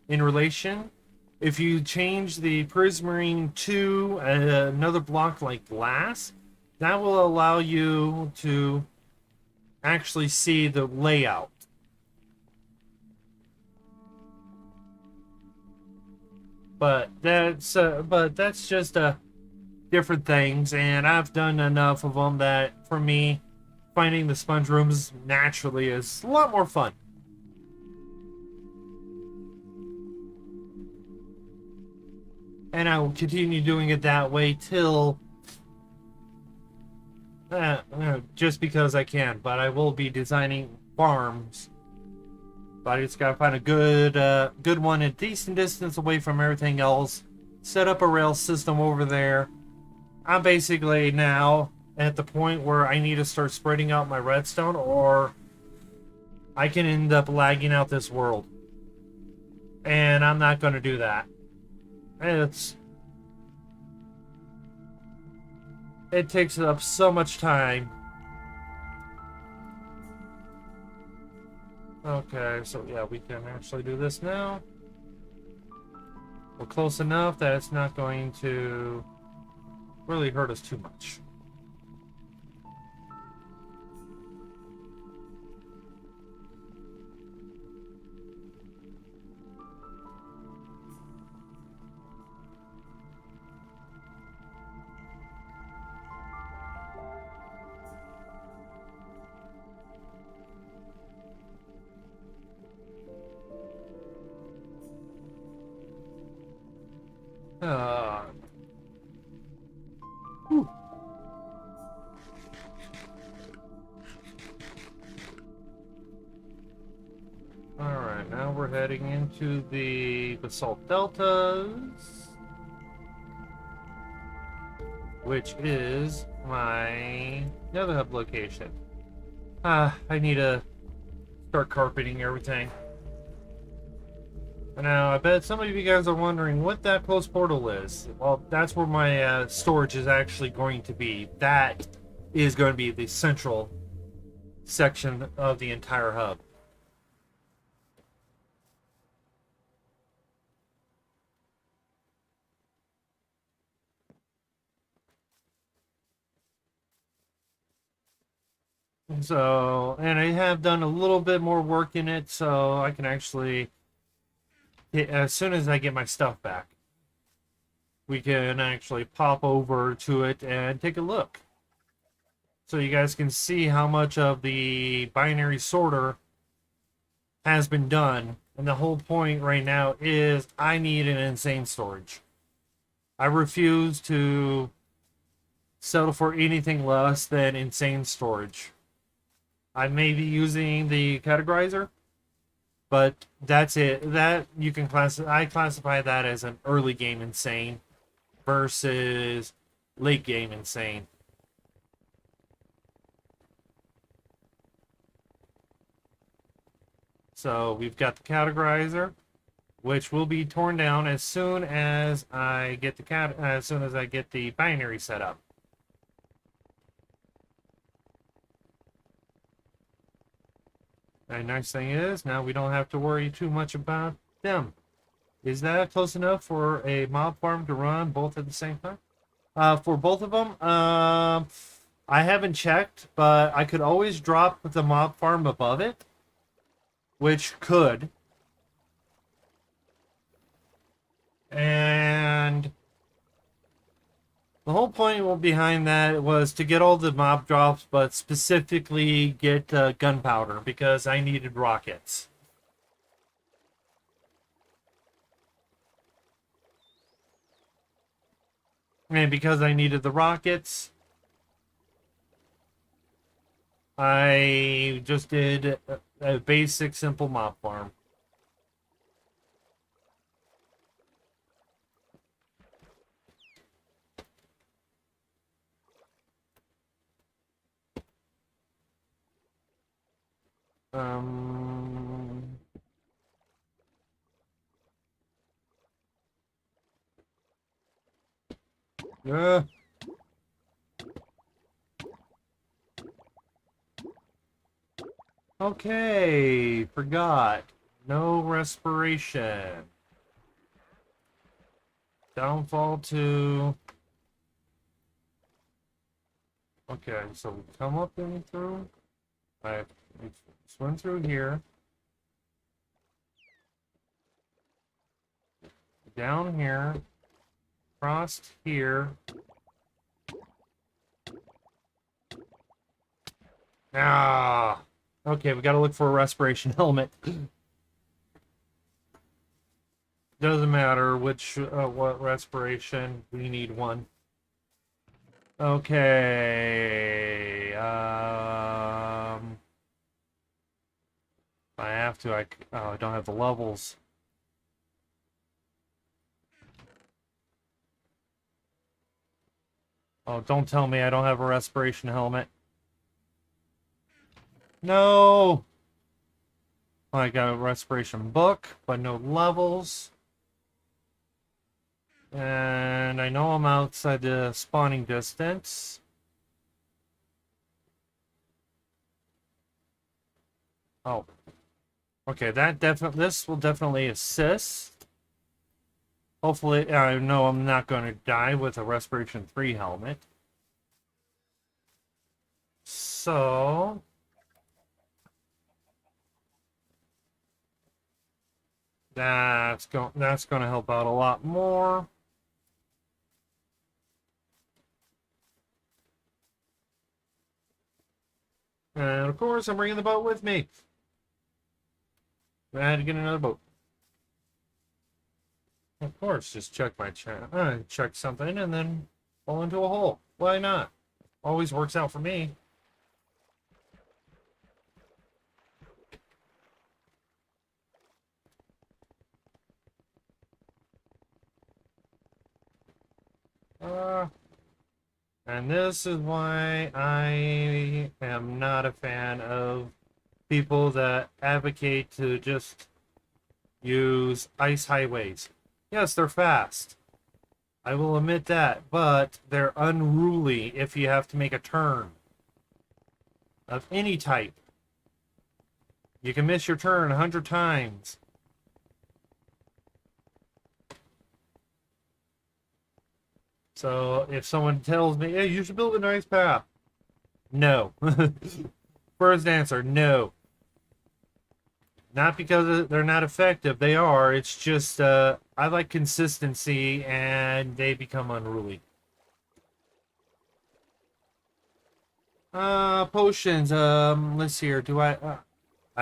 in relation. If you change the prismarine to another block like glass, that will allow you to actually see the layout. But that's just different things, and I've done enough of them that for me, finding the sponge rooms naturally is a lot more fun. And I will continue doing it that way till just because I can. But I will be designing farms. But I just gotta find a good one, a decent distance away from everything else. Set up a rail system over there. I'm basically now at the point where I need to start spreading out my redstone, or I can end up lagging out this world. And I'm not going to do that. It's it takes up so much time. Okay, so yeah, we can actually do this now. We're close enough that it's not going to really hurt us too much. Uh, whew. Alright, now we're heading into the Basalt Deltas, which is my Nether Hub location. I need to start carpeting everything. Now, I bet some of you guys are wondering what that closed portal is. Well, that's where my storage is actually going to be. That is going to be the central section of the entire hub. So, and I have done a little bit more work in it, so I can actually, as soon as I get my stuff back, we can actually pop over to it and take a look. So you guys can see how much of the binary sorter has been done. And the whole point right now is I need an insane storage. I refuse to settle for anything less than insane storage. I may be using the categorizer, but that's it. That you can I classify that as an early game insane versus late game insane. So we've got the categorizer, which will be torn down as soon as I get the binary set up. And nice thing is, now we don't have to worry too much about them. Is that close enough for a mob farm to run both at the same time? For both of them, I haven't checked, but I could always drop the mob farm above it, which could. And the whole point behind that was to get all the mob drops, but specifically get gunpowder because I needed rockets. And because I needed the rockets, I just did a basic, simple mob farm. Um, uh, okay, forgot. No respiration. Downfall to... Okay, so we come up and through. We swim through here. Down here. Crossed here. Ah! Okay, we gotta look for a respiration helmet. Doesn't matter what respiration, we need one. Okay, I have to, I don't have the levels. Oh, don't tell me I don't have a respiration helmet. No! I got a respiration book, but no levels. And I know I'm outside the spawning distance. Oh, okay. This will definitely assist. Hopefully, I know I'm not going to die with a Respiration 3 helmet. So, that's going to help out a lot more. And of course, I'm bringing the boat with me. I had to get another boat. Of course, just check my check something and then fall into a hole. Why not? Always works out for me. Uh, and this is why I am not a fan of people that advocate to just use ice highways. Yes, they're fast. I will admit that, but they're unruly if you have to make a turn of any type. You can miss your turn 100 times. So if someone tells me, hey, you should build a nice path. No. First answer, no. Not because they're not effective. They are. It's just I like consistency and they become unruly. Potions. Let's see here. Do I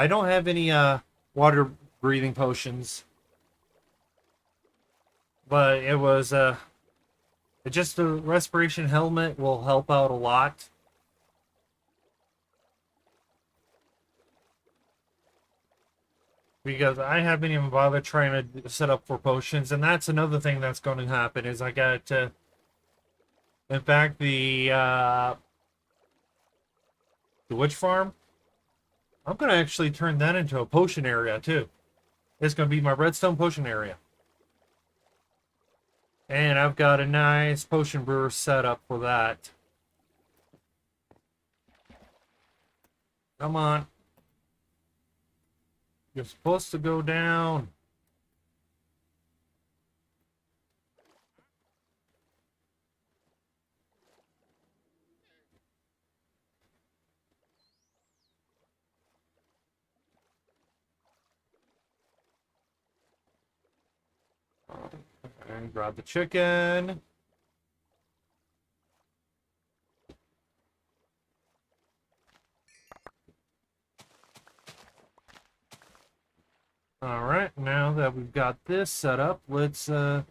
don't have any water breathing potions. But it was just the respiration helmet will help out a lot. Because I haven't even bothered trying to set up for potions, and that's another thing that's going to happen is I got in fact the witch farm. I'm going to actually turn that into a potion area too. It's going to be my redstone potion area. And I've got a nice potion brewer set up for that. Come on. You're supposed to go down. And grab the chicken. All right, now that we've got this set up, let's and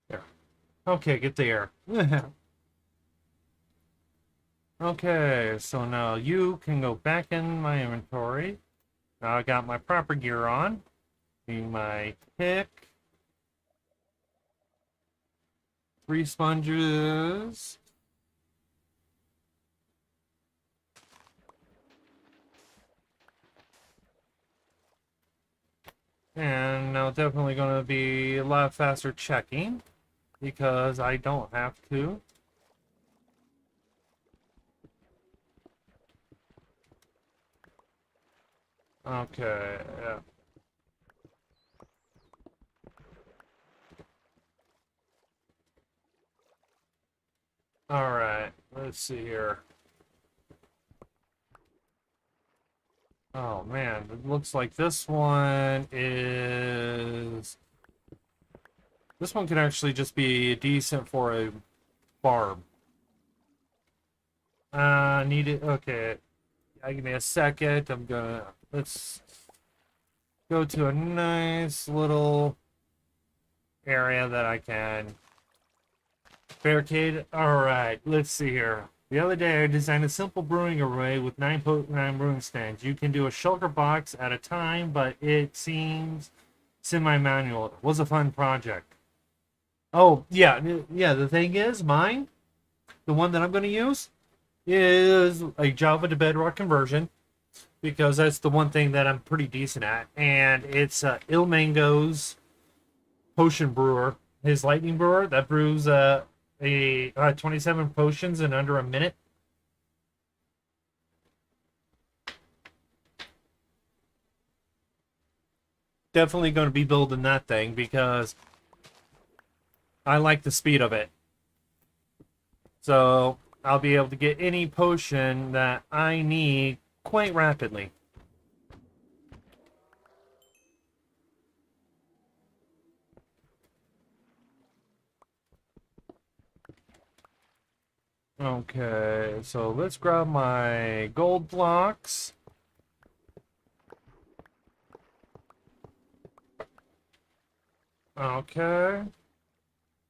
there. Okay, get there. Okay, so now you can go back in my inventory. Now I got my proper gear on. Need my pick. 3 sponges. And now definitely going to be a lot faster checking because I don't have to. Okay, yeah. All right, let's see here. Oh man, it looks like this one is... This one can actually just be decent for a farm. Need it. Okay, give me a second. Let's go to a nice little area that I can barricade. All right, let's see here. The other day, I designed a simple brewing array with 9 brewing stands. You can do a shulker box at a time, but it seems semi-manual. It was a fun project. Oh, yeah, yeah, the thing is, mine, the one that I'm going to use is a Java to Bedrock conversion because that's the one thing that I'm pretty decent at. And it's Ilmango's potion brewer, his lightning brewer that brews 27 potions in under a minute. Definitely going to be building that thing because I like the speed of it. So I'll be able to get any potion that I need quite rapidly. Okay, so let's grab my gold blocks. Okay.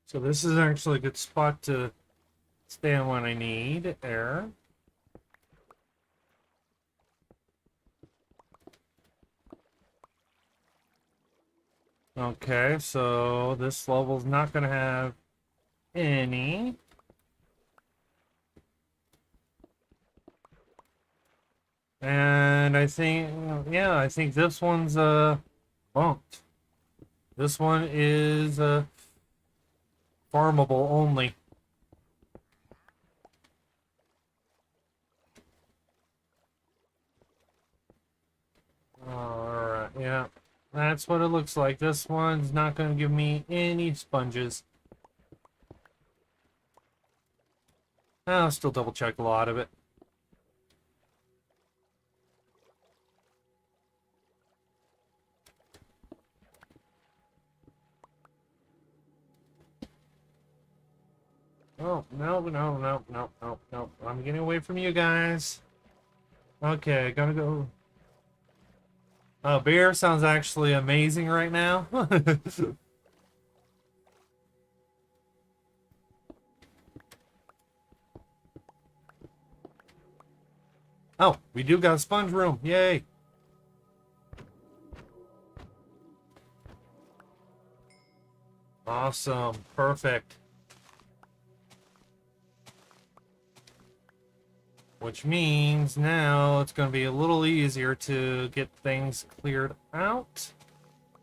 So this is actually a good spot to stand when I need air. Okay, so this level's not going to have any. And I think, yeah, I think this one's bumped. This one is farmable only. Alright, yeah. That's what it looks like. This one's not going to give me any sponges. I'll still double check a lot of it. Oh, no, no, no, no, no, no. I'm getting away from you guys. Okay, gonna go. Beer sounds actually amazing right now. Oh, we do got a sponge room. Yay. Awesome. Perfect. Which means now it's going to be a little easier to get things cleared out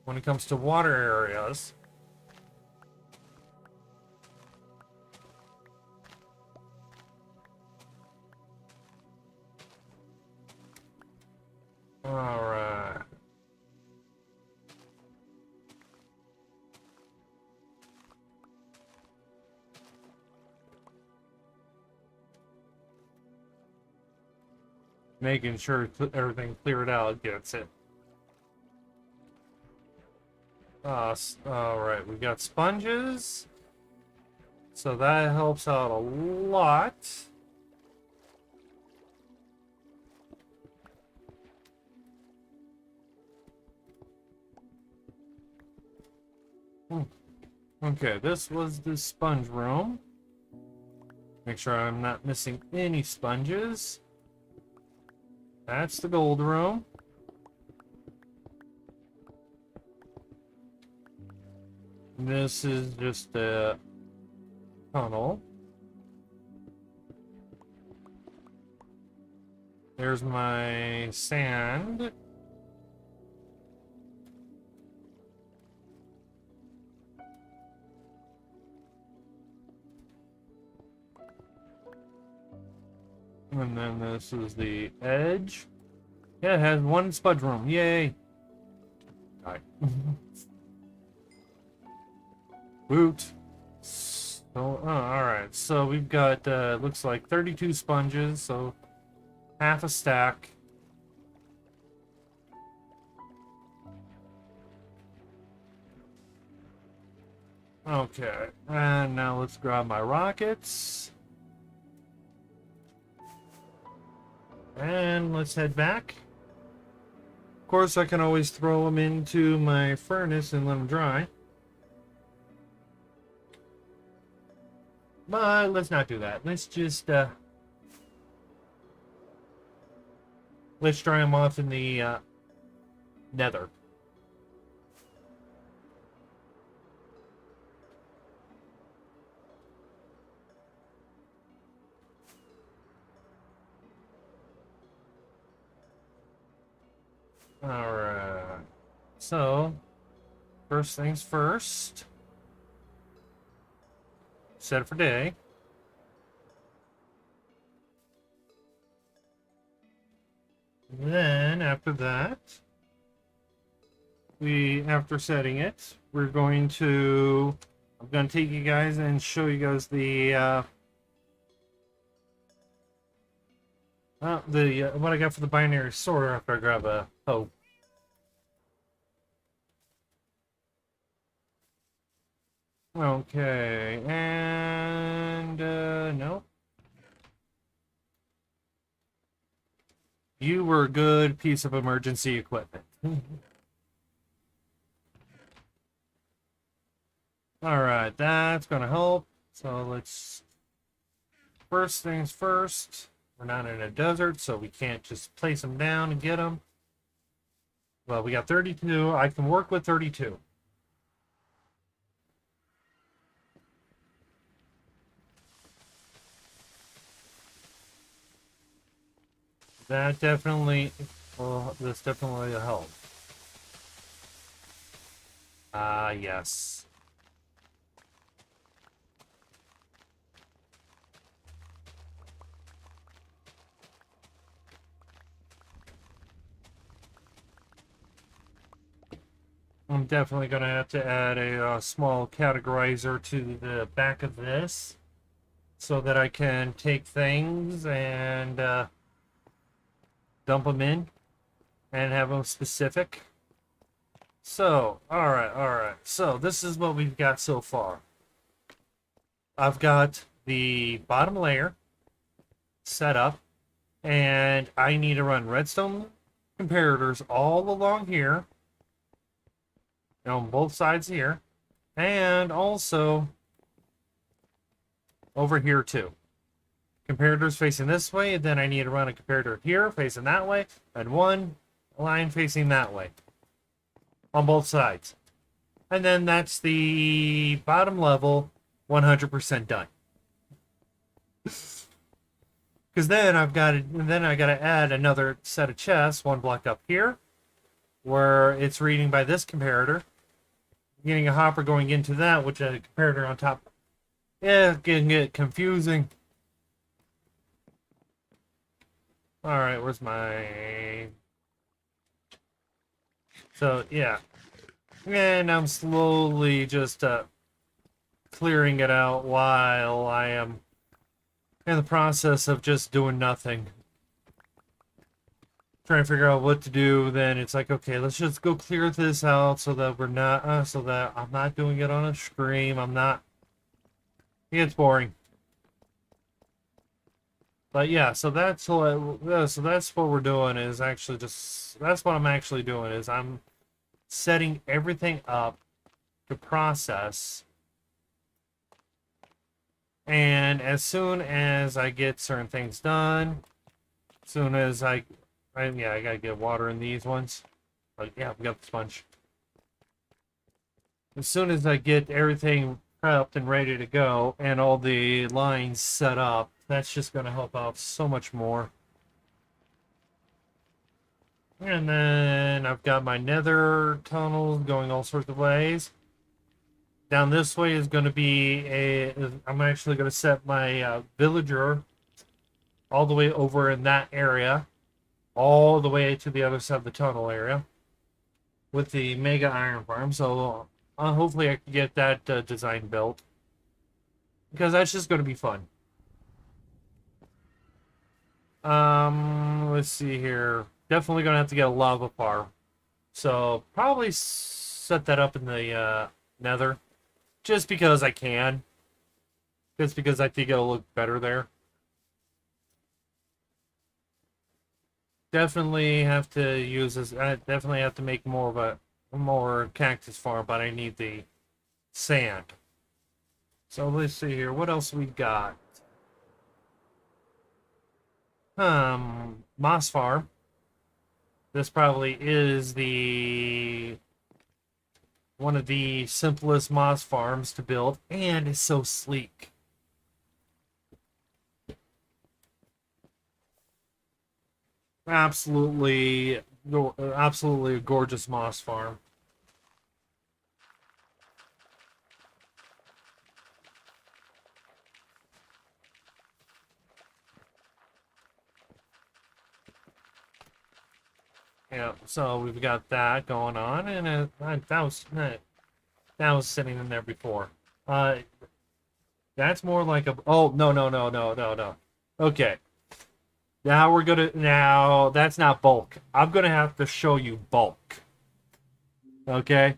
when it comes to water areas. Alright. Making sure everything cleared out gets it. Alright, we got sponges. So that helps out a lot. Okay, this was the sponge room. Make sure I'm not missing any sponges. That's the gold room. This is just a tunnel. There's my sand. And then this is the edge. Yeah, it has one spudge room. Yay! Alright. Woot. So, alright. So we've got, looks like 32 sponges, so half a stack. Okay. And now let's grab my rockets. And let's head back. Of course, I can always throw them into my furnace and let them dry. But let's not do that. Let's just, let's dry them off in the, nether. Alright. So, first things first. Set it for day. Then, after that, after setting it, we're going to, I'm going to take you guys and show you guys what I got for the binary sorter after I grab a hoe. Okay, and no. You were a good piece of emergency equipment. Alright, that's gonna help. So let's, first things first, we're not in a desert, so we can't just place them down and get them. Well, we got 32. I can work with 32. That definitely, well, this definitely will help. Ah, yes. I'm definitely going to have to add a small categorizer to the back of this so that I can take things and dump them in and have them specific. So, alright. So, this is what we've got so far. I've got the bottom layer set up, and I need to run redstone comparators all along here, on both sides here, and also over here too. Comparators facing this way, then I need to run a comparator here facing that way, and one line facing that way on both sides. And then that's the bottom level 100% done. Because then I got to add another set of chests, one block up here, where it's reading by this comparator, getting a hopper going into that, which a comparator on top. Yeah, it's getting get confusing. Alright, where's my... So, yeah. And I'm slowly just clearing it out while I am in the process of just doing nothing. Trying to figure out what to do, then it's like, okay, let's just go clear this out so that we're not, so that I'm not doing it on a stream. I'm not... It's boring. But yeah, so that's what we're doing is actually just, that's what I'm actually doing is I'm setting everything up to process. And as soon as I get certain things done, as soon as I gotta get water in these ones. But yeah, we got the sponge. As soon as I get everything prepped and ready to go and all the lines set up, that's just going to help out so much more. And then I've got my nether tunnels going all sorts of ways. Down this way is going to be I'm actually going to set my villager all the way over in that area, all the way to the other side of the tunnel area with the mega iron farm. So hopefully I can get that design built, because that's just going to be fun. Let's see here. Definitely going to have to get a lava farm. So probably set that up in the nether. Just because I can. Just because I think it'll look better there. Definitely have to use this. I definitely have to make more of a more cactus farm, but I need the sand. So let's see here. What else we got? Moss farm. This probably is the one of the simplest moss farms to build, and it's so sleek. Absolutely absolutely a gorgeous moss farm. Yeah, so we've got that going on, and that was sitting in there before. Uh, that's more like a. Oh, no, no, no, no, no, no. Okay, now that's not bulk. I'm gonna have to show you bulk. Okay,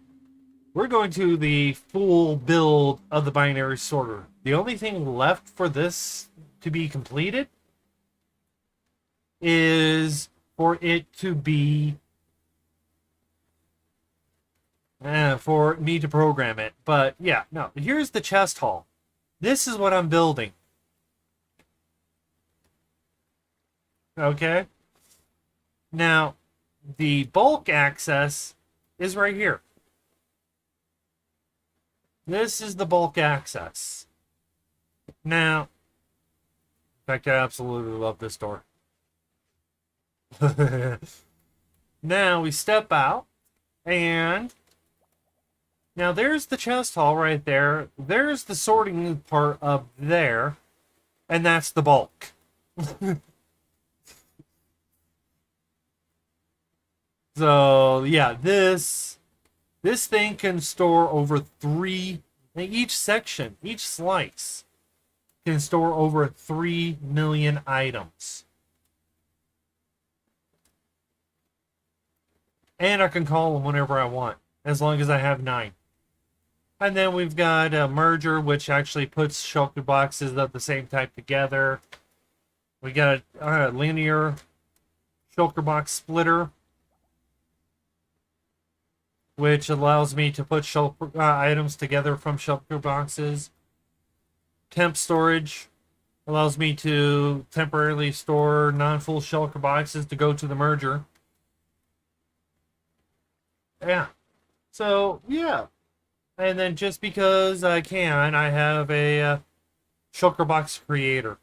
we're going to the full build of the binary sorter. The only thing left for this to be completed is for it to be for me to program it. But yeah, no. Here's the chest hall. This is what I'm building. Okay. Now, the bulk access is right here. This is the bulk access. Now, in fact, I absolutely love this door. Now we step out, and now there's the chest hall right there. There's the sorting part up there, and that's the bulk. So yeah, this thing can store over each section, each slice can store over 3 million items. And I can call them whenever I want, as long as I have 9. And then we've got a merger, which actually puts shulker boxes of the same type together. We got a linear shulker box splitter, which allows me to put items together from shulker boxes. Temp storage allows me to temporarily store non-full shulker boxes to go to the merger. Yeah. So, yeah. And then just because I can, I have a shulker box creator.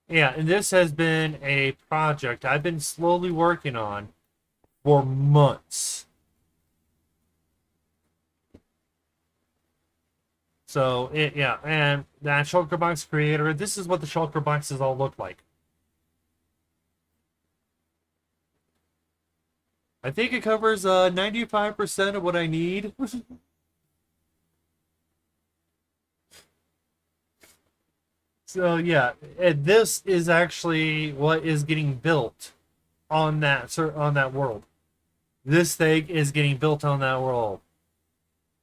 Yeah, and this has been a project I've been slowly working on for months. So, yeah, and that shulker box creator, this is what the shulker boxes all look like. I think it covers 95% of what I need. So yeah, and this is actually what is getting built on that world. This thing is getting built on that world.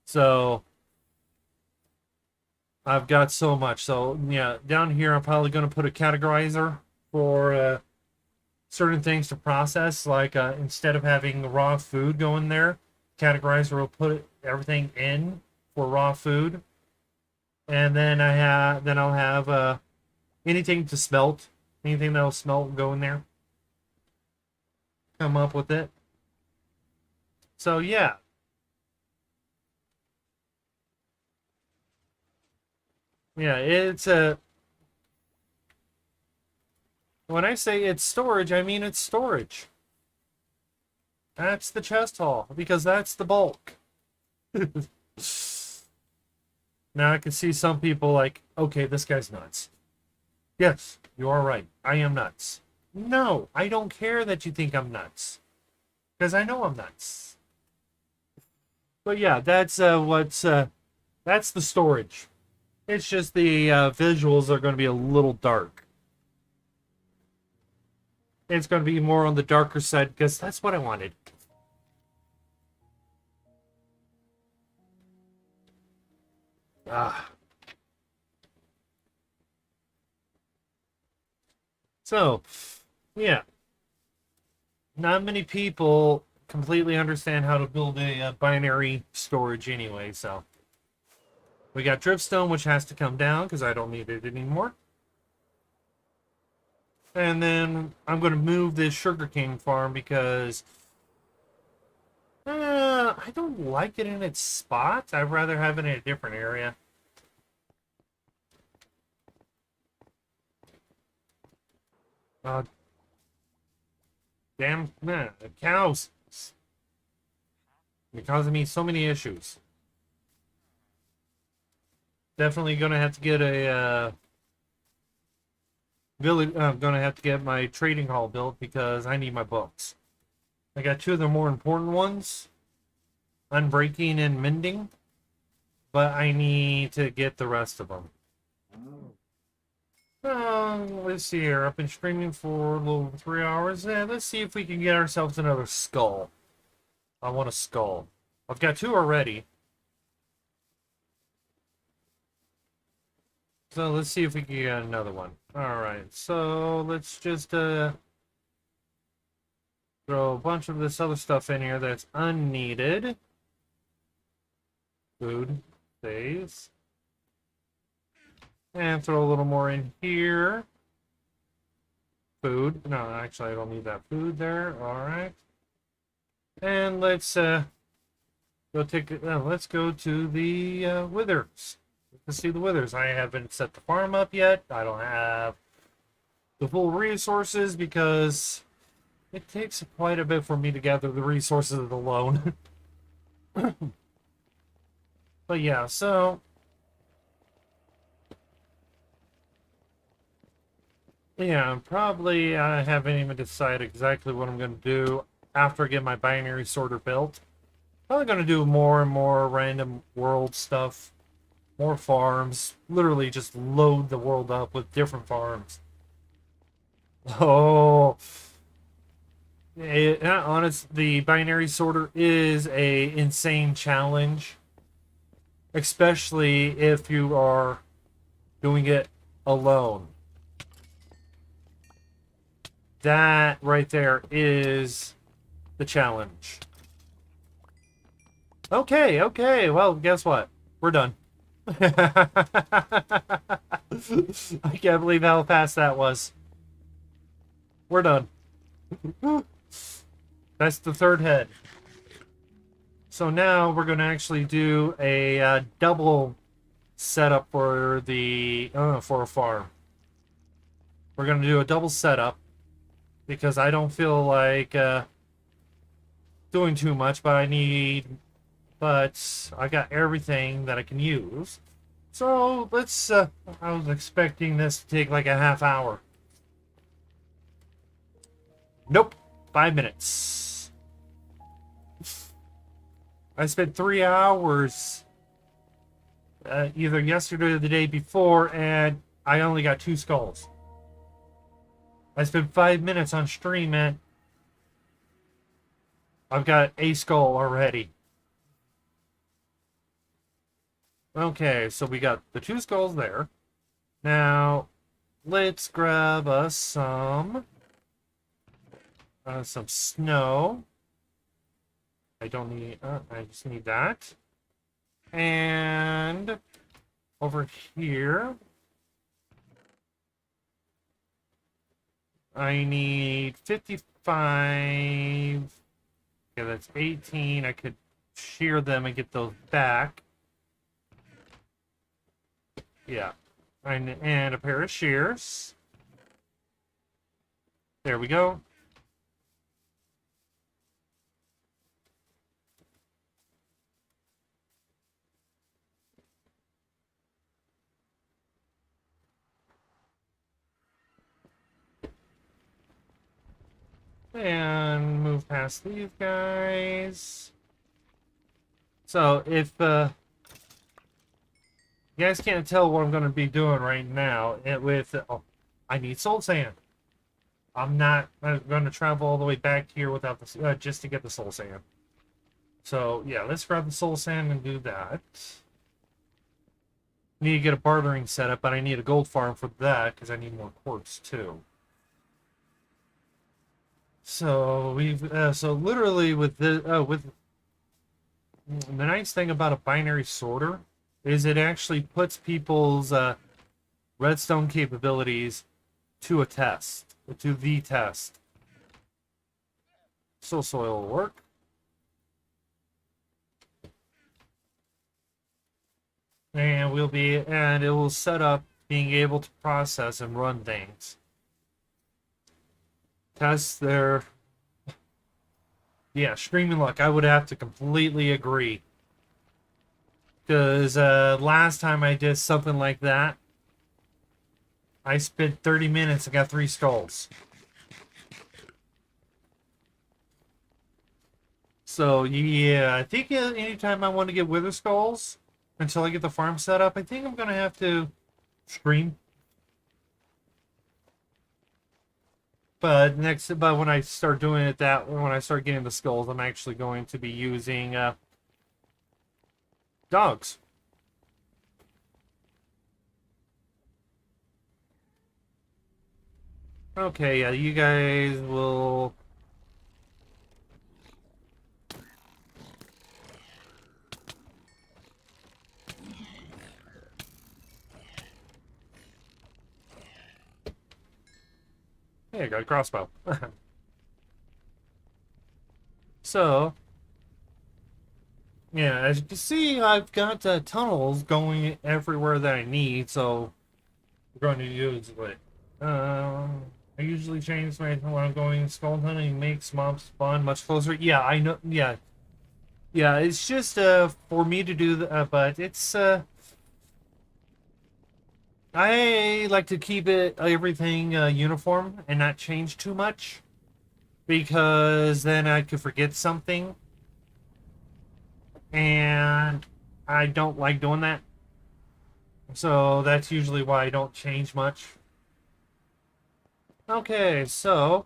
So I've got so much. So yeah, down here I'm probably going to put a categorizer for certain things to process. Like instead of having raw food go in there, categorizer will put everything in for raw food. And then I'll have anything to smelt, anything that'll smelt go in there. Come up with it. So yeah. Yeah, it's a when I say it's storage, I mean it's storage. That's the chest hall because that's the bulk. Now I can see some people like, okay, this guy's nuts. Yes, you are right. I am nuts. No, I don't care that you think I'm nuts. Because I know I'm nuts. But yeah, that's the storage. It's just the visuals are going to be a little dark. It's going to be more on the darker side because that's what I wanted. Ah. So, yeah. Not many people completely understand how to build a binary storage anyway, so. We got dripstone, which has to come down because I don't need it anymore. And then I'm going to move this sugarcane farm because I don't like it in its spot. I'd rather have it in a different area. Uh, Damn, man, the cows. You're causing me so many issues. Definitely gonna have to get a village. I'm gonna have to get my trading hall built because I need my books. I got two of the more important ones, unbreaking and mending, but I need to get the rest of them. Let's see here. I've been streaming for a little over 3 hours. Let's see if we can get ourselves another skull. I want a skull. I've got two already. So let's see if we can get another one. Alright, so let's just throw a bunch of this other stuff in here that's unneeded. Food stays. And throw a little more in here. Food. No, actually I don't need that food there. Alright. And let's go let's go to the withers. Let's see the withers. I haven't set the farm up yet. I don't have the full resources because it takes quite a bit for me to gather the resources alone. But yeah, so yeah, probably I haven't even decided exactly what I'm going to do after I get my binary sorter built. Probably going to do more and more random world stuff. More farms. Literally just load the world up with different farms. Oh. Honest, the binary sorter is a insane challenge. Especially if you are doing it alone. That right there is the challenge. Okay. Well, guess what? We're done. I can't believe how fast that was. We're done. That's the third head. So now we're going to actually do a double setup for the for a farm. We're going to do a double setup because I don't feel like doing too much, but I got everything that I can use. So let's I was expecting this to take like a half hour. Nope, 5 minutes. I spent 3 hours either yesterday or the day before, and I only got 2 skulls. I spent 5 minutes on stream, and I've got a skull already. Okay, so we got the 2 skulls there. Now, let's grab us some snow. I don't need, I just need that. And over here, I need 55. Okay, that's 18. I could shear them and get those back. Yeah. And a pair of shears. There we go. And move past these guys. So if you guys can't tell what I'm going to be doing right now, I need soul sand. I'm not going to travel all the way back here without the just to get the soul sand. So yeah, let's grab the soul sand and do that. Need to get a bartering setup, but I need a gold farm for that because I need more quartz too. So so literally with the nice thing about a binary sorter is it actually puts people's redstone capabilities to the test. So soil will work. And it will set up being able to process and run things. Test their Yeah, streaming luck. I would have to completely agree. Because last time I did something like that, I spent 30 minutes and got 3 skulls. So yeah, I think anytime I want to get wither skulls until I get the farm set up, I think I'm gonna have to stream. But when I start doing it when I start getting the skulls, I'm actually going to be using dogs. Okay, yeah, you guys will. Hey, I got a crossbow. So yeah, as you can see, I've got tunnels going everywhere that I need. So we're going to use what? I usually change my when I'm going skull hunting makes mobs spawn much closer. Yeah, I know. Yeah, yeah. It's just for me to do the, but it's I like to keep it everything uniform and not change too much because then I could forget something, and I don't like doing that. So that's usually why I don't change much. Okay, so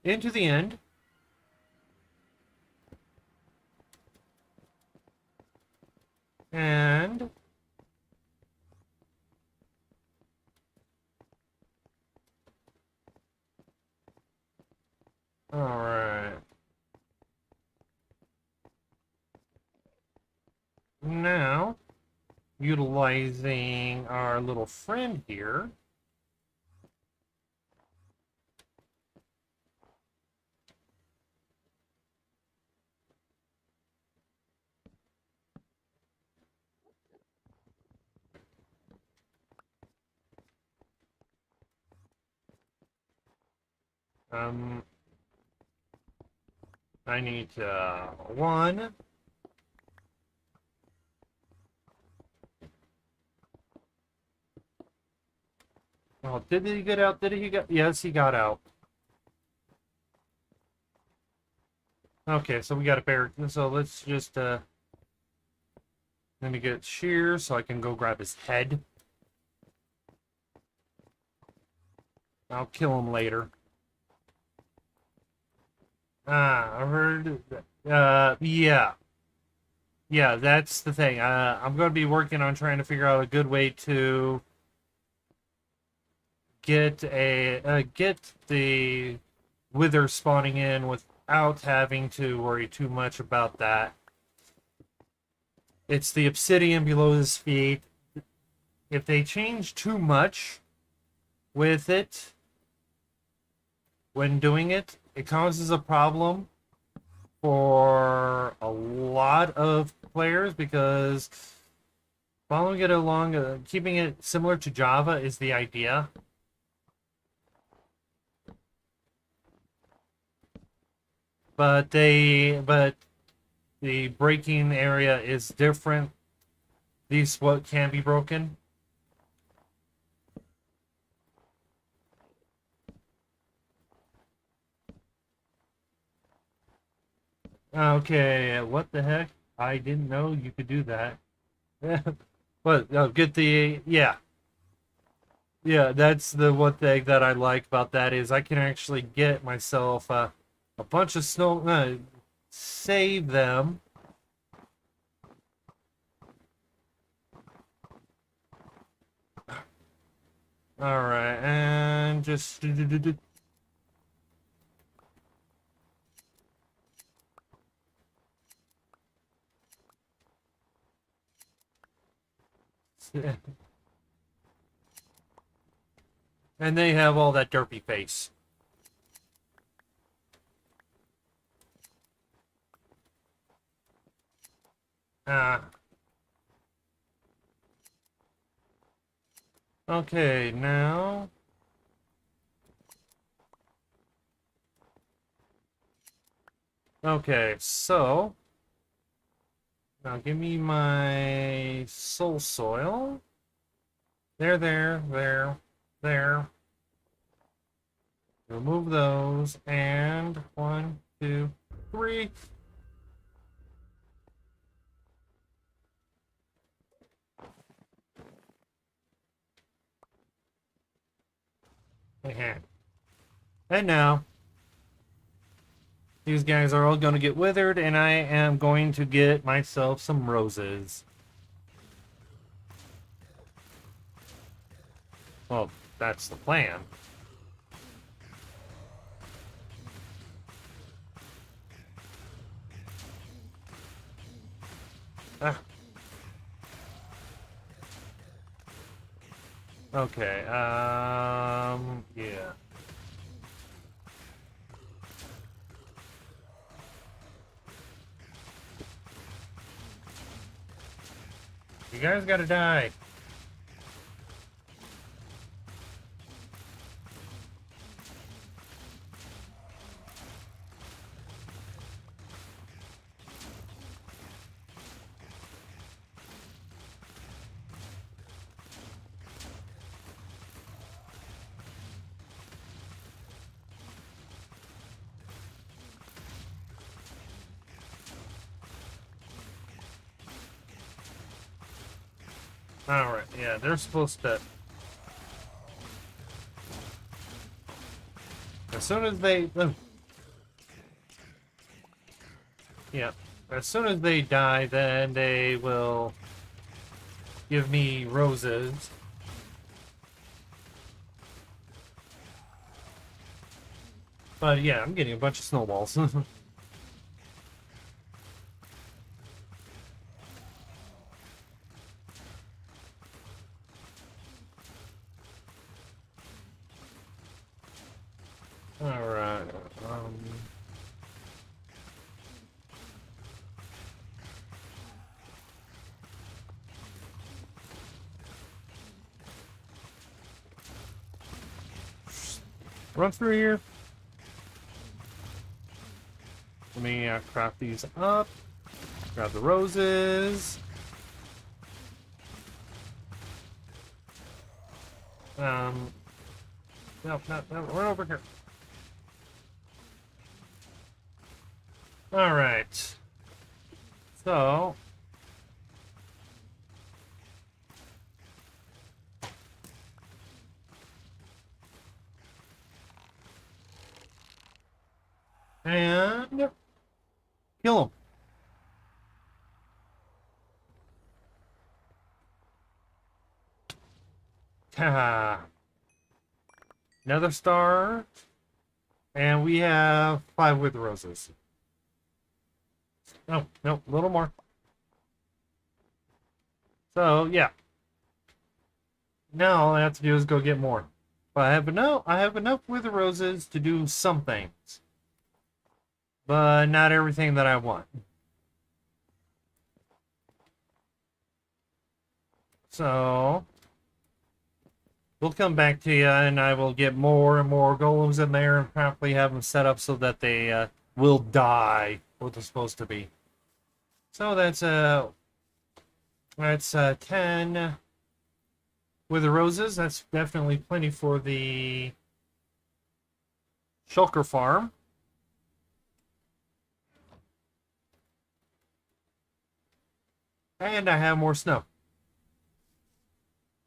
into the end. And all right. Now, utilizing our little friend here. Um, I need one. Oh, did he get out? Did he get? Yes, he got out. Okay, so we got a bear. So let's just let me get shear so I can go grab his head. I'll kill him later. I heard. Yeah, yeah, that's the thing. I'm going to be working on trying to figure out a good way to get the wither spawning in without having to worry too much about that. It's the obsidian below his feet. If they change too much with it when doing it, it causes a problem for a lot of players because following it along, keeping it similar to Java is the idea. But the breaking area is different. These what can be broken. Okay, what the heck? I didn't know you could do that. But get the yeah, yeah. That's the one thing that I like about that is I can actually get myself a bunch of snow, save them. All right, and just and they have all that derpy face. Ah, okay, now. Okay, so now give me my soul soil. There. Remove those, and 1, 2, 3. And now, these guys are all going to get withered, and I am going to get myself some roses. Well, that's the plan. Ah. Okay, yeah. You guys gotta die. Alright, yeah, they're supposed to... As soon as they... Yeah, as soon as they die, then they will give me roses. But yeah, I'm getting a bunch of snowballs. Alright, run through here. Let me craft these up. Grab the roses. No, run over here. Alright. So... And... Kill him. Ta. Another star. And we have 5 with roses. Oh, no, a little more. So, yeah. Now all I have to do is go get more. But I have enough with roses to do some things. But not everything that I want. So, we'll come back to you, and I will get more and more golems in there and probably have them set up so that they will die what they're supposed to be. So that's 10 with the roses. That's definitely plenty for the shulker farm. And I have more snow.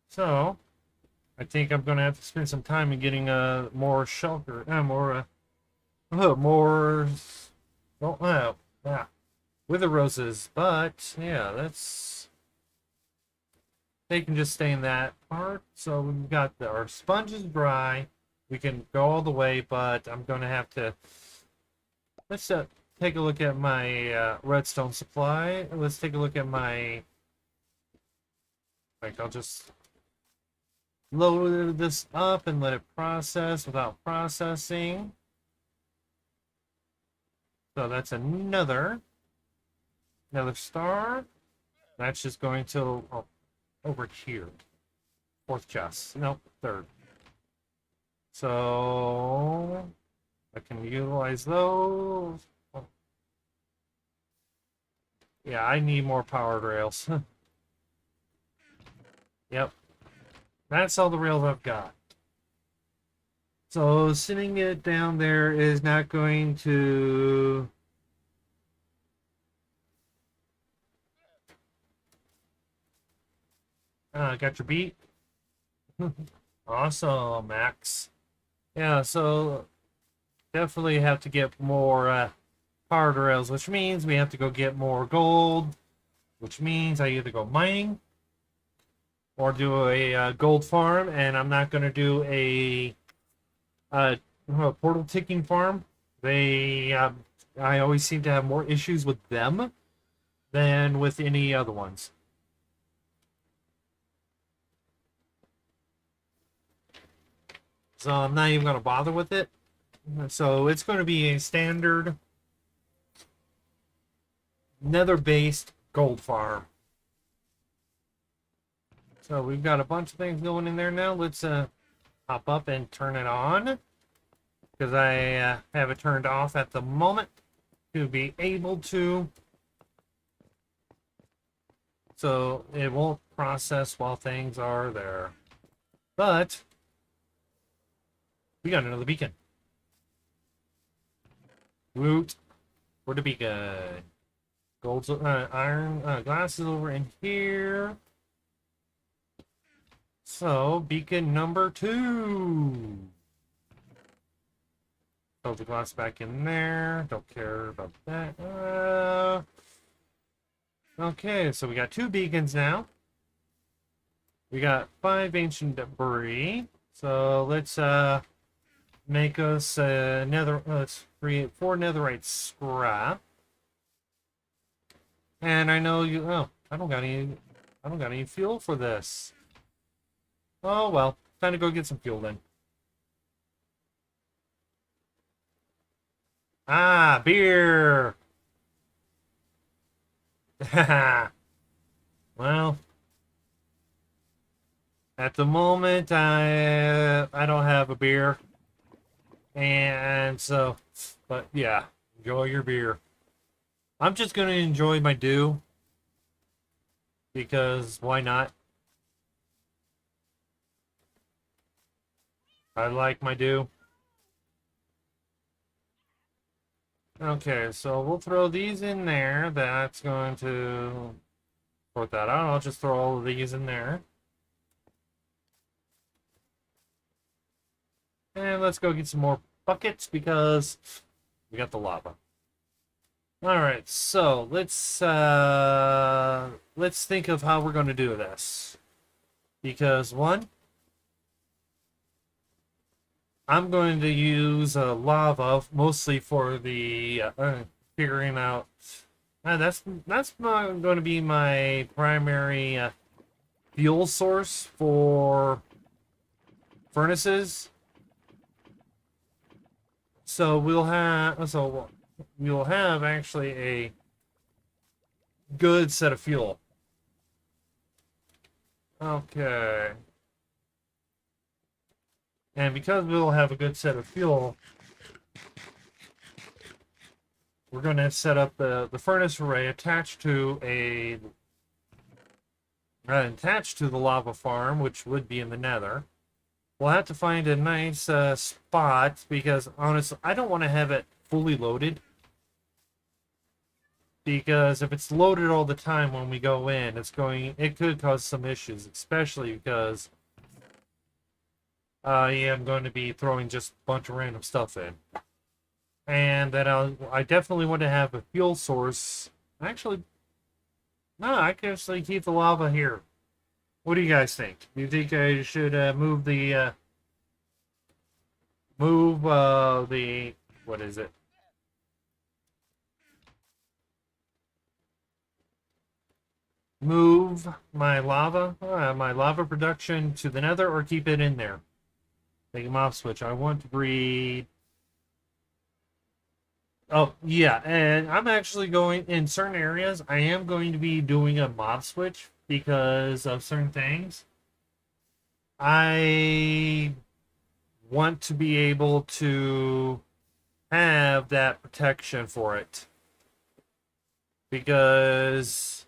So, I think I'm going to have to spend some time in getting more shulker, with the roses. But, yeah, that's... They can just stay in that part. So we've got our sponges dry. We can go all the way, but I'm going to have to... Let's take a look at my redstone supply. Let's take a look at my... I'll just load this up and let it process without processing. So that's another star. That's just going to over here. 4th chest. Nope, 3rd. So I can utilize those. Yeah, I need more powered rails. Yep. That's all the rails I've got. So sitting it down there is not going to... got your beat? Awesome, Max. Yeah, so definitely have to get more powered rails, which means we have to go get more gold, which means I either go mining or do a gold farm, and I'm not going to do uh, a portal ticking farm. They, I always seem to have more issues with them than with any other ones. So I'm not even going to bother with it. So it's going to be a standard nether-based gold farm. So we've got a bunch of things going in there now. Let's hop up and turn it on, because I have it turned off at the moment to be able to. So it won't process while things are there. But we got another beacon. Woot. Where'd the beacon? Gold, iron, glass is over in here. So, beacon number 2. Throw the glass back in there. Don't care about that. Okay, so we got 2 beacons now. We got 5 ancient debris. So let's make us let's create 4 netherite scrap. And I know you. Oh, I don't got any fuel for this. Oh well, time to go get some fuel then. Ah, beer. Well, at the moment I don't have a beer, and so, but yeah, enjoy your beer. I'm just gonna enjoy my dew because why not? I like my dew. Okay, so we'll throw these in there. That's going to sort that out. I'll just throw all of these in there. And let's go get some more buckets because we got the lava. Alright, so let's think of how we're going to do this. Because one, I'm going to use lava mostly for the figuring out. That's not going to be my primary fuel source for furnaces. So we'll have actually a good set of fuel. Okay. And because we'll have a good set of fuel, we're going to set up the furnace array attached to the lava farm, which would be in the nether. We'll have to find a nice spot because honestly, I don't want to have it fully loaded. Because if it's loaded all the time when we go in, it could cause some issues, especially because I am going to be throwing just a bunch of random stuff in. And then I definitely want to have a fuel source. Actually, no, I can actually keep the lava here. What do you guys think? Do you think I should move the what is it? Move my lava production to the nether, or keep it in there? Make a mob switch. I want to breed. Oh, yeah, and I'm actually going, in certain areas, I am going to be doing a mob switch because of certain things. I want to be able to have that protection for it. because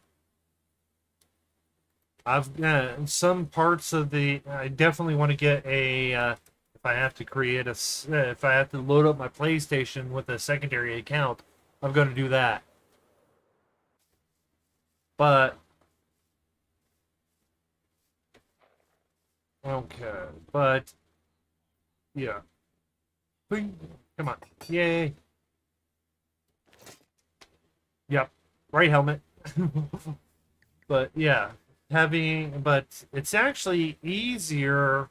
I've some parts of the. I definitely want to get a. If I have to create a, if I have to load up my PlayStation with a secondary account, I'm going to do that. But okay, but yeah, come on, yay, yep, right helmet. But yeah, but it's actually easier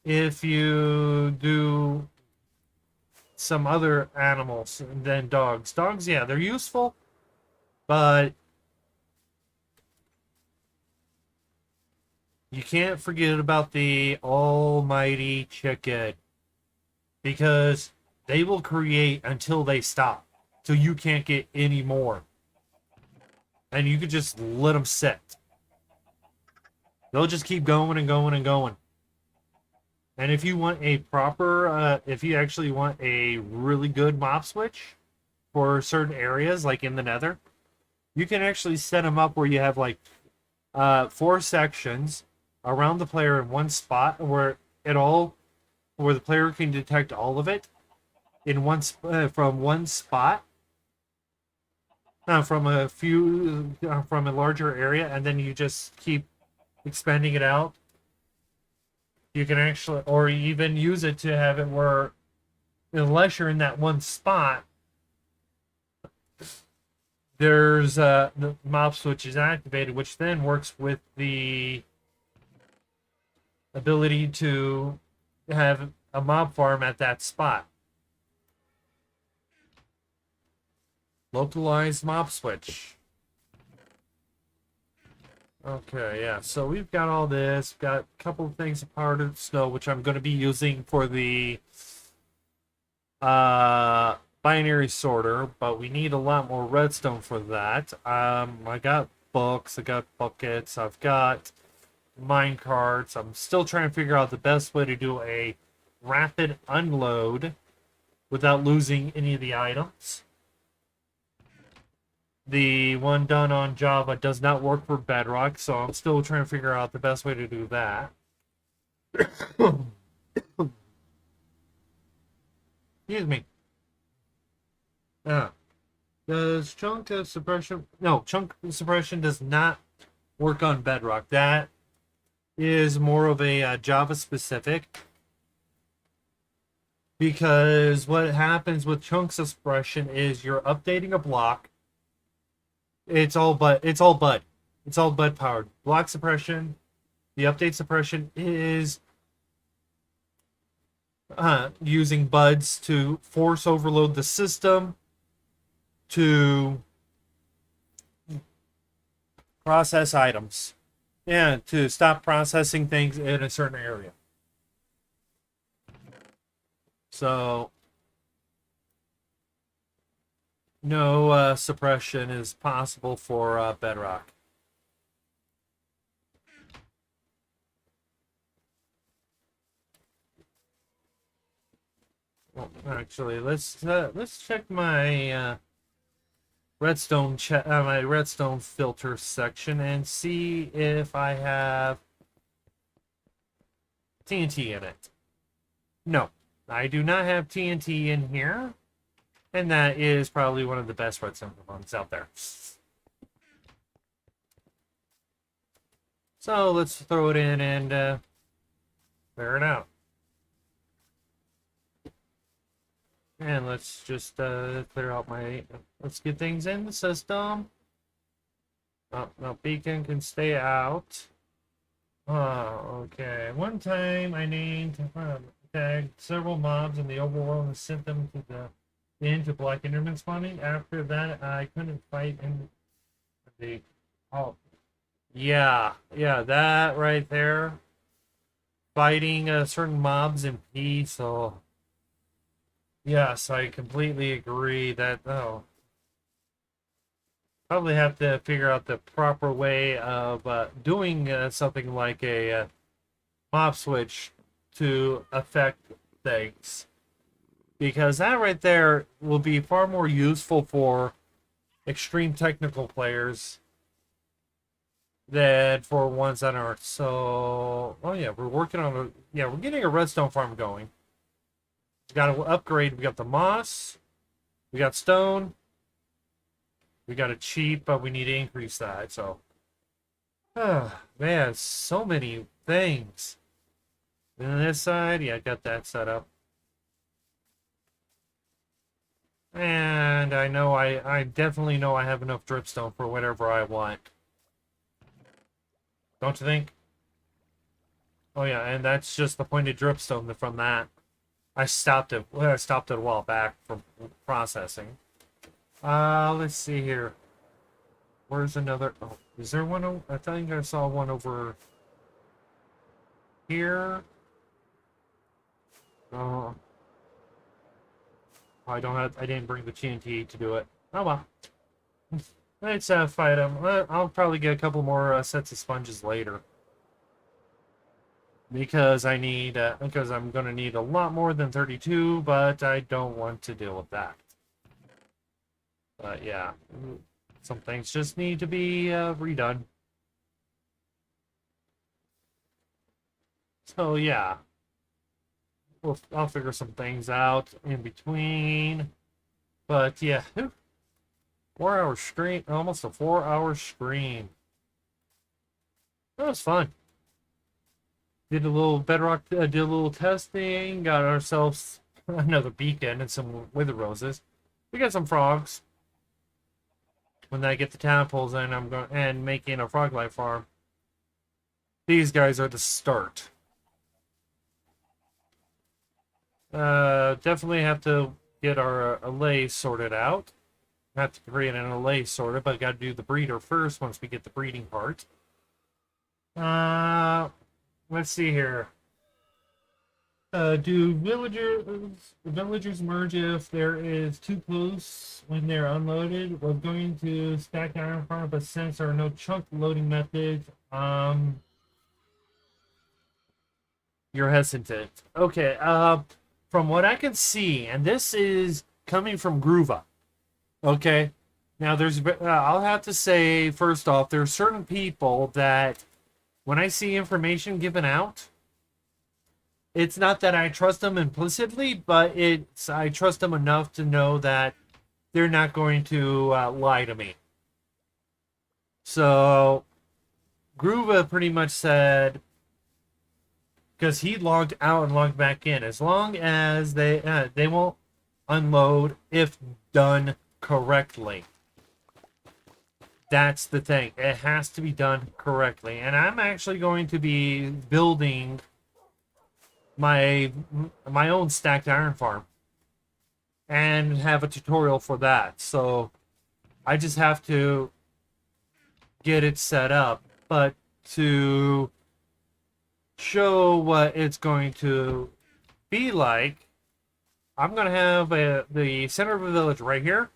if you do some other animals than dogs. Dogs, yeah, they're useful, but you can't forget about the almighty chicken because they will create until they stop, so you can't get any more, and you could just let them sit. They'll just keep going and going and going. And if you want a proper, if you actually want a really good mob switch for certain areas, like in the Nether, you can actually set them up where you have like 4 sections around the player in one spot, where the player can detect all of it in from one spot, from a larger area, and then you just keep expanding it out. You can actually, or even use it to have it where, unless you're in that one spot, there's the mob switch is activated, which then works with the ability to have a mob farm at that spot. Localized mob switch. Okay, yeah, so we've got all this. Got a couple of things of powdered snow, which I'm going to be using for the binary sorter, but we need a lot more redstone for that. I got books, I got buckets, I've got mine carts. I'm still trying to figure out the best way to do a rapid unload without losing any of the items. The one done on Java does not work for Bedrock, so I'm still trying to figure out the best way to do that. Excuse me. Does chunk suppression? No, chunk suppression does not work on Bedrock. That is more of a Java specific. Because what happens with chunk suppression is you're updating a block. It's all bud. It's all bud powered. Block suppression, the update suppression is using buds to force overload the system to process items and to stop processing things in a certain area. So no suppression is possible for Bedrock. Well, actually, let's check my my redstone filter section and see if I have TNT in it. No, I do not have TNT in here. And that is probably one of the best redstone components out there. So let's throw it in and clear it out. And let's just clear out my... Let's get things in the system. Oh, no, beacon can stay out. Oh, okay. One time I tagged several mobs in the overworld and sent them to into Black Enderman spawning. After that, I couldn't fight in the... Oh, yeah, that right there. Fighting certain mobs in peace, so... Yes, I completely agree that, oh... Probably have to figure out the proper way of doing something like a mob switch to affect things. Because that right there will be far more useful for extreme technical players than for ones that aren't. So, oh yeah, we're working on we're getting a redstone farm going. We got to upgrade. We got the moss, we got stone, we got it cheap, but we need to increase that. So, man, so many things. And on this side, yeah, I got that set up. And I know I definitely know I have enough dripstone for whatever I want. Don't you think? Oh yeah, and that's just the pointed dripstone from that. I stopped it. Well, I stopped it a while back from processing. Let's see here. Where's another? Oh, is there one? I think I saw one over here. Oh, I don't have. I didn't bring the TNT to do it. Oh well. Let's fight them. I'll probably get a couple more sets of sponges later. Because because I'm going to need a lot more than 32, but I don't want to deal with that. But yeah, some things just need to be redone. So yeah, I'll figure some things out in between. But yeah, 4-hour stream, almost a 4-hour stream. That was fun. Did a little bedrock, did a little testing, got ourselves another beacon and some wither roses. We got some frogs. When I get the tadpoles in, I'm going and making a frog life farm. These guys are the start. Definitely have to get our allay sorted out. Have to create an allay sorted, but got to do the breeder first once we get the breeding part. Let's see here. Do villagers merge if there is too close when they're unloaded? We're going to stack the iron farm, but since there are no chunk loading methods, you're hesitant. Okay, from what I can see, and this is coming from Groova. Okay, now I'll have to say first off, there are certain people that when I see information given out, it's not that I trust them implicitly, but I trust them enough to know that they're not going to lie to me. So, Groova pretty much said, because he logged out and logged back in, as long as they won't unload if done correctly. That's the thing. It has to be done correctly. And I'm actually going to be building my own stacked iron farm and have a tutorial for that. So I just have to get it set up. But to show what it's going to be like, I'm going to have the center of a village right here.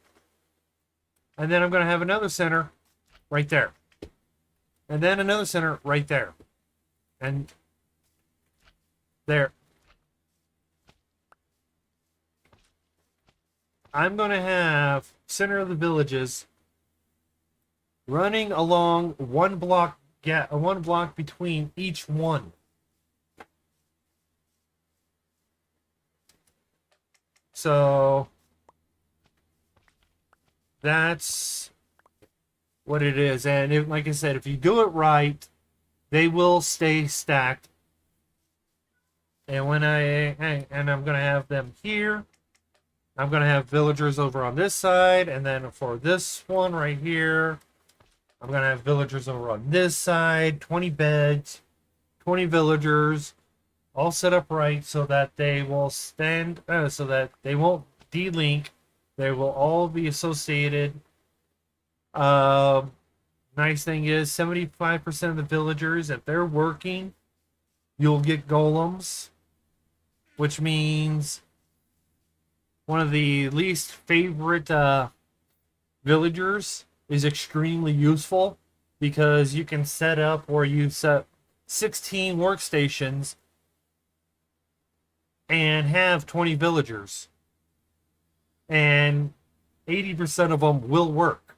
And then I'm going to have another center right there. And then another center right there. And there. I'm going to have center of the villages running along one block between each one. So that's what it is. And like I said, if you do it right, they will stay stacked. And I'm gonna have them here. I'm gonna have villagers over on this side, and then for this one right here, I'm gonna have villagers over on this side. 20 beds, 20 villagers, all set up right so that they will so that they won't de-link. They will all be associated. Nice thing is 75% of the villagers, if they're working, you'll get golems, which means one of the least favorite villagers is extremely useful because you can set up where you set 16 workstations and have 20 villagers, and 80% of them will work.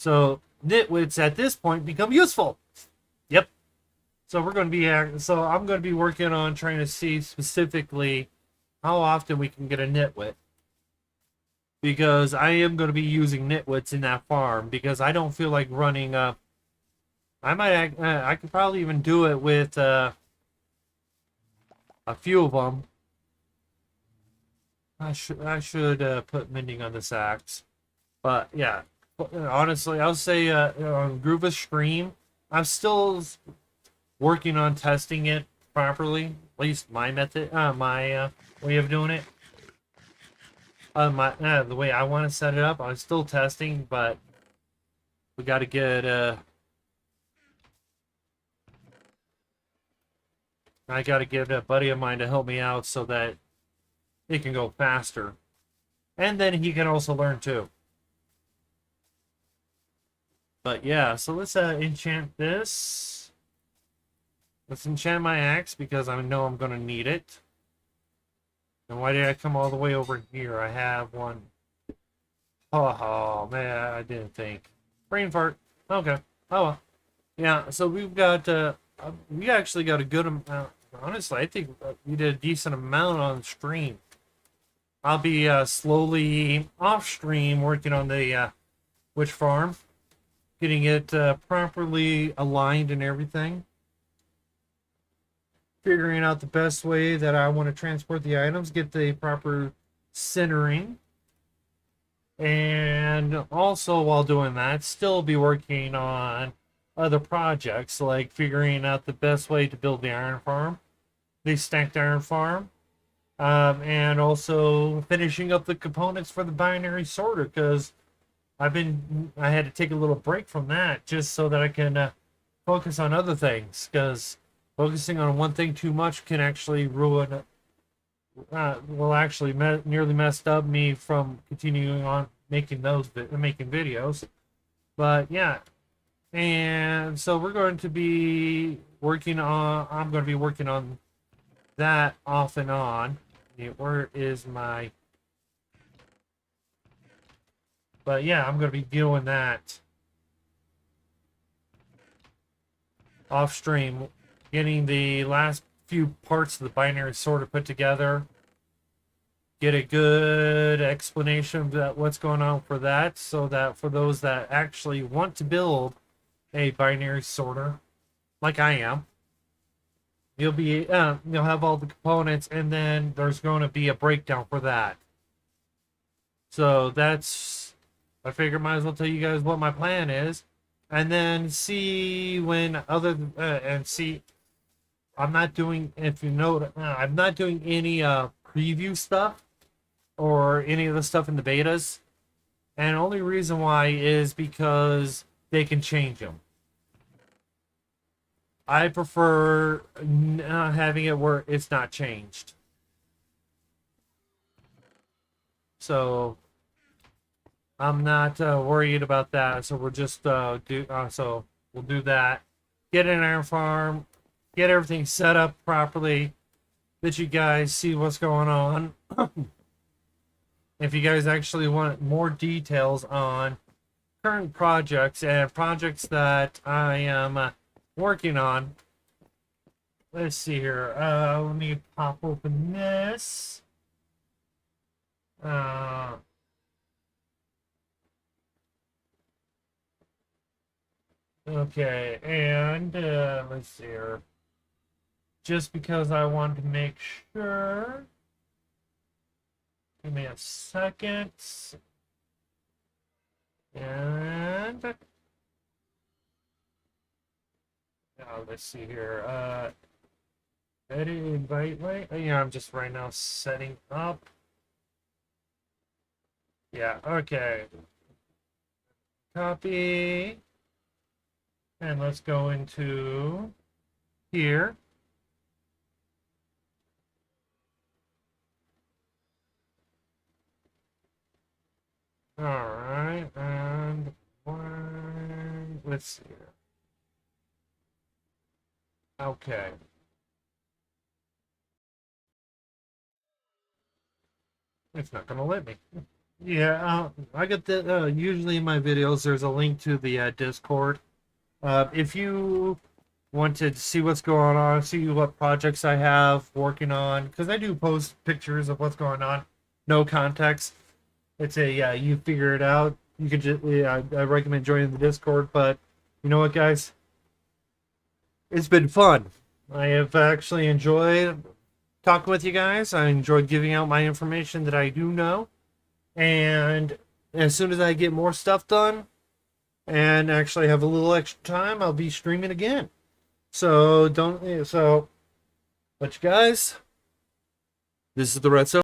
So nitwits at this point become useful. Yep. So we're going to be so I'm going to be working on trying to see specifically how often we can get a nitwit, because I am going to be using nitwits in that farm because I don't feel like running. I could probably even do it with a few of them. I should put mending on this axe, but yeah. Honestly, I'll say on Groova's stream, I'm still working on testing it properly. At least my method, my way of doing it. The way I want to set it up, I'm still testing, but we got to get. I got to get a buddy of mine to help me out so that it can go faster, and then he can also learn too. But yeah, so let's enchant this. Let's enchant my axe because I know I'm gonna need it. And why did I come all the way over here? I have one. Oh man, I didn't think. Brain fart. Okay. Oh well. Yeah. So we actually got a good amount. Honestly, I think we did a decent amount on stream. I'll be slowly off stream working on the witch farm, getting it properly aligned and everything. Figuring out the best way that I want to transport the items, get the proper centering. And also, while doing that, still be working on other projects, like figuring out the best way to build the iron farm, the stacked iron farm, and also finishing up the components for the binary sorter, because I had to take a little break from that just so that I can focus on other things, because focusing on one thing too much can actually ruin will actually nearly messed up me from continuing on making making videos. But yeah, and so we're going to be working on. I'm going to be working on that off and on. Where is my? But yeah, I'm going to be doing that off stream, getting the last few parts of the binary sorter put together, get a good explanation of what's going on for that, so that for those that actually want to build a binary sorter, like I am, you'll have all the components, and then there's going to be a breakdown for that. So that's, I figure might as well tell you guys what my plan is, and then see when and see. I'm not doing, if you know, I'm not doing any preview stuff or any of the stuff in the betas. And the only reason why is because they can change them. I prefer having it where it's not changed. So I'm not worried about that. So we'll just so we'll do that. Get an iron farm, get everything set up properly, that you guys see what's going on. If you guys actually want more details on current projects and projects that I am working on, let's see here. Let me pop open this. Okay, and let's see here. Just because I want to make sure. Give me a second. And let's see here. Edit invite link. Yeah, I'm just right now setting up. Yeah, okay. Copy. And let's go into here. All right, and let's see here. Okay. It's not going to let me. Yeah, I got the usually in my videos there's a link to the Discord. If you want to see what's going on, see what projects I have working on, because I do post pictures of what's going on, no context. It's a you figure it out. You could just I recommend joining the Discord. But you know what, guys, it's been fun. I have actually enjoyed talking with you guys. I enjoyed giving out my information that I do know, and as soon as I get more stuff done and actually have a little extra time, I'll be streaming again. So don't so, but you guys, this is the Redstone.